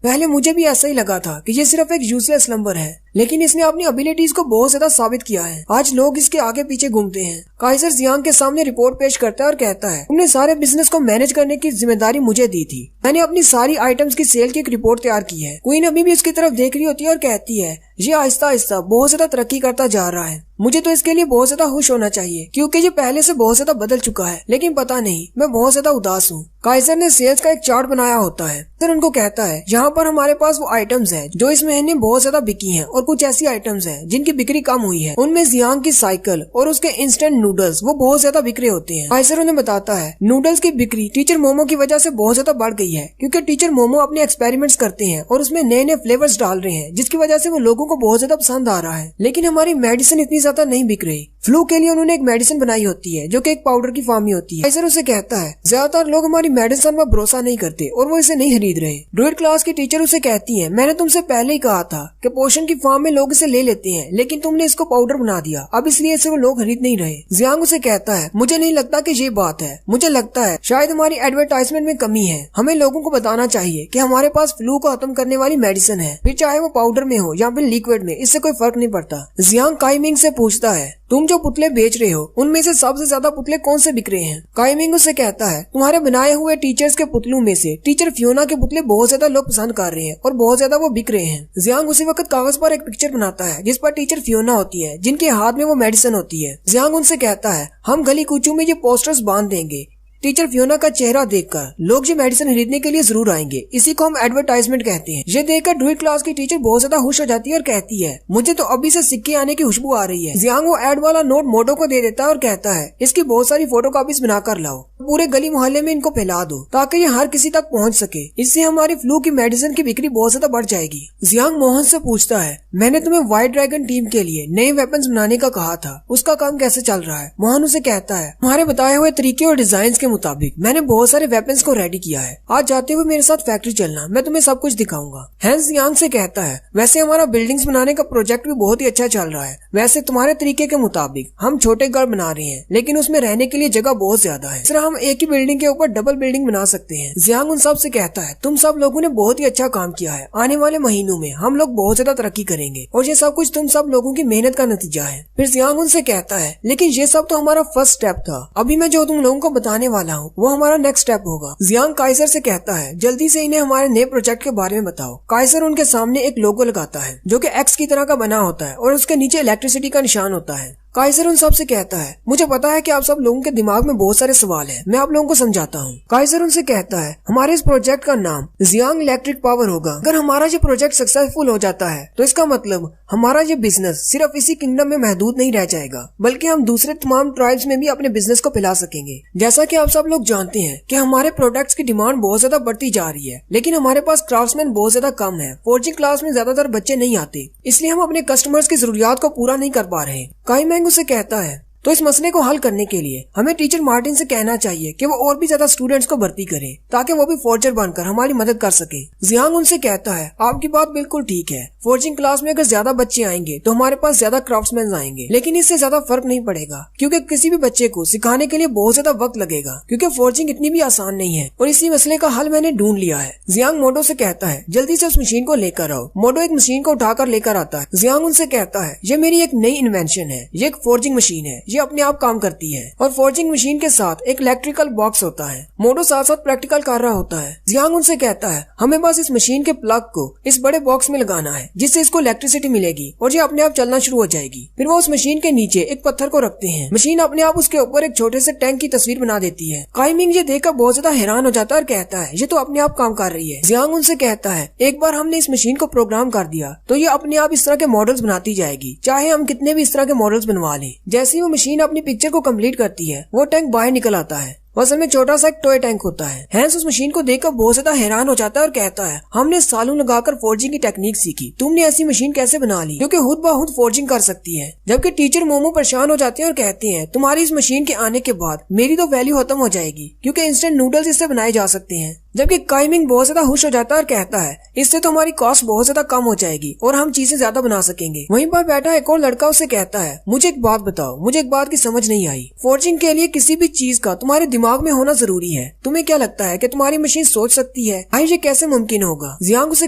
पहले मुझे भी ऐसा ही लगा था कि ये सिर्फ एक यूजलेस नंबर है, लेकिन इसने अपनी एबिलिटीज को बहुत ज्यादा साबित किया है। आज लोग इसके आगे पीछे घूमते हैं। काइजर जियांग के सामने रिपोर्ट पेश करता है और कहता है, तुमने सारे बिजनेस को मैनेज करने की जिम्मेदारी मुझे दी थी, मैंने अपनी सारी आइटम्स की सेल की एक रिपोर्ट तैयार की है। क्वीन अभी भी उसकी तरफ देख रही होती है और कहती है, ये आहिस्ता आहिस्ता बहुत ज्यादा तरक्की करता जा रहा है, मुझे तो इसके लिए बहुत ज्यादा खुश होना चाहिए क्योंकि ये पहले से बहुत ज्यादा बदल चुका है, लेकिन पता नहीं मैं बहुत ज्यादा उदास हूँ। काइजर ने सेल्स का एक चार्ट बनाया होता है, फिर उनको कहता है, यहाँ पर हमारे पास वो आइटम्स है जो इस महीने बहुत ज्यादा बिकी हैं और कुछ ऐसी आइटम्स हैं जिनकी बिक्री कम हुई है। उनमें जियांग की साइकिल और उसके इंस्टेंट नूडल्स वो बहुत ज्यादा बिक रहे होते हैं। काइजर उन्हें बताता है, नूडल्स की बिक्री टीचर मोमो की वजह से बहुत ज्यादा बढ़ गई है क्योंकि टीचर मोमो अपने एक्सपेरिमेंट्स करते हैं और उसमें नए नए फ्लेवर्स डाल रहे हैं जिसकी वजह से वो लोगों को बहुत ज्यादा पसंद आ रहा है। लेकिन हमारी मेडिसिन इतनी ज्यादा नहीं बिक रही। फ्लू के लिए उन्होंने एक मेडिसिन बनाई होती है जो कि एक पाउडर की फॉर्म में होती है। काइजर उसे कहता है, ज्यादातर लोग हमारी मेडिसिन पर भरोसा नहीं करते और वो इसे नहीं खरीद रहे। ड्रूइड क्लास की टीचर उसे कहती है, मैंने तुमसे पहले ही कहा था कि पोशन की फॉर्म में लोग इसे ले लेते हैं, लेकिन तुमने इसको पाउडर बना दिया, अब इसलिए इसे वो लोग खरीद नहीं रहे। जियांग उसे कहता है, मुझे नहीं लगता कि ये बात है, मुझे लगता है शायद हमारी एडवर्टाइजमेंट में कमी है, हमें लोगों को बताना चाहिए कि हमारे पास फ्लू को खत्म करने वाली मेडिसिन है, फिर चाहे वो पाउडर में हो या फिर लिक्विड में, इससे कोई फर्क नहीं पड़ता। जियांग काइमिंग से पूछता है, तुम जो पुतले बेच रहे हो उनमें से सबसे ज्यादा पुतले कौन से बिक रहे हैं? काइमिंग उसे कहता है, तुम्हारे बनाए हुए टीचर्स के पुतलों में से टीचर फियोना के पुतले बहुत ज्यादा लोग पसंद कर रहे हैं और बहुत ज्यादा वो बिक रहे हैं। जियांग उसी वक्त कागज पर एक पिक्चर बनाता है जिस पर टीचर फियोना होती है जिनके हाथ में वो मेडिसिन होती है। जियांग उनसे कहता है, हम गली कूचों में ये पोस्टर्स बांध देंगे, टीचर फियोना का चेहरा देखकर लोग ये मेडिसिन खरीदने के लिए जरूर आएंगे, इसी को हम एडवर्टाइजमेंट कहते हैं। ये देखकर ड्रूइड क्लास की टीचर बहुत ज्यादा खुश हो जाती है और कहती है, मुझे तो अभी से सिक्के आने की खुशबू आ रही है। जियांग वो एड वाला नोट मोटो को दे देता है और कहता है, इसकी बहुत सारी फोटो कॉपीज बनाकर लाओ, पूरे गली मोहल्ले में इनको फैला दो ताकि ये हर किसी तक पहुंच सके, इससे हमारी फ्लू की मेडिसिन की बिक्री बहुत ज्यादा बढ़ जाएगी। जियांग मोहन से पूछता है, मैंने तुम्हें व्हाइट ड्रैगन टीम के लिए नए वेपन्स बनाने का कहा था, उसका काम कैसे चल रहा है? मोहन उसे कहता है, तुम्हारे बताए हुए तरीके और डिजाइन के मुताबिक मैंने बहुत सारे वेपन्स को रेडी किया है, आज जाते हुए मेरे साथ फैक्ट्री चलना, मैं तुम्हें सब कुछ दिखाऊंगा। हैंस जियांग से कहता है, वैसे हमारा बिल्डिंग्स बनाने का प्रोजेक्ट भी बहुत ही अच्छा चल रहा है, वैसे तुम्हारे तरीके के मुताबिक हम छोटे घर बना रहे हैं लेकिन उसमें रहने के लिए जगह बहुत ज्यादा है, इस तरह हम एक ही बिल्डिंग के ऊपर डबल बिल्डिंग बना सकते हैं। जियांग उन सब से कहता है, तुम सब लोगों ने बहुत ही अच्छा काम किया है, आने वाले महीनों में हम लोग बहुत ज्यादा तरक्की करेंगे और ये सब कुछ तुम सब लोगों की मेहनत का नतीजा है। फिर जियांग उनसे कहता है, लेकिन ये सब तो हमारा फर्स्ट स्टेप था, अभी मैं जो तुम लोगों को बताने वाला हूँ वो हमारा नेक्स्ट स्टेप होगा। जियांग काइजर से कहता है, जल्दी से इन्हें हमारे नए प्रोजेक्ट के बारे में बताओ। काइजर उनके सामने एक लोगो लगाता है जो कि एक्स की तरह का बना होता है और उसके नीचे इलेक्ट्रिसिटी का निशान होता है। काइजर उन सब से कहता है, मुझे पता है कि आप सब लोगों के दिमाग में बहुत सारे सवाल हैं, मैं आप लोगों को समझाता हूँ। काइजर उनसे कहता है, हमारे इस प्रोजेक्ट का नाम जियांग इलेक्ट्रिक पावर होगा। अगर हमारा ये प्रोजेक्ट सक्सेसफुल हो जाता है तो इसका मतलब हमारा ये बिजनेस सिर्फ इसी किंगडम में महदूद नहीं रह जाएगा, बल्कि हम दूसरे तमाम ट्राइब्स में भी अपने बिजनेस को फैला सकेंगे। जैसा कि आप सब लोग जानते हैं कि हमारे प्रोडक्ट्स की डिमांड बहुत ज्यादा बढ़ती जा रही है, लेकिन हमारे पास क्राफ्ट्समैन बहुत ज्यादा कम है, फोर्जिंग क्लास में ज्यादातर बच्चे नहीं आते, इसलिए हम अपने कस्टमर्स की जरूरियात को पूरा नहीं कर पा रहे। काइमेंग उसे कहता है, तो इस मसले को हल करने के लिए हमें टीचर मार्टिन से कहना चाहिए कि वो और भी ज्यादा स्टूडेंट्स को भर्ती करे ताकि वो भी फोर्जर बनकर हमारी मदद कर सके। जियांग उनसे कहता है आपकी बात बिल्कुल ठीक है, फोर्जिंग क्लास में अगर ज्यादा बच्चे आएंगे तो हमारे पास ज्यादा क्राफ्ट्समैन आएंगे, लेकिन इससे ज्यादा फर्क नहीं पड़ेगा क्योंकि किसी भी बच्चे को सिखाने के लिए बहुत ज्यादा वक्त लगेगा क्योंकि फोर्जिंग इतनी भी आसान नहीं है और इसी मसले का हल मैंने ढूंढ लिया है। जियांग मोडो से कहता है जल्दी से उस मशीन को लेकर आओ। मोडो एक मशीन को उठाकर लेकर आता है। जियांग उनसे कहता है ये मेरी एक नई इन्वेंशन है, ये एक फोर्जिंग मशीन है, ये अपने आप काम करती है और फोर्जिंग मशीन के साथ एक इलेक्ट्रिकल बॉक्स होता है। मोडो साथ साथ प्रैक्टिकल कर रहा होता है। जियांग उनसे कहता है हमें बस इस मशीन के प्लग को इस बड़े बॉक्स में लगाना है जिससे इसको इलेक्ट्रिसिटी मिलेगी और ये अपने आप चलना शुरू हो जाएगी। फिर वो उस मशीन के नीचे एक पत्थर को रखते हैं। मशीन अपने आप उसके ऊपर एक छोटे से टैंक की तस्वीर बना देती है। काइमिंग ये देखकर बहुत ज्यादा हैरान हो जाता है और कहता है ये तो अपने आप काम कर रही है। जियांग उनसे कहता है एक बार हमने इस मशीन को प्रोग्राम कर दिया तो ये अपने आप इस तरह के मॉडल्स बनाती जाएगी, चाहे हम कितने भी इस तरह के मॉडल्स बनवा लें। जैसे ही वो मशीन अपनी पिक्चर को कंप्लीट करती है वो टैंक बाहर निकल आता है। असल में छोटा सा एक टॉय टैंक होता है। हैंस उस मशीन को देखकर बहुत ज्यादा हैरान हो जाता है और कहता है हमने सालों लगाकर फोर्जिंग की टेक्निक सीखी, तुमने ऐसी मशीन कैसे बना ली जो कि खुद ब खुद फोर्जिंग कर सकती है। जबकि टीचर मोमो परेशान हो जाते हैं और कहते हैं तुम्हारी इस मशीन के आने के बाद मेरी तो वैल्यू खत्म हो जाएगी क्योंकि इंस्टेंट नूडल्स इससे बनाए जा सकते हैं। जबकि काइमिंग बहुत ज्यादा खुश हो जाता है और कहता है इससे तो हमारी कॉस्ट बहुत ज्यादा कम हो जाएगी और हम चीजें ज्यादा बना सकेंगे। वहीं पर बैठा एक और लड़का उसे कहता है मुझे एक बात बताओ, मुझे एक बात की समझ नहीं आई। फोर्जिंग के लिए किसी भी चीज का तुम्हारे दिमाग में होना जरूरी है। तुम्हें क्या लगता है कि तुम्हारी मशीन सोच सकती है? भाई ये कैसे मुमकिन होगा? जियांग उसे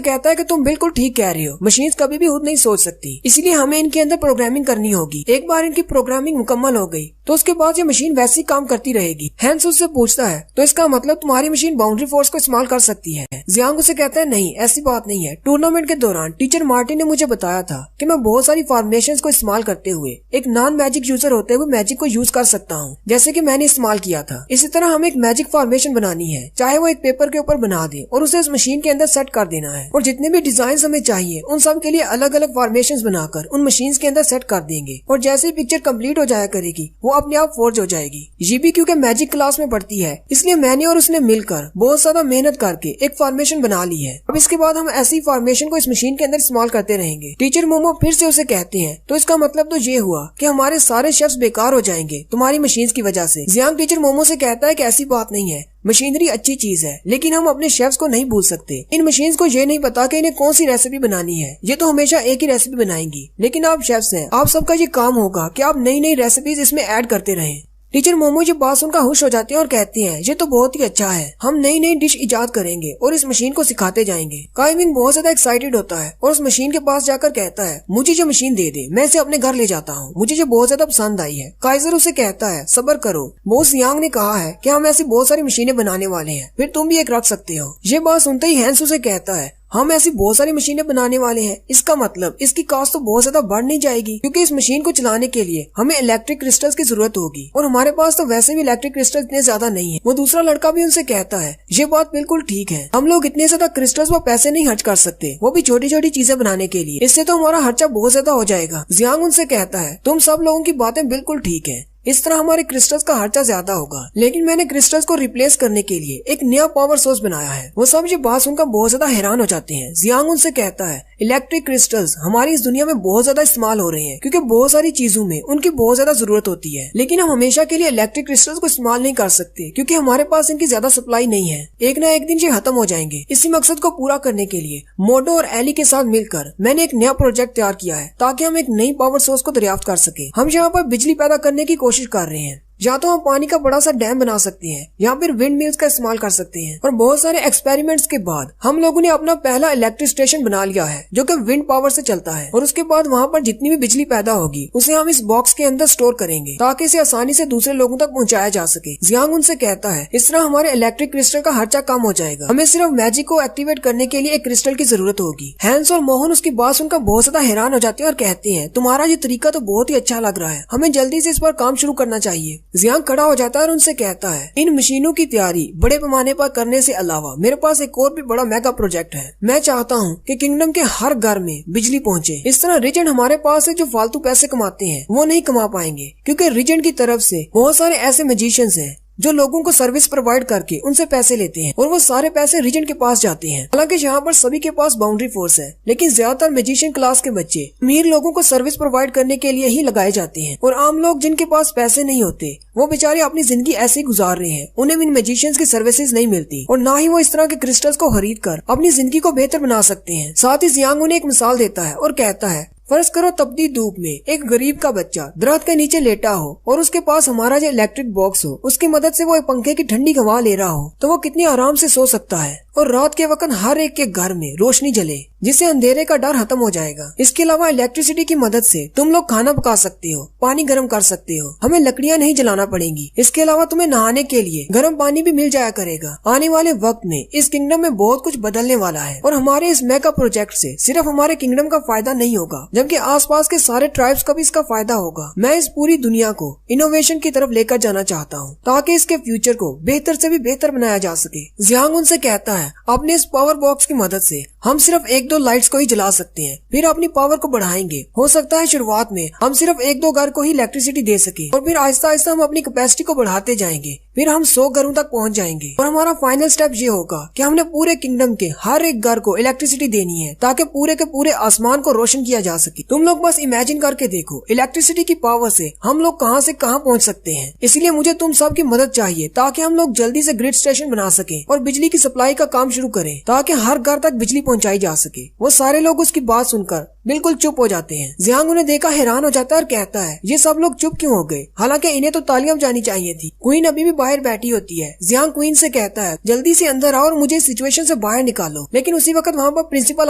कहता है कि तुम बिल्कुल ठीक कह रहे हो, मशीन कभी भी खुद नहीं सोच सकती, इसलिए हमें इनके अंदर प्रोग्रामिंग करनी होगी। एक बार इनकी प्रोग्रामिंग मुकम्मल हो गई तो उसके बाद ये मशीन वैसे ही काम करती रहेगी। हैंस उससे पूछता है तो इसका मतलब तुम्हारी मशीन बाउंड्री फोर्स को इस्तेमाल कर सकती है? जियांग उसे कहता है नहीं, ऐसी बात नहीं है। टूर्नामेंट के दौरान टीचर मार्टिन ने मुझे बताया था कि मैं बहुत सारी फॉर्मेशंस को इस्तेमाल करते हुए एक नॉन मैजिक यूजर होते हुए मैजिक को यूज कर सकता हूँ, जैसे कि मैंने इस्तेमाल किया था। इसी तरह हमें एक मैजिक फॉर्मेशन बनानी है, चाहे वो एक पेपर के ऊपर बना दे और उसे उस मशीन के अंदर सेट कर देना है और जितने भी डिजाइन हमें चाहिए उन सब के लिए अलग अलग फॉर्मेशन बनाकर उन मशीन के अंदर सेट कर देंगे और जैसे ही पिक्चर कम्प्लीट हो जाया करेगी वो अपने आप फोर्ज हो जाएगी। ये भी क्योंकि मैजिक क्लास में पढ़ती है इसलिए मैंने और उसने मिलकर बहुत ज्यादा मेहनत करके एक फॉर्मेशन बना ली है। अब इसके बाद हम ऐसी फॉर्मेशन को इस मशीन के अंदर इस्तेमाल करते रहेंगे। टीचर मोमो फिर से उसे कहते हैं तो इसका मतलब तो ये हुआ कि हमारे सारे शेफ्स बेकार हो जाएंगे तुम्हारी मशीन की वजह से। जियांग टीचर मोमो से कहता है कि ऐसी बात नहीं है, मशीनरी अच्छी चीज है लेकिन हम अपने शेफ्स को नहीं भूल सकते। इन मशीन्स को ये नहीं पता कि इन्हें कौन सी रेसिपी बनानी है, ये तो हमेशा एक ही रेसिपी बनाएंगी। लेकिन आप शेफ्स हैं, आप सबका ये काम होगा कि आप नई नई रेसिपीज इसमें ऐड करते रहें। टीचर मोमो ये बात सुनकर खुश हो जाते हैं और कहते हैं ये तो बहुत ही अच्छा है, हम नई नई डिश इजाद करेंगे और इस मशीन को सिखाते जाएंगे। काइमिंग बहुत ज्यादा एक्साइटेड होता है और उस मशीन के पास जाकर कहता है मुझे ये मशीन दे दे, मैं इसे अपने घर ले जाता हूँ, मुझे ये बहुत ज्यादा पसंद आई है। काइजर उसे कहता है सब्र करो, बॉस जियांग ने कहा है कि हम ऐसी बहुत सारी मशीनें बनाने वाले हैं, फिर तुम भी एक रख सकते हो। ये बात सुनते ही हैंस उसे कहता है हम ऐसी बहुत सारी मशीनें बनाने वाले हैं, इसका मतलब इसकी कॉस्ट तो बहुत ज्यादा बढ़ नहीं जाएगी क्योंकि इस मशीन को चलाने के लिए हमें इलेक्ट्रिक क्रिस्टल्स की जरूरत होगी और हमारे पास तो वैसे भी इलेक्ट्रिक क्रिस्टल इतने ज्यादा नहीं है। वो दूसरा लड़का भी उनसे कहता है ये बात बिल्कुल ठीक है, हम लोग इतने ज्यादा क्रिस्टल्स व पैसे नहीं खर्च कर सकते, वो भी छोटी छोटी चीजें बनाने के लिए, इससे तो हमारा खर्चा बहुत ज्यादा हो जाएगा। जियांग उनसे कहता है तुम सब लोगों की बातें बिल्कुल ठीक है, इस तरह हमारे क्रिस्टल्स का खर्चा ज्यादा होगा, लेकिन मैंने क्रिस्टल्स को रिप्लेस करने के लिए एक नया पावर सोर्स बनाया है। वो सब ये बात सुनकर बहुत ज्यादा हैरान हो जाते हैं। जियांग उनसे कहता है इलेक्ट्रिक क्रिस्टल्स हमारी इस दुनिया में बहुत ज्यादा इस्तेमाल हो रहे हैं क्योंकि बहुत सारी चीजों में उनकी बहुत ज्यादा जरूरत होती है, लेकिन हम हमेशा के लिए इलेक्ट्रिक क्रिस्टल्स को इस्तेमाल नहीं कर सकते क्योंकि हमारे पास इनकी ज्यादा सप्लाई नहीं है। एक ना एक दिन ये खत्म हो जाएंगे। इसी मकसद को पूरा करने के लिए मोडो और एली के साथ मिलकर मैंने एक नया प्रोजेक्ट तैयार किया है ताकि हम एक नई पावर सोर्स को दरियाफ्त कर सके। हम यहाँ पर बिजली पैदा करने की कोशिश कर रहे हैं, या तो हम पानी का बड़ा सा डैम बना सकते हैं या फिर विंड मिल्स का इस्तेमाल कर सकते हैं। और बहुत सारे एक्सपेरिमेंट्स के बाद हम लोगों ने अपना पहला इलेक्ट्रिक स्टेशन बना लिया है जो कि विंड पावर से चलता है और उसके बाद वहाँ पर जितनी भी बिजली पैदा होगी उसे हम इस बॉक्स के अंदर स्टोर करेंगे ताकि इसे आसानी से दूसरे लोगों तक पहुँचाया जा सके। जियांग उनसे कहता है इस तरह हमारे इलेक्ट्रिक क्रिस्टल का खर्चा कम हो जाएगा, हमें सिर्फ मैजिक को एक्टिवेट करने के लिए एक क्रिस्टल की जरूरत होगी। हैंस और मोहन उसकी बात सुनकर बहुत ज्यादा हैरान हो जाते हैं और कहते हैं तुम्हारा ये तरीका तो बहुत ही अच्छा लग रहा है, हमें जल्दी से इस पर काम शुरू करना चाहिए। जियांग खड़ा हो जाता है और उनसे कहता है इन मशीनों की तैयारी बड़े पैमाने पर करने से अलावा मेरे पास एक और भी बड़ा मेगा प्रोजेक्ट है। मैं चाहता हूँ कि किंगडम के हर घर में बिजली पहुँचे। इस तरह रिजेंट हमारे पास है जो फालतू पैसे कमाते हैं वो नहीं कमा पाएंगे क्योंकि रिजेंट की तरफ से बहुत सारे ऐसे मैजिशियंस हैं जो लोगों को सर्विस प्रोवाइड करके उनसे पैसे लेते हैं और वो सारे पैसे रीजन के पास जाते हैं। हालांकि यहाँ पर सभी के पास बाउंड्री फोर्स है, लेकिन ज्यादातर मैजिशियन क्लास के बच्चे अमीर लोगों को सर्विस प्रोवाइड करने के लिए ही लगाए जाते हैं और आम लोग जिनके पास पैसे नहीं होते वो बेचारे अपनी जिंदगी ऐसे ही गुजार रहे हैं। उन्हें इन मैजिशियंस की सर्विसेज नहीं मिलती और ना ही वो इस तरह के क्रिस्टल्स को खरीद कर अपनी जिंदगी को बेहतर बना सकते हैं। साथ ही जियांग उन्हें एक मिसाल देता है और कहता है, फर्ज करो तपती धूप में एक गरीब का बच्चा दरख्त के नीचे लेटा हो और उसके पास हमारा जो इलेक्ट्रिक बॉक्स हो, उसकी मदद से वो एक पंखे की ठंडी हवा ले रहा हो, तो वो कितनी आराम से सो सकता है और रात के वक्त हर एक के घर में रोशनी जले जिससे अंधेरे का डर खत्म हो जाएगा। इसके अलावा इलेक्ट्रिसिटी की मदद से तुम लोग खाना पका सकते हो, पानी गर्म कर सकते हो, हमें लकड़ियां नहीं जलाना पड़ेंगी। इसके अलावा तुम्हें नहाने के लिए गर्म पानी भी मिल जाया करेगा। आने वाले वक्त में इस किंगडम में बहुत कुछ बदलने वाला है और हमारे इस मेगा प्रोजेक्ट से सिर्फ हमारे किंगडम का फायदा नहीं होगा, जबकि आसपास के सारे ट्राइब्स का भी इसका फायदा होगा। मैं इस पूरी दुनिया को इनोवेशन की तरफ लेकर जाना चाहता हूँ ताकि इसके फ्यूचर को बेहतर से भी बेहतर बनाया जा सके। जियांग उनसे कहता है, अपने इस पावर बॉक्स की मदद से हम सिर्फ एक दो लाइट्स को ही जला सकते हैं, फिर अपनी पावर को बढ़ाएंगे। हो सकता है शुरुआत में हम सिर्फ एक दो घर को ही इलेक्ट्रिसिटी दे सके और फिर आहिस्ता आहिस्ता हम अपनी कैपेसिटी को बढ़ाते जाएंगे, फिर हम 100 घरों तक पहुंच जाएंगे और हमारा फाइनल स्टेप ये होगा कि हमने पूरे किंगडम के हर एक घर को इलेक्ट्रिसिटी देनी है ताकि पूरे के पूरे आसमान को रोशन किया जा सके। तुम लोग बस इमेजिन करके देखो, इलेक्ट्रिसिटी की पावर से हम लोग कहां से कहां पहुंच सकते हैं। इसलिए मुझे तुम सब की मदद चाहिए ताकि हम लोग जल्दी से ग्रिड स्टेशन बना सके और बिजली की सप्लाई का काम शुरू करें ताकि हर घर तक बिजली पहुंचाई जा सके। वो सारे लोग उसकी बात सुनकर बिल्कुल चुप हो जाते हैं। जियांग उन्हें देखा हैरान हो जाता है और कहता है, ये सब लोग चुप क्यों हो गए? हालांकि इन्हें तो तालियां बजानी चाहिए थी। क्वीन अभी भी बाहर बैठी होती है। जियांग क्वीन से कहता है, जल्दी से अंदर आओ और मुझे इस सिचुएशन से बाहर निकालो। लेकिन उसी वक्त वहाँ पर प्रिंसिपल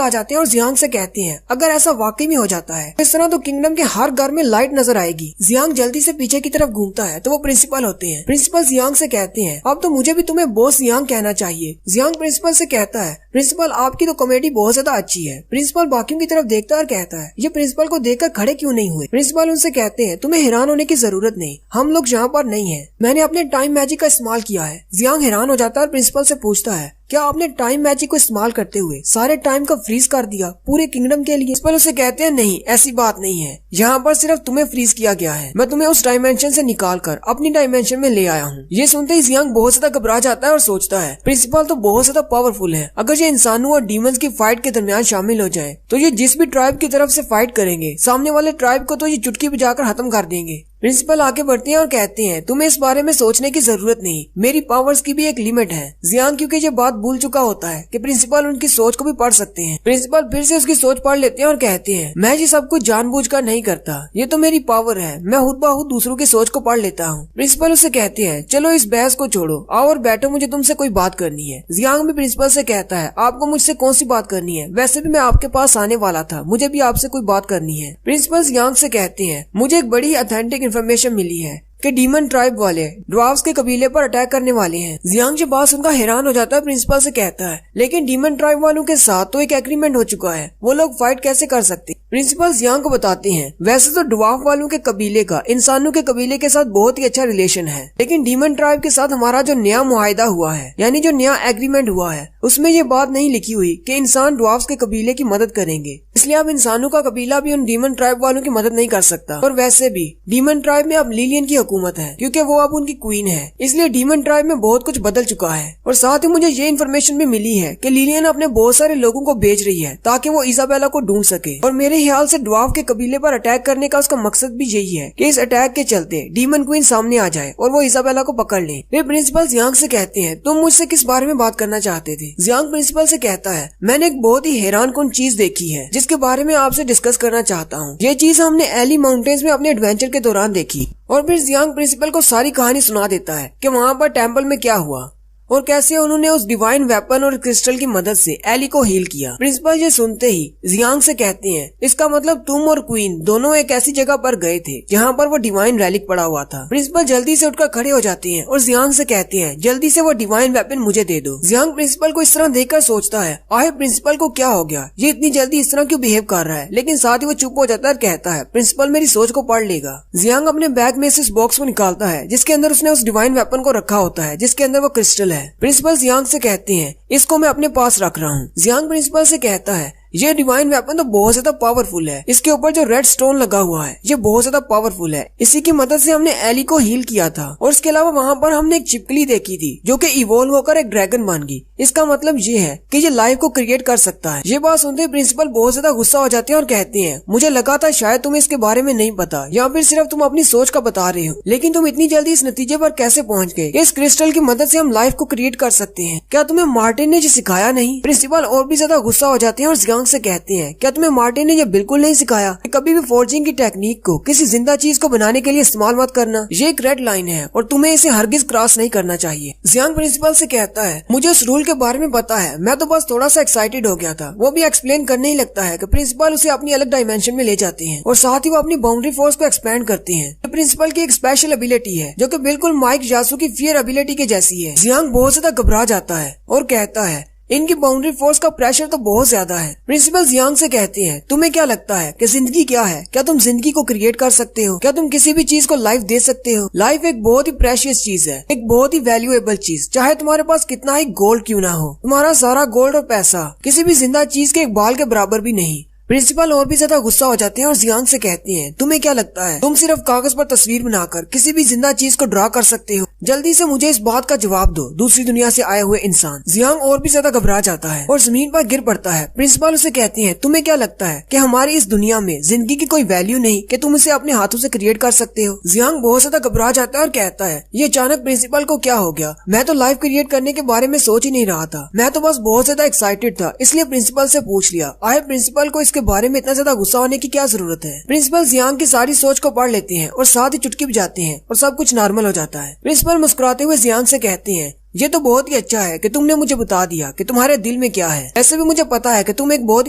आ जाते हैं और जियांग से कहते हैं, अगर ऐसा वाकई में हो जाता है इस तरह तो किंगडम के हर घर में लाइट नजर आएगी। जियांग जल्दी से पीछे की तरफ घूमता है तो वो प्रिंसिपल होते हैं। प्रिंसिपल जियांग से कहते हैं, अब तो मुझे भी तुम्हें बॉस जियांग कहना चाहिए। जियांग प्रिंसिपल से कहता है, प्रिंसिपल आपकी तो कॉमेडी बहुत ज्यादा अच्छी है। प्रिंसिपल बाकियों की तरफ देखता है और कहता है, ये प्रिंसिपल को देखकर खड़े क्यों नहीं हुए? प्रिंसिपल उनसे कहते हैं, तुम्हें हैरान होने की जरूरत नहीं, हम लोग यहाँ पर नहीं है, मैंने अपने टाइम मैजिक का इस्तेमाल किया है। जियांग हैरान हो जाता है और प्रिंसिपल से पूछता है, क्या आपने टाइम मैजिक को इस्तेमाल करते हुए सारे टाइम का फ्रीज कर दिया पूरे किंगडम के लिए? प्रिंसिपल उसे कहते हैं, नहीं ऐसी बात नहीं है, यहाँ पर सिर्फ तुम्हें फ्रीज किया गया है, मैं तुम्हें उस डायमेंशन से निकाल कर अपनी डायमेंशन में ले आया हूँ। ये सुनते ही जियांग बहुत ज्यादा घबरा जाता है और सोचता है, प्रिंसिपल तो बहुत ज्यादा पावरफुल है, अगर ये इंसानों और डीमंस की फाइट के दरमियान शामिल हो जाए तो ये जिस भी ट्राइब की तरफ से फाइट करेंगे सामने वाले ट्राइब को तो ये चुटकी बजाकर खत्म कर देंगे। प्रिंसिपल आगे बढ़ते हैं और कहते हैं, तुम्हें इस बारे में सोचने की जरूरत नहीं, मेरी पावर्स की भी एक लिमिट है। जियांग क्योंकि ये बात भूल चुका होता है कि प्रिंसिपल उनकी सोच को भी पढ़ सकते हैं। प्रिंसिपल फिर से उसकी सोच पढ़ लेते हैं और कहते हैं, मैं ये सब कुछ जानबूझकर नहीं करता, ये तो मेरी पावर है, मैं खुद ब खुद दूसरों की सोच को पढ़ लेता हूँ। प्रिंसिपल उससे कहते हैं, चलो इस बहस को छोड़ो, आओ और बैठो, मुझे तुमसे कोई बात करनी है। जियांग भी प्रिंसिपल से कहता है, आपको मुझसे कौन सी बात करनी है? वैसे भी मैं आपके पास आने वाला था, मुझे भी आपसे कोई बात करनी है। प्रिंसिपल जियांग से कहते हैं, मुझे एक बड़ी ऑथेंटिक इन्फॉर्मेशन मिली है कि डीमन ट्राइब वाले ड्वार्फ्स के कबीले पर अटैक करने वाले हैं। जियांग जो बात सुनकर हैरान हो जाता है, प्रिंसिपल से कहता है, लेकिन डीमन ट्राइब वालों के साथ तो एक एग्रीमेंट हो चुका है, वो लोग फाइट कैसे कर सकते? प्रिंसिपल जियांग को बताते हैं, वैसे तो ड्वार्फ वालों के कबीले का इंसानों के कबीले के साथ बहुत ही अच्छा रिलेशन है, लेकिन डीमन ट्राइब के साथ हमारा जो नया मुआहिदा हुआ है, यानी जो नया एग्रीमेंट हुआ है, उसमें ये बात नहीं लिखी हुई कि इंसान ड्वार्फ्स के कबीले की मदद करेंगे, इसलिए अब इंसानों का कबीला भी उन डीमन ट्राइब वालों की मदद नहीं कर सकता। और वैसे भी डीमन ट्राइब में अब लिलियन की हुकूमत है क्योंकि वो अब उनकी क्वीन है, इसलिए डीमन ट्राइब में बहुत कुछ बदल चुका है। और साथ ही मुझे ये इन्फॉर्मेशन भी मिली है कि लिलियन अपने बहुत सारे लोगों को भेज रही है ताकि वो इजाबेला को ढूंढ सके। और मेरे ख्याल से ड्वार्फ के कबीले पर अटैक करने का उसका मकसद भी यही है कि इस अटैक के चलते डीमन क्वीन सामने आ जाए और वो इजाबेला को पकड़ ले। वे प्रिंसिपल जियांग से कहते हैं, तुम मुझसे किस बारे में बात करना चाहते थे? जियांग प्रिंसिपल से कहता है, मैंने एक बहुत ही हैरानकुन चीज देखी है जिसके बारे में आपसे डिस्कस करना चाहता हूँ। ये चीज हमने एली माउंटेन्स में अपने एडवेंचर के दौरान देखी। और फिर जियांग प्रिंसिपल को सारी कहानी सुना देता है कि वहाँ पर टेम्पल में क्या हुआ और कैसे उन्होंने उस डिवाइन वेपन और क्रिस्टल की मदद से एली को हील किया। प्रिंसिपल ये सुनते ही जियांग से कहते हैं, इसका मतलब तुम और क्वीन दोनों एक ऐसी जगह पर गए थे जहाँ पर वो डिवाइन रैलिक पड़ा हुआ था। प्रिंसिपल जल्दी से उठकर खड़े हो जाते हैं और जियांग से कहते हैं, जल्दी से वो डिवाइन वेपन मुझे दे दो। जियांग प्रिंसिपल को इस तरह देखकर सोचता है, आखिर प्रिंसिपल को क्या हो गया, ये इतनी जल्दी इस तरह क्यों बिहेव कर रहा है? लेकिन साथ ही वो चुप हो जाता है और कहता है, प्रिंसिपल मेरी सोच को पढ़ लेगा। जियांग अपने बैग में से इस बॉक्स को निकालता है जिसके अंदर उसने उस डिवाइन वेपन को रखा होता है, जिसके अंदर वो क्रिस्टल है। प्रिंसिपल जियांग से कहते हैं, इसको मैं अपने पास रख रहा हूँ। जियांग प्रिंसिपल से कहता है, ये डिवाइन वेपन तो बहुत ज्यादा पावरफुल है। इसके ऊपर जो रेड स्टोन लगा हुआ है ये बहुत ज्यादा पावरफुल है। इसी की मदद से हमने एली को हील किया था और इसके अलावा वहाँ पर हमने एक चिपकली देखी थी जो कि इवॉल्व होकर एक ड्रैगन बन गई। इसका मतलब ये है कि ये लाइफ को क्रिएट कर सकता है। ये बात सुनते ही प्रिंसिपल बहुत ज्यादा गुस्सा हो जाते हैं और कहते हैं मुझे लगा था शायद तुम्हें इसके बारे में नहीं पता या फिर सिर्फ तुम अपनी सोच का बता रहे हो, लेकिन तुम इतनी जल्दी इस नतीजे पर कैसे पहुँच गए? इस क्रिस्टल की मदद से हम लाइफ को क्रिएट कर सकते हैं। क्या तुम्हें मार्टिन ने ये सिखाया नहीं? प्रिंसिपल और भी ज्यादा गुस्सा हो जाते हैं और जियांग से कहते हैं क्या तुम्हें मार्टिन ने ये बिल्कुल नहीं सिखाया कि कभी भी फोर्जिंग की टेक्निक को किसी जिंदा चीज को बनाने के लिए इस्तेमाल मत करना। ये एक रेड लाइन है और तुम्हें इसे हरगिज क्रॉस नहीं करना चाहिए। जियांग प्रिंसिपल से कहता है मुझे उस रूल के बारे में पता है, मैं तो बस थोड़ा सा एक्साइटेड हो गया था। वो भी एक्सप्लेन करने ही लगता है कि प्रिंसिपल उसे अपनी अलग डायमेंशन में ले जाते हैं और साथ ही वो अपनी बाउंड्री फोर्स को एक्सपेंड करते हैं। तो प्रिंसिपल की एक स्पेशल एबिलिटी है जो कि बिल्कुल माइक यासु की फियर एबिलिटी के जैसी है। जियांग बहुत ज्यादा घबरा जाता है और कहता है इनकी बाउंड्री फोर्स का प्रेशर तो बहुत ज्यादा है। प्रिंसिपल जियांग से कहते हैं तुम्हें क्या लगता है कि जिंदगी क्या है? क्या तुम जिंदगी को क्रिएट कर सकते हो? क्या तुम किसी भी चीज को लाइफ दे सकते हो? लाइफ एक बहुत ही प्रेशियस चीज है, एक बहुत ही वैल्यूएबल चीज। चाहे तुम्हारे पास कितना ही गोल्ड क्यों ना हो, तुम्हारा सारा गोल्ड और पैसा किसी भी जिंदा चीज के एक बाल के बराबर भी नहीं। प्रिंसिपल और भी ज्यादा गुस्सा हो जाते हैं और जियांग से कहते हैं तुम्हें क्या लगता है तुम सिर्फ कागज पर तस्वीर बनाकर किसी भी जिंदा चीज को ड्रा कर सकते हो? जल्दी से मुझे इस बात का जवाब दो, दूसरी दुनिया से आए हुए इंसान। जियांग और भी ज्यादा घबरा जाता है और जमीन पर गिर पड़ता है। प्रिंसिपल उसे कहते हैं तुम्हें क्या लगता है कि हमारी इस दुनिया में जिंदगी की कोई वैल्यू नहीं कि तुम इसे अपने हाथों से क्रिएट कर सकते हो? जियांग बहुत ज्यादा घबरा जाता है और कहता है ये अचानक प्रिंसिपल को क्या हो गया? मैं तो लाइफ क्रिएट करने के बारे में सोच ही नहीं रहा था, मैं तो बस बहुत ज्यादा एक्साइटेड था, इसलिए प्रिंसिपल से पूछ लिया। आए प्रिंसिपल को इसके बारे में इतना ज्यादा गुस्सा होने की क्या जरूरत है? प्रिंसिपल जियांग की सारी सोच को पढ़ लेते हैं और साथ ही चुटकी बजाते हैं और सब कुछ नॉर्मल हो जाता है। प्रिंसिपल मुस्कुराते हुए जियांग से कहते हैं ये तो बहुत ही अच्छा है कि तुमने मुझे बता दिया कि तुम्हारे दिल में क्या है। ऐसे भी मुझे पता है कि तुम एक बहुत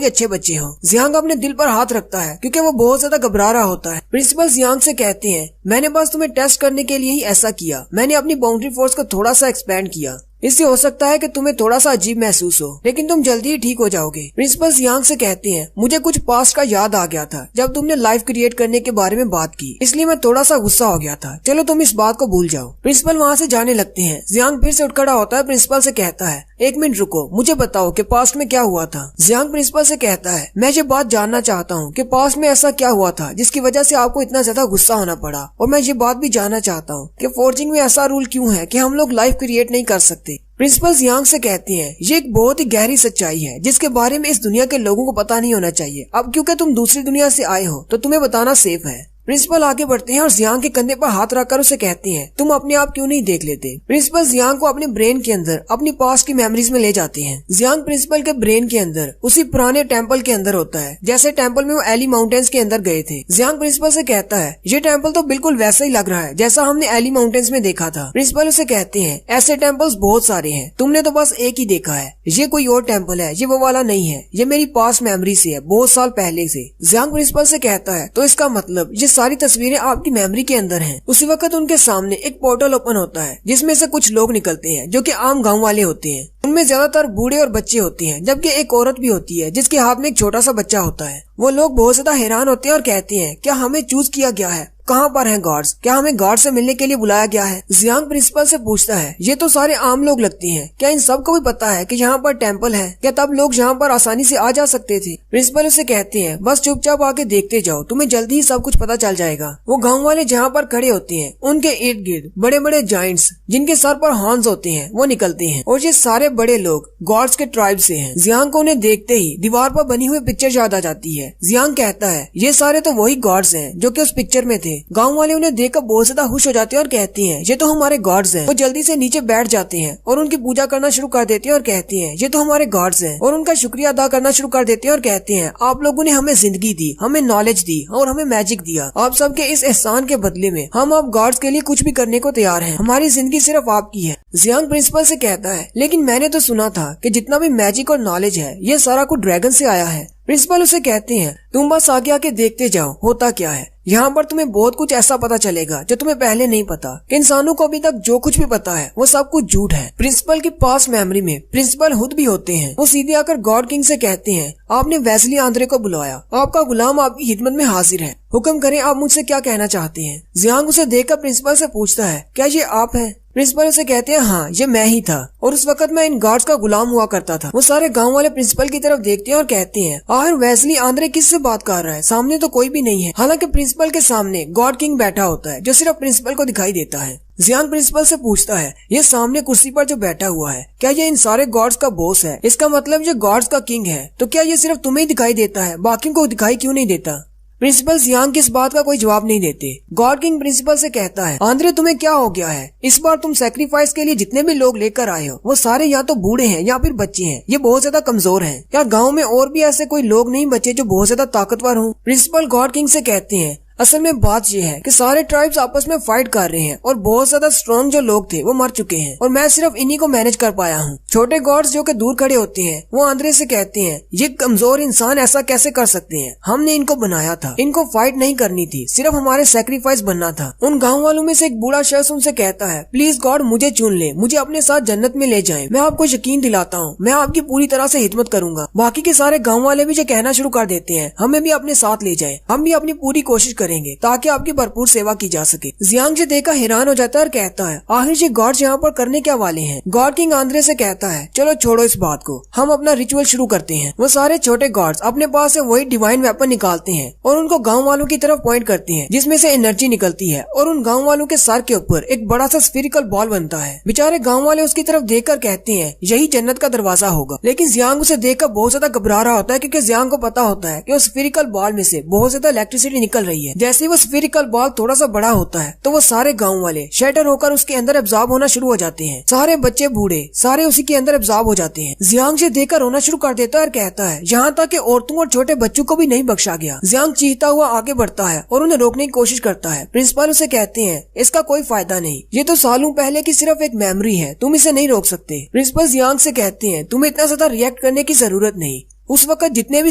ही अच्छे बच्चे हो। जियांग अपने दिल पर हाथ रखता है क्योंकि वो बहुत ज्यादा घबरा रहा होता है। प्रिंसिपल जियांग से कहते हैं मैंने बस तुम्हें टेस्ट करने के लिए ही ऐसा किया, मैंने अपनी बाउंड्री फोर्स को थोड़ा सा एक्सपेंड किया। इससे हो सकता है कि तुम्हें थोड़ा सा अजीब महसूस हो, लेकिन तुम जल्दी ही ठीक हो जाओगे। प्रिंसिपल जियांग से कहते हैं मुझे कुछ पास्ट का याद आ गया था जब तुमने लाइफ क्रिएट करने के बारे में बात की, इसलिए मैं थोड़ा सा गुस्सा हो गया था। चलो तुम इस बात को भूल जाओ। प्रिंसिपल वहाँ से जाने लगते हैं। जियांग फिर से उठ खड़ा होता है, प्रिंसिपल से कहता है एक मिनट रुको, मुझे बताओ कि पास्ट में क्या हुआ था। जियांग प्रिंसिपल से कहता है मैं ये बात जानना चाहता हूँ कि पास्ट में ऐसा क्या हुआ था जिसकी वजह से आपको इतना ज्यादा गुस्सा होना पड़ा, और मैं ये बात भी जानना चाहता हूँ कि फोर्जिंग में ऐसा रूल क्यों है कि हम लोग लाइफ क्रिएट नहीं कर सकते। प्रिंसिपल जियांग से कहते हैं ये एक बहुत ही गहरी सच्चाई है जिसके बारे में इस दुनिया के लोगों को पता नहीं होना चाहिए। अब क्योंकि तुम दूसरी दुनिया से आए हो तो तुम्हें बताना सेफ है। प्रिंसिपल आगे बढ़ते हैं और जियांग के कंधे पर हाथ रखकर उसे कहते हैं तुम अपने आप क्यों नहीं देख लेते। प्रिंसिपल जियांग को अपने ब्रेन के अंदर अपनी पास्ट की मेमोरीज में ले जाते हैं। जियांग प्रिंसिपल के ब्रेन के अंदर उसी पुराने टेम्पल के अंदर होता है जैसे टेम्पल में वो एली माउंटेन्स के अंदर गए थे। जियांग प्रिंसिपल से कहता है ये टेम्पल तो बिल्कुल वैसा ही लग रहा है जैसा हमने एली माउंटेन्स में देखा था। प्रिंसिपल उसे कहते हैं ऐसे टेम्पल्स बहुत सारे हैं, तुमने तो बस एक ही देखा है, ये कोई और टेम्पल है, ये वो वाला नहीं है, ये मेरी पास्ट मेमोरी से है, बहुत साल पहले से। जियांग प्रिंसिपल से कहता है तो इसका मतलब ये सारी तस्वीरें आपकी मेमोरी के अंदर हैं। उसी वक्त उनके सामने एक पोर्टल ओपन होता है जिसमें से कुछ लोग निकलते हैं जो कि आम गांव वाले होते हैं। उनमें ज्यादातर बूढ़े और बच्चे होते हैं, जबकि एक औरत भी होती है जिसके हाथ में एक छोटा सा बच्चा होता है। वो लोग बहुत ज्यादा हैरान होते हैं और कहते हैं क्या हमें चूज किया गया है? कहाँ पर हैं गॉड्स? क्या हमें गॉड से मिलने के लिए बुलाया गया है? जियांग प्रिंसिपल से पूछता है ये तो सारे आम लोग लगते हैं, क्या इन सबको भी पता है कि यहाँ पर टेम्पल है? क्या तब लोग यहाँ पर आसानी से आ जा सकते थे? प्रिंसिपल उसे कहते हैं बस चुपचाप आके देखते जाओ, तुम्हें जल्दी ही सब कुछ पता चल जाएगा। वो गाँव वाले जहाँ पर खड़े होते हैं उनके इर्द गिर्द बड़े बड़े जाइंट्स जिनके सर पर हॉर्न्स होते हैं वो निकलते हैं, और ये सारे बड़े लोग गॉड्स के ट्राइब से हैं। जियांग को उन्हें देखते ही दीवार पर बनी हुई पिक्चर याद आ जाती है। जियांग कहता है ये सारे तो वही गॉड्स हैं जो कि उस पिक्चर में थे। गाँव वाले उन्हें देखकर बहुत ज्यादा खुश हो जाते हैं और कहती हैं ये तो हमारे गॉड्स हैं। वो जल्दी से नीचे बैठ जाते हैं और उनकी पूजा करना शुरू कर देते हैं और कहती हैं ये तो हमारे गॉड्स हैं, और उनका शुक्रिया अदा करना शुरू कर देते हैं और कहते हैं आप लोगों ने हमें जिंदगी दी, हमें नॉलेज दी और हमें मैजिक दिया। आप सबके इस एहसान के बदले में हम अब गॉड्स के लिए कुछ भी करने को तैयार हैं। हमारी जिंदगी सिर्फ आपकी है। जियांग प्रिंसिपल से कहता है लेकिन मैंने तो सुना था कि जितना भी मैजिक और नॉलेज है ये सारा कुछ ड्रैगन से आया है। प्रिंसिपल उसे कहते हैं तुम बस आगे आके देखते जाओ होता क्या है। यहाँ पर तुम्हें बहुत कुछ ऐसा पता चलेगा जो तुम्हें पहले नहीं पता। इंसानों को अभी तक जो कुछ भी पता है वो सब कुछ झूठ है। प्रिंसिपल की पास मेमोरी में प्रिंसिपल खुद भी होते हैं। वो सीधे आकर गॉड किंग से कहते हैं आपने वेस्ली आंद्रे को बुलाया, आपका गुलाम आपकी खिदमत में हाजिर है, हुक्म करें आप मुझसे क्या कहना चाहते हैं। जियांग उसे देखकर प्रिंसिपल से पूछता है क्या ये आप हैं? प्रिंसिपल उसे कहते हैं हाँ ये मैं ही था और उस वक्त मैं इन गार्ड्स का गुलाम हुआ करता था। वो सारे गांव वाले प्रिंसिपल की तरफ देखते हैं और कहते हैं आखिर वेस्ली आंद्रे किससे बात कर रहा है, सामने तो कोई भी नहीं है। हालांकि प्रिंसिपल के सामने गॉड किंग बैठा होता है जो सिर्फ प्रिंसिपल को दिखाई देता है। जियांग प्रिंसिपल से पूछता है ये सामने कुर्सी पर जो बैठा हुआ है क्या ये इन सारे गॉड्स का बॉस है? इसका मतलब ये गॉड्स का किंग है, तो क्या ये सिर्फ तुम्हें ही दिखाई देता है, बाकियों को दिखाई क्यों नहीं देता? प्रिंसिपल जियांग की इस बात का कोई जवाब नहीं देते। गॉड किंग प्रिंसिपल से कहता है आंद्रे तुम्हें क्या हो गया है, इस बार तुम सैक्रिफाइस के लिए जितने भी लोग लेकर आए हो वो सारे या तो बूढ़े हैं या फिर बच्चे हैं, ये बहुत ज्यादा कमजोर हैं। क्या गाँव में और भी ऐसे कोई लोग नहीं बचे जो बहुत ज्यादा ताकतवर हों? प्रिंसिपल गॉड किंग से कहते हैं असल में बात यह है कि सारे ट्राइब्स आपस में फाइट कर रहे हैं और बहुत ज्यादा स्ट्रॉन्ग जो लोग थे वो मर चुके हैं और मैं सिर्फ इन्हीं को मैनेज कर पाया हूँ। छोटे गॉड्स जो कि दूर खड़े होते हैं वो आंद्रे से कहते हैं ये कमजोर इंसान ऐसा कैसे कर सकते हैं, हमने इनको बनाया था, इनको फाइट नहीं करनी थी, सिर्फ हमारे सैक्रिफाइस बनना था। उन गाँव वालों में से एक बूढ़ा शख्स उनसे कहता है प्लीज गॉड मुझे चुन ले, मुझे अपने साथ जन्नत में ले जाए, मैं आपको यकीन दिलाता हूँ मैं आपकी पूरी तरह से हिदमत करूंगा। बाकी के सारे गाँव वाले भी जो कहना शुरू कर देते हैं हमें भी अपने साथ ले जाए, हम भी अपनी पूरी कोशिश करेंगे ताकि आपकी भरपूर सेवा की जा सके। जियांग जे देखकर हैरान हो जाता है और कहता है आखिर ये गॉड्स यहाँ पर करने क्या वाले हैं? गॉड किंग आंद्रे से कहता है चलो छोड़ो इस बात को, हम अपना रिचुअल शुरू करते हैं। वो सारे छोटे गॉड्स अपने पास से वही डिवाइन वेपन निकालते हैं और उनको गाँव वालों की तरफ पॉइंट करते हैं जिसमें से एनर्जी निकलती है और उन गाँव वालों के सर के ऊपर एक बड़ा सा स्फीरिकल बॉल बनता है। बेचारे गाँव वाले उसकी तरफ देखकर कहते हैं यही जन्नत का दरवाजा होगा, लेकिन जियांग उसे देखकर बहुत ज्यादा घबरा रहा होता है क्योंकि जियांग को पता होता है कि उस स्फीरिकल बॉल में से बहुत ज्यादा इलेक्ट्रिसिटी निकल रही है। जैसे ही वो स्फीरिकल बॉल थोड़ा सा बड़ा होता है तो वो सारे गांव वाले शैटर होकर उसके अंदर एब्जॉर्ब होना शुरू हो जाते हैं। सारे बच्चे बूढ़े सारे उसी के अंदर एब्जॉर्ब हो जाते हैं। जियांग से देखकर रोना शुरू कर देता है और कहता है यहाँ तक कि औरतों और छोटे बच्चों को भी नहीं बख्शा गया। जियांग चीखता हुआ आगे बढ़ता है और उन्हें रोकने की कोशिश करता है। प्रिंसिपल उसे कहते हैं इसका कोई फायदा नहीं, ये तो सालों पहले की सिर्फ एक मेमोरी है, तुम इसे नहीं रोक सकते। प्रिंसिपल जियांग से कहते हैं तुम्हें इतना ज्यादा रिएक्ट करने की जरूरत नहीं, उस वक्त जितने भी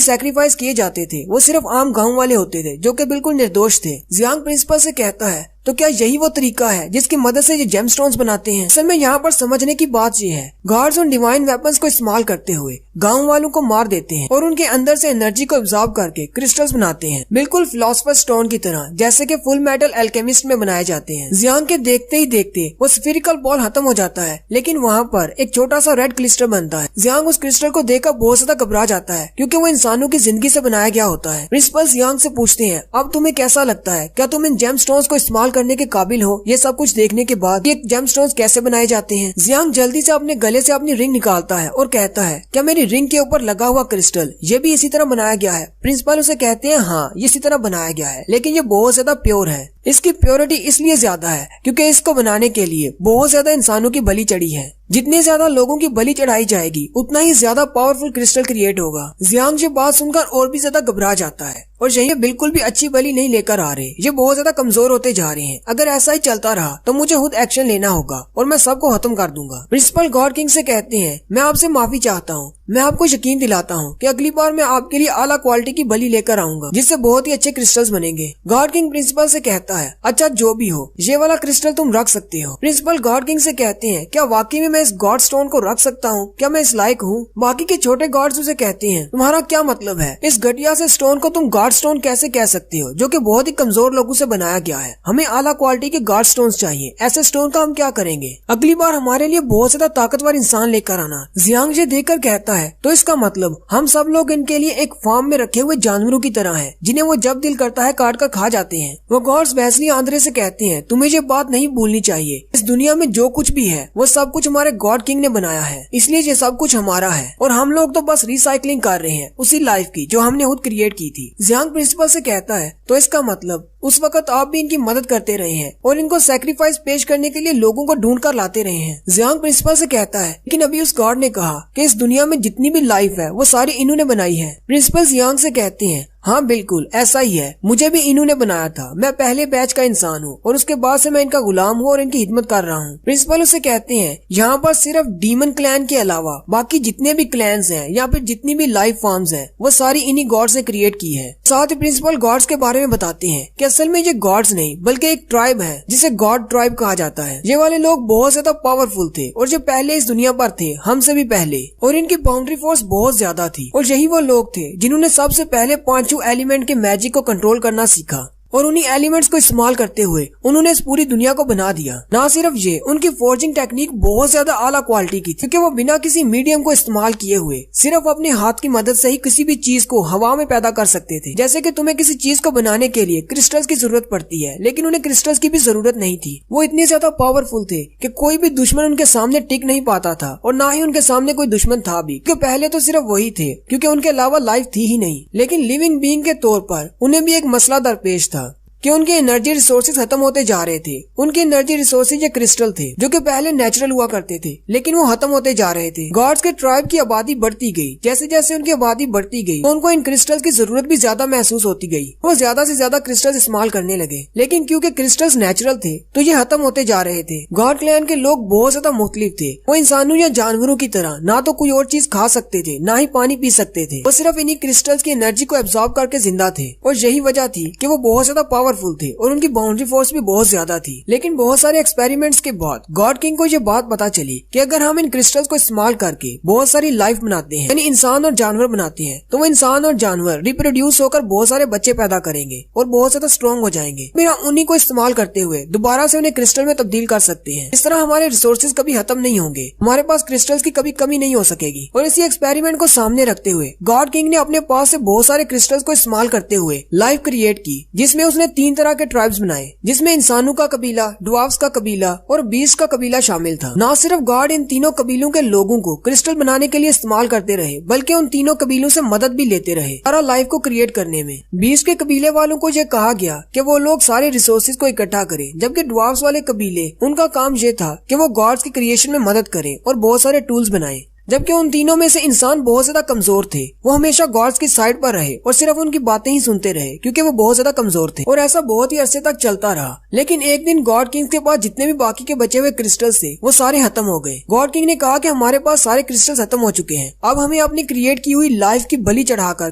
सैक्रिफाइस किए जाते थे वो सिर्फ आम गांव वाले होते थे जो कि बिल्कुल निर्दोष थे। जियांग प्रिंसिपल से कहता है तो क्या यही वो तरीका है जिसकी मदद से ये जेमस्टोन्स बनाते हैं? असल में यहाँ पर समझने की बात ये है गॉड्स उन डिवाइन वेपन्स को इस्तेमाल करते हुए गांव वालों को मार देते हैं और उनके अंदर से एनर्जी को एब्जॉर्ब करके क्रिस्टल्स बनाते हैं, बिल्कुल फिलोसफर स्टोन की तरह जैसे कि फुल मेटल एल्केमिस्ट में बनाए जाते हैं। जियांग के देखते ही देखते वो स्फीरिकल बॉल खत्म हो जाता है, लेकिन वहाँ पर एक छोटा सा रेड क्रिस्टल बनता है। जियांग उस क्रिस्टल को देखकर बहुत ज्यादा घबरा जाता है क्योंकि वो इंसानों की जिंदगी से बनाया गया होता है। प्रिंसिपल जियांग से पूछते हैं अब तुम्हें कैसा लगता है, क्या तुम इन जेमस्टोन्स को इस्तेमाल करने के काबिल हो? ये सब कुछ देखने के बाद ये जेमस्टोन्स कैसे बनाए जाते हैं? जियांग जल्दी से अपने गले से अपनी रिंग निकालता है और कहता है क्या मेरी रिंग के ऊपर लगा हुआ क्रिस्टल ये भी इसी तरह बनाया गया है? प्रिंसिपल उसे कहते हैं हाँ ये इसी तरह बनाया गया है, लेकिन ये बहुत ज्यादा प्योर है। इसकी प्योरिटी इसलिए ज्यादा है क्योंकि इसको बनाने के लिए बहुत ज्यादा इंसानों की बलि चढ़ी है। जितने ज्यादा लोगों की बलि चढ़ाई जाएगी उतना ही ज्यादा पावरफुल क्रिस्टल क्रिएट होगा। जियांग ये बात सुनकर और भी ज्यादा घबरा जाता है और यही बिल्कुल भी अच्छी बलि नहीं लेकर आ रहे, ये बहुत ज्यादा कमजोर होते जा रहे हैं। अगर ऐसा ही चलता रहा तो मुझे खुद एक्शन लेना होगा और मैं सबको खत्म कर दूंगा। प्रिंसिपल गॉड किंग से कहते हैं मैं आपसे माफी चाहता हूँ, मैं आपको यकीन दिलाता हूँ कि अगली बार मैं आपके लिए आला क्वालिटी की बलि लेकर आऊंगा जिससे बहुत ही अच्छे क्रिस्टल्स बनेंगे। गॉड किंग प्रिंसिपल से कहता है अच्छा जो भी हो ये वाला क्रिस्टल तुम रख सकते हो। प्रिंसिपल गॉड किंग से कहते हैं क्या वाकई में मैं इस गॉड स्टोन को रख सकता हूँ, क्या मैं इस लायक हूँ? बाकी के छोटे गॉड्स उसे कहते हैं तुम्हारा क्या मतलब है, इस घटिया से स्टोन को तुम गॉड स्टोन कैसे कह सकते हो जो कि बहुत ही कमजोर लोगों से बनाया गया है? हमें आला क्वालिटी के गॉड स्टोन्स चाहिए, ऐसे स्टोन का हम क्या करेंगे? अगली बार हमारे लिए बहुत ज्यादा ताकतवर इंसान लेकर आना। जियांग ये देखकर कहता है तो इसका मतलब हम सब लोग इनके लिए एक फार्म में रखे हुए जानवरों की तरह हैं जिन्हें वो जब दिल करता है काट कर खा जाते हैं। वो गॉड्स वेस्ली आंद्रे से कहते हैं तुम्हें ये बात नहीं भूलनी चाहिए, इस दुनिया में जो कुछ भी है वो सब कुछ हमारे गॉड किंग ने बनाया है, इसलिए ये सब कुछ हमारा है और हम लोग तो बस रिसाइकलिंग कर रहे हैं उसी लाइफ की जो हमने खुद क्रिएट की थी। जियांग प्रिंसिपल से कहता है तो इसका मतलब उस वक्त आप भी इनकी मदद करते रहे हैं और इनको सैक्रिफाइस पेश करने के लिए लोगों को ढूंढ कर लाते रहे हैं। जियांग प्रिंसिपल से कहता है लेकिन अभी उस गॉड ने कहा कि इस दुनिया में जितनी भी लाइफ है वो सारी इन्होंने बनाई है। प्रिंसिपल जियांग से कहते हैं हाँ बिल्कुल ऐसा ही है, मुझे भी इन्होंने बनाया था, मैं पहले बैच का इंसान हूँ और उसके बाद से मैं इनका गुलाम हूँ और इनकी हिदमत कर रहा हूँ। प्रिंसिपल उसे कहते हैं यहाँ पर सिर्फ डीमन क्लैन के अलावा बाकी जितने भी क्लैन्स हैं या फिर जितनी भी लाइफ फॉर्म्स हैं वो सारी इन्हीं गॉड्स ने क्रिएट की है। साथ ही प्रिंसिपल गॉड्स के बारे में बताते हैं कि असल में ये गॉड्स नहीं बल्कि एक ट्राइब है जिसे गॉड ट्राइब कहा जाता है। ये वाले लोग बहुत ज्यादा पावरफुल थे और जो पहले इस दुनिया पर थे हमसे भी पहले, और इनकी बाउंड्री फोर्स बहुत ज्यादा थी और यही वो लोग थे जिन्होंने सबसे पहले पांचों एलिमेंट के मैजिक को कंट्रोल करना सीखा। और उन्हीं एलिमेंट्स को इस्तेमाल करते हुए उन्होंने इस पूरी दुनिया को बना दिया। ना सिर्फ ये, उनकी फोर्जिंग टेक्निक बहुत ज्यादा आला क्वालिटी की थी, क्योंकि वो बिना किसी मीडियम को इस्तेमाल किए हुए सिर्फ अपने हाथ की मदद से ही किसी भी चीज को हवा में पैदा कर सकते थे। जैसे कि तुम्हें किसी चीज को बनाने के लिए क्रिस्टल्स की जरूरत पड़ती है, लेकिन उन्हें क्रिस्टल्स की भी जरूरत नहीं थी। वो इतने ज्यादा पावरफुल थे कि कोई भी दुश्मन उनके सामने टिक नहीं पाता था, और ना ही उनके सामने कोई दुश्मन था भी, क्योंकि पहले तो सिर्फ वही थे, क्योंकि उनके अलावा लाइफ थी ही नहीं। लेकिन लिविंग बीइंग के तौर पर उन्हें भी एक मसला दरपेश था कि उनके एनर्जी रिसोर्सेज खत्म होते जा रहे थे। उनके एनर्जी रिसोर्सेज ये क्रिस्टल थे, जो कि पहले नेचुरल हुआ करते थे, लेकिन वो खत्म होते जा रहे थे। गॉड्स के ट्राइब की आबादी बढ़ती गई। जैसे जैसे उनकी आबादी बढ़ती गई तो उनको इन क्रिस्टल्स की जरूरत भी ज्यादा महसूस होती गई। वो ज्यादा से ज्यादा क्रिस्टल्स इस्तेमाल करने लगे, लेकिन क्योंकि क्रिस्टल्स नेचुरल थे तो ये खत्म होते जा रहे थे। गॉड क्लैन के लोग बहुत ज्यादा मुख्तलिफ थे। वो इंसानों या जानवरों की तरह ना तो कोई और चीज खा सकते थे, ना ही पानी पी सकते थे। वो सिर्फ इन्हीं क्रिस्टल्स की एनर्जी को एब्जॉर्ब करके जिंदा थे, और यही वजह थी कि वो बहुत ज्यादा पावरफुल थे और उनकी बाउंड्री फोर्स भी बहुत ज्यादा थी। लेकिन बहुत सारे एक्सपेरिमेंट्स के बाद गॉड किंग को ये बात पता चली कि अगर हम इन क्रिस्टल्स को इस्तेमाल करके बहुत सारी लाइफ बनाते हैं, यानी इंसान और जानवर बनाते हैं, तो वो इंसान और जानवर रिप्रोड्यूस होकर बहुत सारे बच्चे पैदा करेंगे और बहुत ज्यादा स्ट्रॉन्ग हो जाएंगे। फिर उन्हीं को इस्तेमाल करते हुए दोबारा से उन्हें क्रिस्टल में तब्दील कर सकते हैं। इस तरह हमारे रिसोर्सेज कभी खत्म नहीं होंगे, हमारे पास क्रिस्टल्स की कभी कमी नहीं हो सकेगी। और इसी एक्सपेरिमेंट को सामने रखते हुए गॉड किंग ने अपने पास से बहुत सारे क्रिस्टल्स को इस्तेमाल करते हुए लाइफ क्रिएट की, जिसमें उसने 3 तरह के ट्राइब्स बनाए, जिसमें इंसानों का कबीला, ड्वार्फ्स का कबीला और बीस्ट का कबीला शामिल था। ना सिर्फ गॉड इन तीनों कबीलों के लोगों को क्रिस्टल बनाने के लिए इस्तेमाल करते रहे, बल्कि उन तीनों कबीलों से मदद भी लेते रहे सारा लाइफ को क्रिएट करने में। बीस्ट के कबीले वालों को यह कहा गया कि वो लोग सारे रिसोर्सेज को इकट्ठा करें, जबकि ड्वार्फ्स वाले कबीले, उनका काम ये था कि वो गॉड्स की क्रिएशन में मदद करें और बहुत सारे टूल्स बनाएं। जबकि उन तीनों में से इंसान बहुत ज्यादा कमजोर थे। वो हमेशा गॉड्स की साइड पर रहे और सिर्फ उनकी बातें ही सुनते रहे, क्योंकि वो बहुत ज्यादा कमजोर थे। और ऐसा बहुत ही अरसे तक चलता रहा। लेकिन एक दिन गॉड किंग के पास जितने भी बाकी के बचे हुए क्रिस्टल्स थे वो सारे खत्म हो गए। गॉड किंग ने कहा कि हमारे पास सारे क्रिस्टल्स खत्म हो चुके हैं, अब हमें अपनी क्रिएट की हुई लाइफ की बलि चढ़ाकर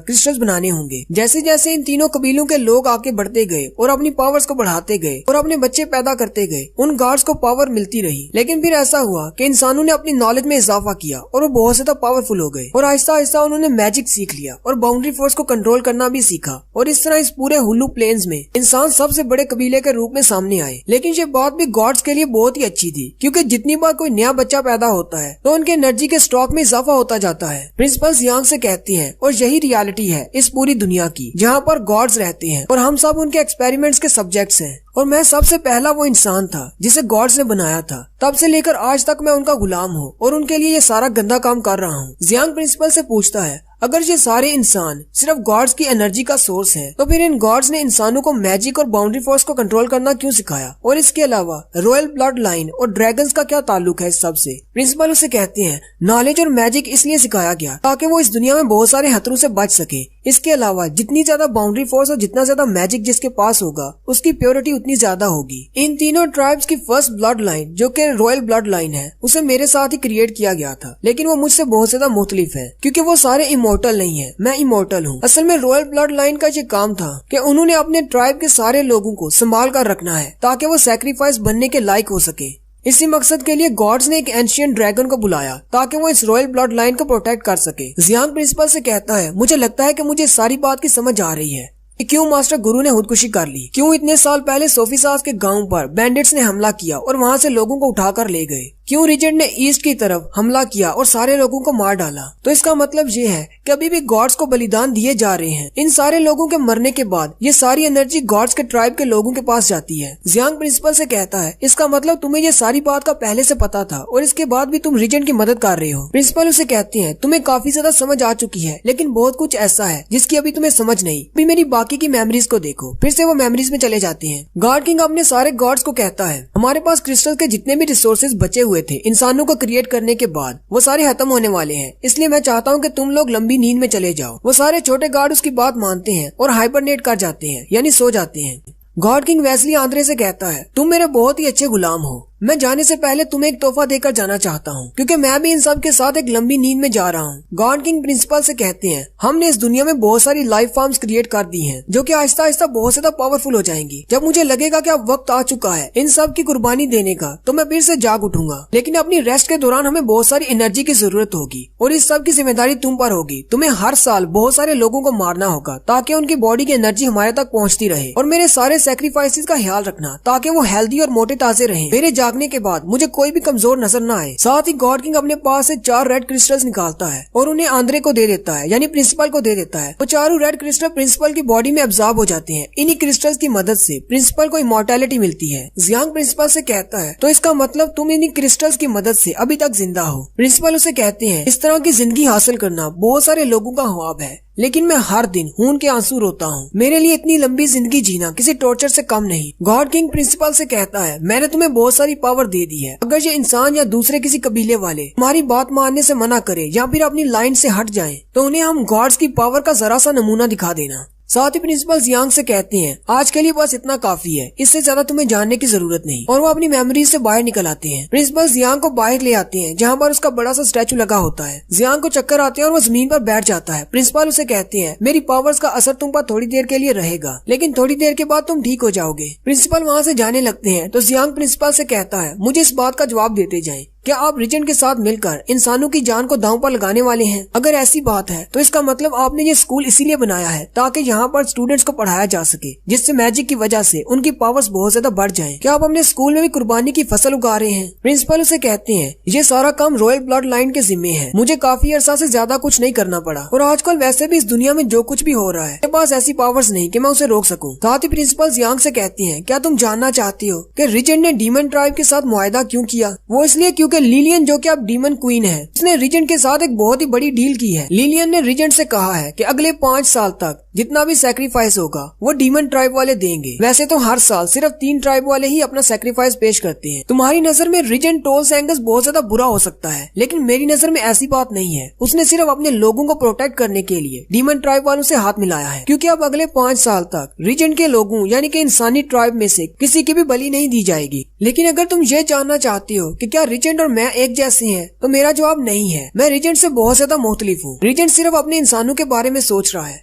क्रिस्टल्स बनाने होंगे। जैसे जैसे इन तीनों कबीलों के लोग आगे बढ़ते गए और अपनी पावर्स को बढ़ाते गए और अपने बच्चे पैदा करते गए, उन गॉड्स को पावर मिलती रही। लेकिन फिर ऐसा हुआ कि इंसानों ने अपनी नॉलेज में इजाफा किया और वो बहुत ज्यादा पावरफुल हो गए, और आहिस्ता आहिस्ता उन्होंने मैजिक सीख लिया और बाउंड्री फोर्स को कंट्रोल करना भी सीखा। और इस तरह इस पूरे हुलू प्लेन्स में इंसान सबसे बड़े कबीले के रूप में सामने आए। लेकिन ये बात भी गॉड्स के लिए बहुत ही अच्छी थी, क्योंकि जितनी बार कोई नया बच्चा पैदा होता है तो उनके एनर्जी के स्टॉक में इजाफा होता जाता है। प्रिंसिपल्स यांग से कहती हैं, और यही रियलिटी है इस पूरी दुनिया की, जहाँ पर गॉड्स रहते हैं और हम सब उनके एक्सपेरिमेंट्स के सब्जेक्ट्स हैं। और मैं सबसे पहला वो इंसान था जिसे गॉड्स ने बनाया था। तब से लेकर आज तक मैं उनका गुलाम हूँ और उनके लिए ये सारा गंदा काम कर रहा हूँ। जियांग प्रिंसिपल से पूछता है, अगर ये सारे इंसान सिर्फ गॉड्स की एनर्जी का सोर्स हैं, तो फिर इन गॉड्स ने इंसानों को मैजिक और बाउंड्री फोर्स को कंट्रोल करना क्यों सिखाया? और इसके अलावा रॉयल ब्लड लाइन और ड्रैगन्स का क्या ताल्लुक है इस सब से? प्रिंसिपल उसे कहते हैं, नॉलेज और मैजिक इसलिए सिखाया गया ताकि वो इस दुनिया में बहुत सारे खतरों से बच सके। इसके अलावा जितनी ज्यादा बाउंड्री फोर्स और जितना ज्यादा मैजिक जिसके पास होगा, उसकी प्योरिटी उतनी ज्यादा होगी। इन तीनों ट्राइब्स की फर्स्ट ब्लड लाइन, जो कि रॉयल ब्लड लाइन है, उसे मेरे साथ ही क्रिएट किया गया था। लेकिन वो मुझसे बहुत ज्यादा मुख्तलिफ है, क्योंकि वो सारे इमोर्टल नहीं है, मैं इमोर्टल हूँ। असल में रॉयल ब्लड लाइन का ये काम था कि उन्होंने अपने ट्राइब के सारे लोगों को संभाल कर रखना है ताकि वो सैक्रिफाइस बनने के लायक हो सके। इसी मकसद के लिए गॉड्स ने एक एंशियंट ड्रैगन को बुलाया ताकि वो इस रॉयल ब्लड लाइन को प्रोटेक्ट कर सके। जियांग प्रिंसिपल से कहता है, मुझे लगता है कि मुझे सारी बात की समझ आ रही है कि क्यों मास्टर गुरु ने खुदकुशी कर ली, क्यों इतने साल पहले सोफिसास के गांव पर बैंडिट्स ने हमला किया और वहां से लोगों को उठाकर ले गए, क्यों रिचर्ड ने ईस्ट की तरफ हमला किया और सारे लोगों को मार डाला। तो इसका मतलब ये है कि अभी भी गॉड्स को बलिदान दिए जा रहे हैं। इन सारे लोगों के मरने के बाद ये सारी एनर्जी गॉड्स के ट्राइब के लोगों के पास जाती है। जियांग प्रिंसिपल से कहता है, इसका मतलब तुम्हें ये सारी बात का पहले से पता था और इसके बाद भी तुम रिचर्ड की मदद कर रहे हो। प्रिंसिपल उसे कहती है, तुम्हें काफी ज्यादा समझ आ चुकी है, लेकिन बहुत कुछ ऐसा है जिसकी अभी तुम्हें समझ नहीं। अभी मेरी बाकी की मेमोरीज को देखो। फिर से वो मेमोरीज में चले जाते हैं। गॉड किंग अपने सारे गॉड्स को कहता है, हमारे पास क्रिस्टल के जितने भी रिसोर्सेज बचे हुए थे इंसानों को क्रिएट करने के बाद, वो सारे खत्म होने वाले हैं। इसलिए मैं चाहता हूँ कि तुम लोग लंबी नींद में चले जाओ। वो सारे छोटे गॉड उसकी बात मानते हैं और हाइबरनेट कर जाते हैं, यानी सो जाते हैं। गॉड किंग वेस्ली आंद्रे से कहता है, तुम मेरे बहुत ही अच्छे गुलाम हो। मैं जाने से पहले तुम्हें एक तोहफा देकर जाना चाहता हूँ, क्योंकि मैं भी इन सब के साथ एक लंबी नींद में जा रहा हूँ। गॉड किंग प्रिंसिपल से कहते हैं, हमने इस दुनिया में बहुत सारी लाइफ फॉर्म्स क्रिएट कर दी हैं, जो कि आहिस्ता आहिस्ता बहुत ज्यादा पावरफुल हो जाएंगी। जब मुझे लगेगा कि अब वक्त आ चुका है इन सब की कुर्बानी देने का, तो मैं फिर से जाग उठूंगा। लेकिन अपनी रेस्ट के दौरान हमें बहुत सारी एनर्जी की जरूरत होगी, और इस सब की जिम्मेदारी तुम पर होगी। तुम्हें हर साल बहुत सारे लोगों को मारना होगा ताकि उनकी बॉडी की एनर्जी हमारे तक पहुंचती रहे, और मेरे सारे सैक्रिफाइसेस का ख्याल रखना ताकि वो हेल्दी और मोटे ताजे रहें। मेरे जागने के बाद मुझे कोई भी कमजोर नजर न आए। साथ ही गॉड किंग अपने पास से 4 रेड क्रिस्टल्स निकालता है और उन्हें आंद्रे को दे देता है, यानी प्रिंसिपल को दे देता है। वो चारों रेड क्रिस्टल प्रिंसिपल की बॉडी में एब्जॉर्ब हो जाते हैं। इन्हीं क्रिस्टल्स की मदद से प्रिंसिपल को इमॉर्टैलिटी मिलती है। जियांग प्रिंसिपल से कहता है, तो इसका मतलब तुम इन्हीं क्रिस्टल्स की मदद से अभी तक जिंदा हो। प्रिंसिपल उसे कहते हैं, इस तरह की जिंदगी हासिल करना बहुत सारे लोगों का ख्वाब है, लेकिन मैं हर दिन खून के आंसू रोता हूँ। मेरे लिए इतनी लंबी जिंदगी जीना किसी टॉर्चर से कम नहीं। गॉड किंग प्रिंसिपल से कहता है, मैंने तुम्हें बहुत सारी पावर दे दी है। अगर ये इंसान या दूसरे किसी कबीले वाले तुम्हारी बात मानने से मना करे या फिर अपनी लाइन से हट जाएं, तो उन्हें हम गॉड्स की पावर का जरा सा नमूना दिखा देना। साथ ही प्रिंसिपल जियांग से कहते हैं, आज के लिए बस इतना काफी है, इससे ज्यादा तुम्हें जानने की जरूरत नहीं। और वो अपनी मेमोरीज से बाहर निकल आते हैं। प्रिंसिपल जियांग को बाहर ले आते हैं, जहाँ पर उसका बड़ा सा स्टैचू लगा होता है। जियांग को चक्कर आते हैं और वो जमीन पर बैठ जाता है। प्रिंसिपल उसे कहते हैं, मेरी पावर्स का असर तुम पर थोड़ी देर के लिए रहेगा, लेकिन थोड़ी देर के बाद तुम ठीक हो जाओगे। प्रिंसिपल वहाँ से जाने लगते हैं, तो जियांग प्रिंसिपल से कहता है, मुझे इस बात का जवाब देते जाएं, क्या आप रिजेंट के साथ मिलकर इंसानों की जान को दांव पर लगाने वाले हैं? अगर ऐसी बात है तो इसका मतलब आपने ये स्कूल इसीलिए बनाया है ताकि यहाँ पर स्टूडेंट्स को पढ़ाया जा सके, जिससे मैजिक की वजह से उनकी पावर्स बहुत ज्यादा बढ़ जाएं। क्या आप अपने स्कूल में भी कुर्बानी की फसल उगा रहे हैं? प्रिंसिपल उसे कहते हैं, ये सारा काम रॉयल ब्लड लाइन के जिम्मे है। मुझे काफी अरसा से ज्यादा कुछ नहीं करना पड़ा, और आजकल वैसे भी इस दुनिया में जो कुछ भी हो रहा है, मेरे पास ऐसी पावर्स नहीं कि मैं उसे रोक सकूं। साथ ही प्रिंसिपल जियांग से कहती हैं, क्या तुम जानना चाहती हो कि रिजेंट ने डीमन ट्राइब के साथ मुआहदा क्यों किया? वो इसलिए क्योंकि लिलियन, जो कि अब डीमन क्वीन है, उसने रिजेंट के साथ एक बहुत ही बड़ी डील की है। लिलियन ने रिजेंट से कहा है कि अगले 5 साल तक जितना भी सैक्रिफाइस होगा वो डीमन ट्राइब वाले देंगे। वैसे तो हर साल सिर्फ 3 ट्राइब वाले ही अपना सैक्रिफाइस पेश करते हैं। तुम्हारी नजर में रिजेंट टोल्स एंगस बहुत ज्यादा बुरा हो सकता है, लेकिन मेरी नजर में ऐसी बात नहीं है। उसने सिर्फ अपने लोगों को प्रोटेक्ट करने के लिए डीमन ट्राइब वालों से हाथ मिलाया है, क्योंकि अब अगले 5 साल तक रिजेंट के लोगों यानी कि इंसानी ट्राइब में से किसी की भी बलि नहीं दी जाएगी। लेकिन अगर तुम ये जानना चाहती हो कि क्या रिजेंट और मैं एक जैसे हैं, तो मेरा जवाब नहीं है। मैं रिजेंट से बहुत ज्यादा मुख्तलिफ हूँ। रिजेंट सिर्फ अपने इंसानों के बारे में सोच रहा है,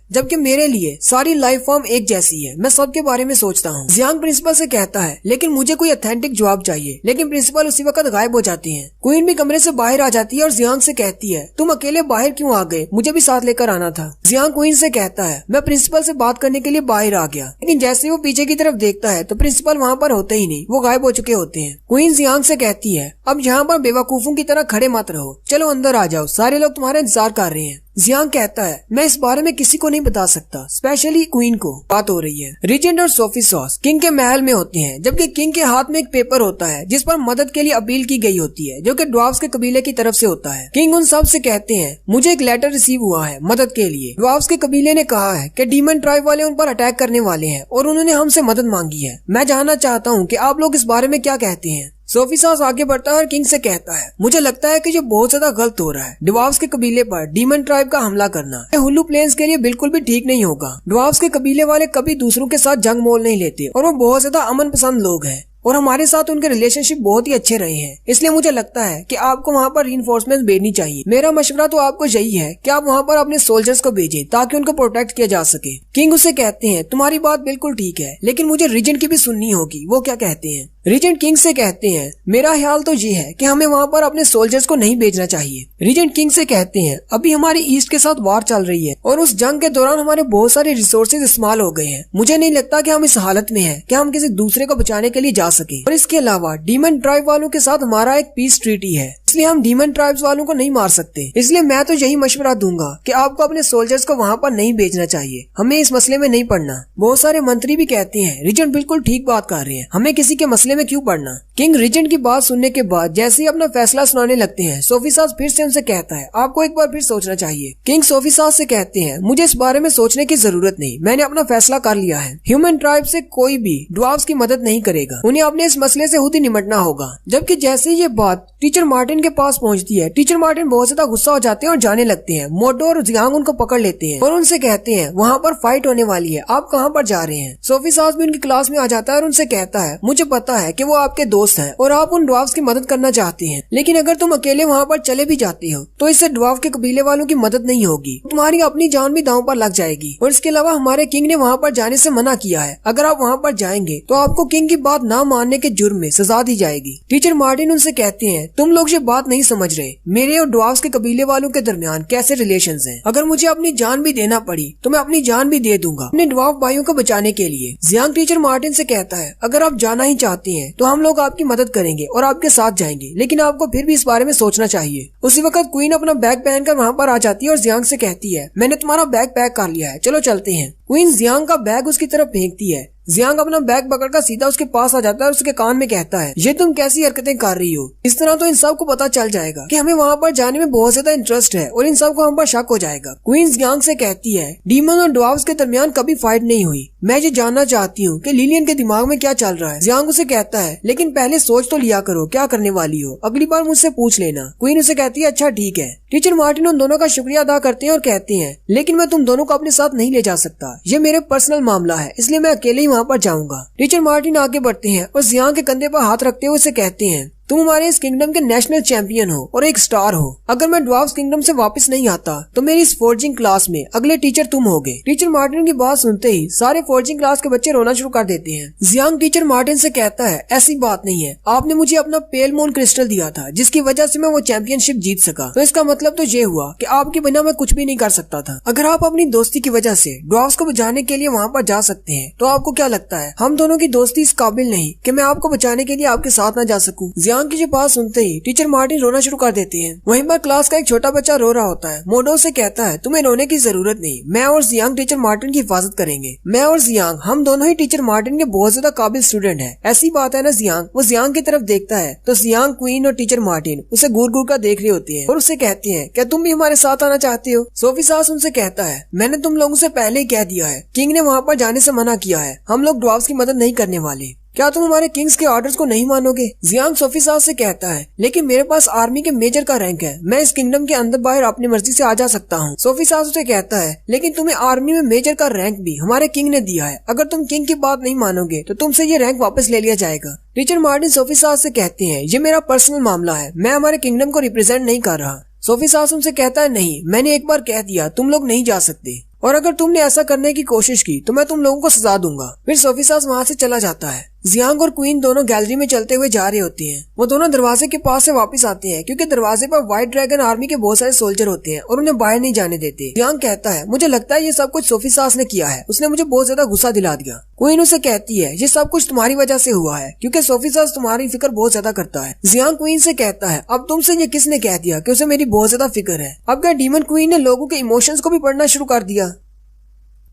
जबकि मेरे लिए सारी लाइफ फॉर्म एक जैसी है। मैं सबके बारे में सोचता हूँ। जियांग प्रिंसिपल से कहता है, लेकिन मुझे कोई ऑथेंटिक जवाब चाहिए। लेकिन प्रिंसिपल उसी वक्त गायब हो जाती है। क्वीन भी कमरे से बाहर आ जाती है और जियांग से कहती है, तुम अकेले बाहर क्यों आ गए? मुझे भी साथ लेकर आना था। जियांग क्वीन से कहता है, मैं प्रिंसिपल से बात करने के लिए बाहर आ गया, लेकिन जैसे वो पीछे की तरफ देखता है तो प्रिंसिपल वहाँ पर होते ही नहीं, वो गायब हो चुके होते हैं। क्वीन जियांग से कहती है, अब यहाँ पर बेवकूफों की तरह खड़े मत रहो, चलो अंदर आ जाओ, सारे लोग तुम्हारा इंतजार कर रहे हैं। जियांग कहता है, मैं इस बारे में किसी को नहीं बता सकता, स्पेशली क्वीन को। बात हो रही है रिजेंट और सोफी सॉस किंग के महल में होते हैं, जबकि किंग के हाथ में एक पेपर होता है जिस पर मदद के लिए अपील की गई होती है, जो कि ड्वार्फ्स के कबीले की तरफ से होता है। किंग उन सब से कहते हैं, मुझे एक लेटर रिसीव हुआ है मदद के लिए। ड्वार्फ्स के कबीले ने कहा है कि डीमन ट्राइब वाले उन पर अटैक करने वाले हैं और उन्होंने हमसे मदद मांगी है। मैं जानना चाहता हूँ कि आप लोग इस बारे में क्या कहते हैं। सोफी सॉस आगे बढ़ता है और किंग से कहता है, मुझे लगता है कि ये बहुत ज्यादा गलत हो रहा है। ड्वार्फ्स के कबीले पर डीमन ट्राइब का हमला करना हुल्लू प्लेन्स के लिए बिल्कुल भी ठीक नहीं होगा। ड्वार्फ्स के कबीले वाले कभी दूसरों के साथ जंग मोल नहीं लेते और वो बहुत ज्यादा अमन पसंद लोग हैं, और हमारे साथ उनके रिलेशनशिप बहुत ही अच्छे रहे हैं। इसलिए मुझे लगता है कि आपको वहाँ पर रीइंफोर्समेंट भेजनी चाहिए। मेरा मशवरा तो आपको यही है कि आप वहाँ पर अपने सोल्जर्स को भेजें ताकि उनको प्रोटेक्ट किया जा सके। किंग उसे कहते हैं, तुम्हारी बात बिल्कुल ठीक है, लेकिन मुझे रिजेंट की भी सुननी होगी, वो क्या कहते हैं। रिजेंट किंग से कहते हैं, मेरा ख्याल तो ये है कि हमें वहाँ पर अपने सोल्जर्स को नहीं भेजना चाहिए। रिजेंट किंग से कहते हैं, अभी हमारी ईस्ट के साथ वार चल रही है और उस जंग के दौरान हमारे बहुत सारे रिसोर्सेज इस्तेमाल हो गए हैं। मुझे नहीं लगता कि हम इस हालत में हैं कि हम किसी दूसरे को बचाने के लिए जा सके। और इसके अलावा डीमन ट्राइब वालों के साथ हमारा एक पीस ट्रीटी है, इसलिए हम डीमन ट्राइब्स वालों को नहीं मार सकते। इसलिए मैं तो यही मशवरा दूंगा कि आपको अपने सोल्जर्स को वहाँ पर नहीं भेजना चाहिए। हमें इस मसले में नहीं पड़ना। बहुत सारे मंत्री भी कहते हैं, रिजेंट बिल्कुल ठीक बात कर रहे हैं, हमें किसी के मसले में क्यों पड़ना। किंग रिजेंट की बात सुनने के बाद जैसे ही अपना फैसला सुनाने लगते हैं, सोफी सास फिर से उनसे कहता है, आपको एक बार फिर सोचना चाहिए। किंग सोफी सास से कहते हैं, मुझे इस बारे में सोचने की जरूरत नहीं, मैंने अपना फैसला कर लिया है। ह्यूमन ट्राइब से कोई भी ड्वार्फ्स की मदद नहीं करेगा, उन्हें अपने इस मसले से खुद ही निपटना होगा। जबकि जैसे ये बात टीचर मार्टिन के पास पहुंचती है। टीचर मार्टिन बहुत ज्यादा गुस्सा हो जाते हैं और जाने लगते हैं। मोडो और जियांग उनको पकड़ लेते हैं और उनसे कहते हैं वहाँ पर फाइट होने वाली है, आप कहाँ पर जा रहे हैं। सोफी सास भी उनकी क्लास में आ जाता है और उनसे कहता है मुझे पता है कि वो आपके दोस्त हैं और आप उन ड्वार्फ्स की मदद करना चाहते हैं, लेकिन अगर तुम अकेले वहाँ पर चले भी जाते हो तो इससे ड्वार्फ के कबीले वालों की मदद नहीं होगी, तुम्हारी अपनी जान भी दांव पर लग जाएगी। और इसके अलावा हमारे किंग ने वहाँ पर जाने से मना किया है, अगर आप वहाँ पर जाएंगे तो आपको किंग की बात ना मानने के जुर्म में सजा दी जाएगी। टीचर मार्टिन उनसे कहते हैं तुम लोग ये बात नहीं समझ रहे, मेरे और ड्वार्फ्स के कबीले वालों के दरमियान कैसे रिलेशंस हैं। अगर मुझे अपनी जान भी देना पड़ी तो मैं अपनी जान भी दे दूंगा अपने ड्वार्फ भाइयों को बचाने के लिए। जियांग टीचर मार्टिन से कहता है अगर आप जाना ही चाहते हैं तो हम लोग आपकी मदद करेंगे और आपके साथ जाएंगे, लेकिन आपको फिर भी इस बारे में सोचना चाहिए। उसी वक्त क्वीन अपना बैग पहनकर वहाँ पर आ जाती है और जियांग से कहती है मैंने तुम्हारा बैग पैक कर लिया है, चलो चलते हैं। क्वीन जियांग का बैग उसकी तरफ फेंकती है। जियांग अपना बैग पकड़कर सीधा उसके पास आ जाता है और उसके कान में कहता है ये तुम कैसी हरकतें कर रही हो, इस तरह तो इन सब को पता चल जाएगा कि हमें वहाँ पर जाने में बहुत ज्यादा इंटरेस्ट है और इन सब को हम पर शक हो जाएगा। क्वीन जियांग से कहती है डीमन और ड्वार्फ्स के दरमियान कभी फाइट नहीं हुई, मैं ये जानना चाहती हूँ कि लिलियन के दिमाग में क्या चल रहा है। जियांग उसे कहता है लेकिन पहले सोच तो लिया करो क्या करने वाली हो, अगली बार मुझसे पूछ लेना। क्वीन उसे कहती है अच्छा ठीक है। टीचर मार्टिन उन दोनों का शुक्रिया अदा करते हैं और कहते हैं लेकिन मैं तुम दोनों को अपने साथ नहीं ले जा सकता, ये मेरे पर्सनल मामला है, इसलिए मैं अकेले ही वहाँ पर जाऊंगा। टीचर मार्टिन आगे बढ़ते हैं और जियांग के कंधे पर हाथ रखते हुए उसे कहते हैं तुम हमारे इस किंगडम के नेशनल चैंपियन हो और एक स्टार हो, अगर मैं ड्वार्फ्स किंगडम से वापस नहीं आता तो मेरी इस फोर्जिंग क्लास में अगले टीचर तुम होगे। टीचर मार्टिन की बात सुनते ही सारे फोर्जिंग क्लास के बच्चे रोना शुरू कर देते हैं। जियांग टीचर मार्टिन से कहता है ऐसी बात नहीं है, आपने मुझे अपना पेल मून क्रिस्टल दिया था जिसकी वजह से मैं वो चैंपियनशिप जीत सका, तो इसका मतलब तो ये हुआ कि आपके बिना मैं कुछ भी नहीं कर सकता था। अगर आप अपनी दोस्ती की वजह से ड्वार्फ्स को बचाने के लिए वहाँ पर जा सकते हैं तो आपको क्या लगता है हम दोनों की दोस्ती इस काबिल नहीं कि मैं आपको बचाने के लिए आपके साथ न जा सकूं। जियांग की बात सुनते ही टीचर मार्टिन रोना शुरू कर देती हैं। वहीं पर क्लास का एक छोटा बच्चा रो रहा होता है। मोडो से कहता है तुम्हें रोने की जरूरत नहीं, मैं और जियांग टीचर मार्टिन की हिफाजत करेंगे। मैं और जियांग हम दोनों ही टीचर मार्टिन के बहुत ज्यादा काबिल स्टूडेंट हैं। ऐसी बात है ना जियांग। वो जियांग की तरफ देखता है तो जियांग, क्वीन और टीचर मार्टिन उसे घूर घूर कर देख रहे होते हैं और उससे कहते हैं क्या तुम भी हमारे साथ आना चाहते हो। सोफी सास उनसे कहता है मैंने तुम लोगों से पहले ही कह दिया है, किंग ने वहाँ पर जाने से मना किया है, हम लोग ड्वार्फ्स की मदद नहीं करने वाले, क्या तुम हमारे किंग्स के ऑर्डर्स को नहीं मानोगे। जियांग सोफी सास से कहता है लेकिन मेरे पास आर्मी के मेजर का रैंक है, मैं इस किंगडम के अंदर बाहर अपनी मर्जी से आ जा सकता हूँ। सोफी सास उसे कहता है लेकिन तुम्हें आर्मी में मेजर का रैंक भी हमारे किंग ने दिया है, अगर तुम किंग की बात नहीं मानोगे तो तुमसे ये रैंक वापस ले लिया जाएगा। टीचर मार्टिन सोफी सास से कहते हैं ये मेरा पर्सनल मामला है, मैं हमारे किंगडम को रिप्रेजेंट नहीं कर रहा। सोफी सास उनसे कहता है नहीं, मैंने एक बार कह दिया तुम लोग नहीं जा सकते और अगर तुमने ऐसा करने की कोशिश की तो मैं तुम लोगों को सजा दूंगा। फिर सोफी सास वहाँ से चला जाता है। जियांग और क्वीन दोनों गैलरी में चलते हुए जा रहे होते हैं। वो दोनों दरवाजे के पास से वापस आते हैं क्योंकि दरवाजे पर व्हाइट ड्रैगन आर्मी के बहुत सारे सोल्जर होते हैं और उन्हें बाहर नहीं जाने देते। जियांग कहता है मुझे लगता है ये सब कुछ सोफी सास ने किया है, उसने मुझे बहुत ज्यादा गुस्सा दिला दिया। क्वीन उसे कहती है ये सब कुछ तुम्हारी वजह से हुआ है क्योंकि सोफी सास तुम्हारी फिक्र बहुत ज्यादा करता है। जियांग क्वीन से कहता है अब तुमसे ये किसने कह दिया कि उसे मेरी बहुत ज्यादा फिक्र है। अब क्या डीमन क्वीन ने लोगों के इमोशंस को भी पढ़ना शुरू कर दिया।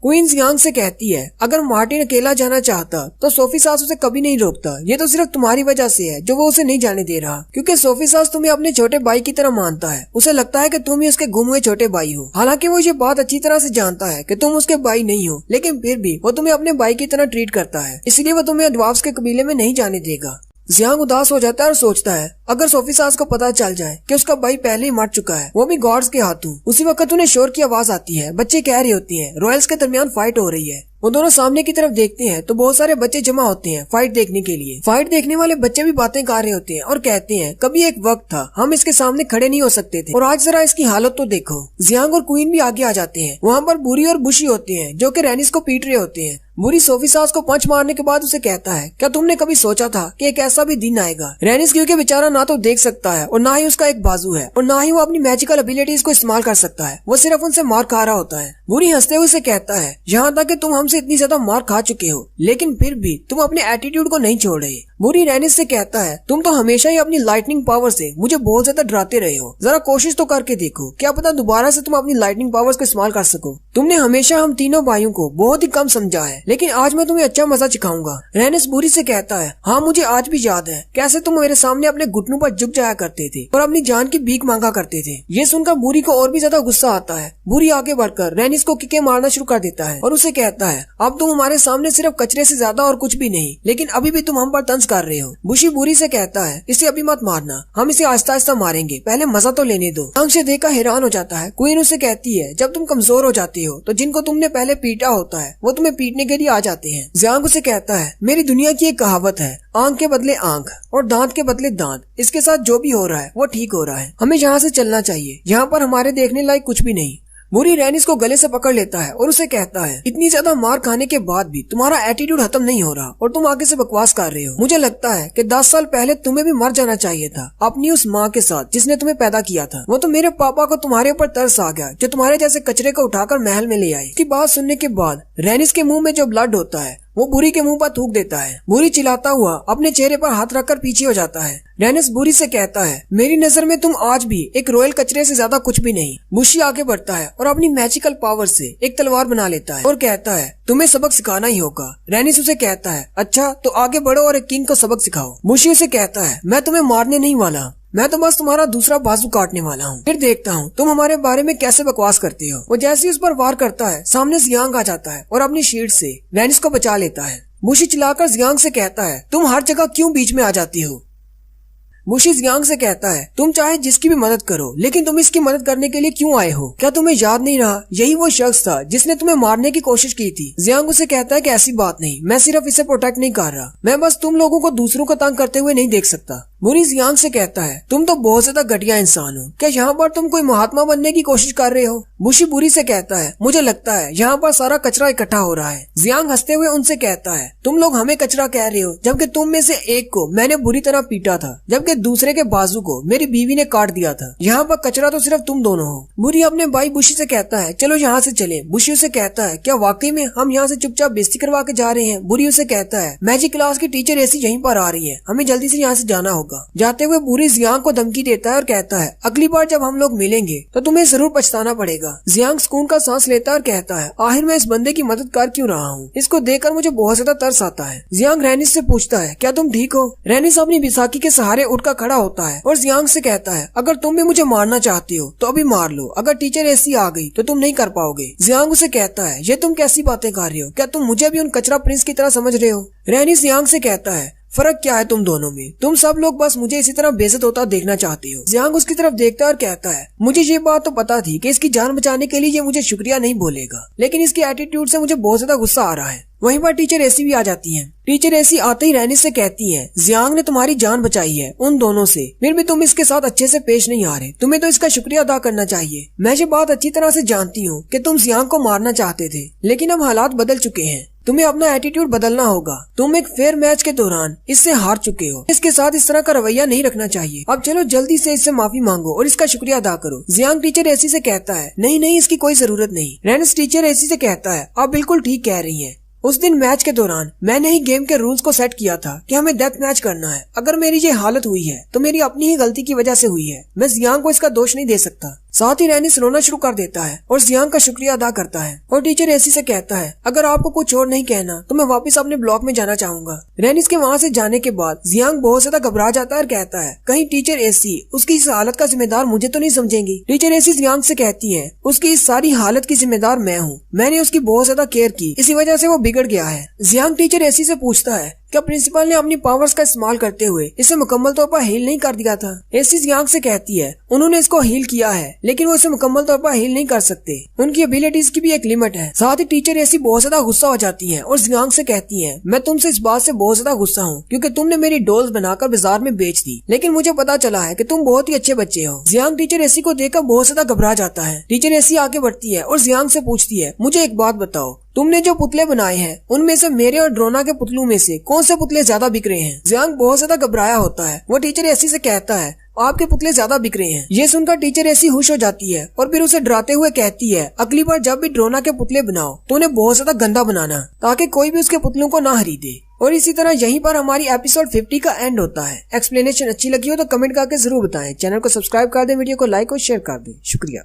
क्वीन जियांग से कहती है अगर मार्टिन अकेला जाना चाहता तो सोफी सास उसे कभी नहीं रोकता, ये तो सिर्फ तुम्हारी वजह से है जो वो उसे नहीं जाने दे रहा, क्योंकि सोफी सास तुम्हें अपने छोटे भाई की तरह मानता है, उसे लगता है कि तुम ही उसके गुम हुए छोटे भाई हो। हालांकि वो ये बात अच्छी तरह से जानता है कि तुम उसके भाई नहीं हो, लेकिन फिर भी वो तुम्हें अपने भाई की तरह ट्रीट करता है, इसलिए वो तुम्हें ड्वार्फ्स के कबीले में नहीं जाने देगा। जियांग उदास हो जाता है और सोचता है अगर सोफी सास को पता चल जाए कि उसका भाई पहले ही मर चुका है, वो भी गॉड्स के हाथों। उसी वक्त उन्हें शोर की आवाज आती है, बच्चे कह रहे होते हैं रॉयल्स के दरमियान फाइट हो रही है। वो दोनों सामने की तरफ देखते हैं तो बहुत सारे बच्चे जमा होते हैं फाइट देखने के लिए। फाइट देखने वाले बच्चे भी बातें कर रहे होते हैं और कहते हैं कभी एक वक्त था हम इसके सामने खड़े नहीं हो सकते थे और आज जरा इसकी हालत तो देखो। जियांग और क्वीन भी आगे आ जाते हैं। वहाँ पर बुरी और बुशी होते हैं जो कि रैनिस को पीट रहे होते हैं। बुरी सोफी सास को पंच मारने के बाद उसे कहता है क्या तुमने कभी सोचा था कि एक ऐसा भी दिन आएगा। रैनिस क्योंकि बेचारा ना तो देख सकता है और ना ही उसका एक बाजू है और ना ही वो अपनी मैजिकल एबिलिटीज को इस्तेमाल कर सकता है, वो सिर्फ उनसे मार खा रहा होता है। बुरी हंसते हुए उसे कहता है यहाँ तक कि तुम हमसे इतनी ज्यादा मार खा चुके हो लेकिन फिर भी तुम अपने एटीट्यूड को नहीं छोड़ रहे। बुरी रैनिस से कहता है तुम तो हमेशा ही अपनी लाइटनिंग पावर से मुझे बहुत ज्यादा डराते रहे हो, जरा कोशिश तो करके देखो, क्या पता दोबारा से तुम अपनी लाइटनिंग पावर्स को इस्तेमाल कर सको। तुमने हमेशा हम तीनों भाइयों को बहुत ही कम समझा है, लेकिन आज मैं तुम्हें अच्छा मजा सिखाऊंगा। रैनिस बुरी से कहता है हाँ मुझे आज भी याद है कैसे तुम मेरे सामने अपने घुटनों पर झुक जाया करते थे और अपनी जान की भीख मांगा करते थे। ये सुनकर बुरी को और भी ज्यादा गुस्सा आता है। बुरी आगे बढ़कर रैनिस को किके मारना शुरू कर देता है और उसे कहता है अब तुम हमारे सामने सिर्फ कचरे से ज्यादा और कुछ भी नहीं, लेकिन अभी भी तुम हम पर तंज कर रहे हो। बुशी बुरी से कहता है इसे अभी मत मारना, हम इसे आहिस्ता आहिस्ता मारेंगे, पहले मजा तो लेने दो। जियांग से देखकर हैरान हो जाता है। क्वीन उसे कहती है जब तुम कमजोर हो जाते हो तो जिनको तुमने पहले पीटा होता है वो तुम्हें पीटने के लिए आ जाते हैं। जियांग उसे कहता है मेरी दुनिया की एक कहावत है, आंख के बदले आंख और दांत के बदले दांत। इसके साथ जो भी हो रहा है वो ठीक हो रहा है, हमें यहाँ से चलना चाहिए, यहाँ पर हमारे देखने लायक कुछ भी नहीं। बुरी रैनिस को गले से पकड़ लेता है और उसे कहता है इतनी ज्यादा मार खाने के बाद भी तुम्हारा एटीट्यूड खत्म नहीं हो रहा और तुम आगे से बकवास कर रहे हो। मुझे लगता है कि 10 साल पहले तुम्हें भी मर जाना चाहिए था अपनी उस माँ के साथ जिसने तुम्हें पैदा किया था। वो तो मेरे पापा को तुम्हारे ऊपर तरस आ गया जो तुम्हारे जैसे कचरे को उठाकर महल में ले आए। इसकी बात सुनने के बाद रैनिस के मुंह में जो ब्लड होता है वो बुरी के मुंह पर थूक देता है। बुरी चिल्लाता हुआ अपने चेहरे पर हाथ रखकर पीछे हो जाता है। रैनिस बुरी से कहता है मेरी नजर में तुम आज भी एक रॉयल कचरे से ज्यादा कुछ भी नहीं। बुशी आगे बढ़ता है और अपनी मैजिकल पावर से एक तलवार बना लेता है और कहता है तुम्हें सबक सिखाना ही होगा। रैनिस उसे कहता है अच्छा तो आगे बढ़ो और एक किंग को सबक सिखाओ। बुशी उसे कहता है मैं तुम्हें मारने नहीं वाला, मैं तो बस तुम्हारा दूसरा बाजू काटने वाला हूँ, फिर देखता हूँ तुम हमारे बारे में कैसे बकवास करते हो। वो जैसे ही उस पर वार करता है सामने जियांग आ जाता है और अपनी शील्ड से रैनिस को बचा लेता है। बुशी चिल्लाकर जियांग से कहता है तुम हर जगह क्यों बीच में आ जाती हो। बुशी जियांग से कहता है तुम चाहे जिसकी भी मदद करो लेकिन तुम इसकी मदद करने के लिए क्यों आए हो, क्या तुम्हें याद नहीं रहा यही वो शख्स था जिसने तुम्हें मारने की कोशिश की थी। जियांग उसे कहता है कि ऐसी बात नहीं, मैं सिर्फ इसे प्रोटेक्ट नहीं कर रहा, मैं बस तुम लोगों को दूसरों को तंग करते हुए नहीं देख सकता। बुरी जियांग से कहता है तुम तो बहुत ज्यादा घटिया इंसान हो, क्या यहाँ पर तुम कोई महात्मा बनने की कोशिश कर रहे हो। बुशी बुरी से कहता है मुझे लगता है यहाँ पर सारा कचरा इकट्ठा हो रहा है। जियांग हंसते हुए उनसे कहता है तुम लोग हमें कचरा कह रहे हो जबकि तुम में से एक को मैंने बुरी तरह पीटा था जबकि दूसरे के बाजू को मेरी बीवी ने काट दिया था, यहाँ पर कचरा तो सिर्फ तुम दोनों हो। बुरी अपने भाई बुशी से कहता है चलो यहाँ से चले। बुशी उसे कहता है क्या वाकई में हम यहाँ से चुपचाप बेइज्जती करवा के जा रहे हैं। बुरी उसे कहता है मैजिक क्लास की टीचर ऐसी यहीं पर आ रही है, हमें जल्दी से यहाँ से जाना होगा। जाते हुए बुरी जियांग को धमकी देता है और कहता है अगली बार जब हम लोग मिलेंगे तो तुम्हें जरूर पछताना पड़ेगा। जियांग सुकून का सांस लेता है और कहता है आखिर मैं इस बंदे की मदद कर क्यों रहा हूँ, इसको देखकर मुझे बहुत ज्यादा तरस आता है। जियांग रैनिस से पूछता है क्या तुम ठीक हो। रैनिस अपनी बिसाकी के सहारे उठकर खड़ा होता है और जियांग से कहता है अगर तुम भी मुझे मारना चाहती हो तो अभी मार लो, अगर टीचर ऐसी आ गई तो तुम नहीं कर पाओगे। जियांग उसे कहता है ये तुम कैसी बातें कर रहे हो, क्या तुम मुझे भी उन कचरा प्रिंस की तरह समझ रहे हो। रैनिस जियांग से कहता है फर्क क्या है तुम दोनों में, तुम सब लोग बस मुझे इसी तरह बेइज्जत होता देखना चाहते हो। जियांग उसकी तरफ देखता है और कहता है मुझे ये बात तो पता थी कि इसकी जान बचाने के लिए ये मुझे शुक्रिया नहीं बोलेगा, लेकिन इसकी एटीट्यूड से मुझे बहुत ज्यादा गुस्सा आ रहा है। वहीं पर टीचर ऐसी भी आ जाती हैं। टीचर ऐसी आते ही रैनिस से कहती हैं जियांग ने तुम्हारी जान बचाई है उन दोनों से, फिर भी तुम इसके साथ अच्छे से पेश नहीं आ रहे, तुम्हें तो इसका शुक्रिया अदा करना चाहिए। मैं ये बात अच्छी तरह से जानती हूँ कि तुम जियांग को मारना चाहते थे लेकिन अब हालात बदल चुके हैं, तुम्हें अपना एटीट्यूड बदलना होगा। तुम एक फेयर मैच के दौरान इससे हार चुके हो, इसके साथ इस तरह का रवैया नहीं रखना चाहिए। अब चलो जल्दी से इससे माफी मांगो और इसका शुक्रिया अदा करो। जियांग टीचर ऐसी से कहता है नहीं नहीं इसकी कोई जरूरत नहीं। रैनिस टीचर ऐसी से कहता है आप बिल्कुल ठीक कह रही हैं, उस दिन मैच के दौरान मैंने ही गेम के रूल्स को सेट किया था कि हमें डेथ मैच करना है। अगर मेरी ये हालत हुई है तो मेरी अपनी ही गलती की वजह से हुई है, मैं जियांग को इसका दोष नहीं दे सकता। साथ ही रैनिस रोना शुरू कर देता है और जियांग का शुक्रिया अदा करता है और टीचर ऐसी से कहता है अगर आपको कुछ और नहीं कहना तो मैं वापस अपने ब्लॉक में जाना चाहूंगा। रैनिस के वहाँ से जाने के बाद जियांग बहुत ज्यादा घबरा जाता है और कहता है कहीं टीचर ऐसी उसकी इस हालत का जिम्मेदार मुझे तो नहीं समझेंगी। टीचर ऐसी जियांग से कहती है उसकी इस सारी हालत की जिम्मेदार मैं हूँ, मैंने उसकी बहुत ज्यादा केयर की, इसी वजह से वो बिगड़ गया है। जियांग टीचर ऐसी से पूछता है क्या प्रिंसिपल ने अपनी पावर्स का इस्तेमाल करते हुए इसे मुकम्मल तौर पर हील नहीं कर दिया था। ऐसी जियांग से कहती है उन्होंने इसको हील किया है लेकिन वो इसे मुकम्मल तौर पर हील नहीं कर सकते, उनकी एबिलिटीज की भी एक लिमिट है। साथ ही टीचर ऐसी बहुत ज्यादा गुस्सा हो जाती है और जियांग से कहती है मैं तुमसे इस बात से बहुत ज्यादा गुस्सा हूँ क्योंकि तुमने मेरी डॉल्स बनाकर बाजार में बेच दी, लेकिन मुझे पता चला है कि तुम बहुत ही अच्छे बच्चे हो। जियांग टीचर ऐसी को देखकर बहुत ज्यादा घबरा जाता है। टीचर ऐसी आगे बढ़ती है और जियांग से पूछती है मुझे एक बात बताओ, तुमने जो पुतले बनाए हैं उनमें से मेरे और ड्रोना के पुतलों में से कौन से पुतले ज्यादा बिक रहे हैं। जियांग बहुत ज्यादा घबराया होता है। वो टीचर ऐसी से कहता है आपके पुतले ज्यादा बिक रहे हैं। ये सुनकर टीचर ऐसी खुश हो जाती है और फिर उसे डराते हुए कहती है अगली बार जब भी ड्रोना के पुतले बनाओ तो उन्हें बहुत ज्यादा गंदा बनाना ताकि कोई भी उसके पुतलों को ना खरीदे। और इसी तरह यहीं पर हमारी एपिसोड 50 का एंड होता है। एक्सप्लेनेशन अच्छी लगी हो तो कमेंट करके जरूर बताएं। चैनल को सब्सक्राइब कर दें, वीडियो को लाइक और शेयर कर दें। शुक्रिया।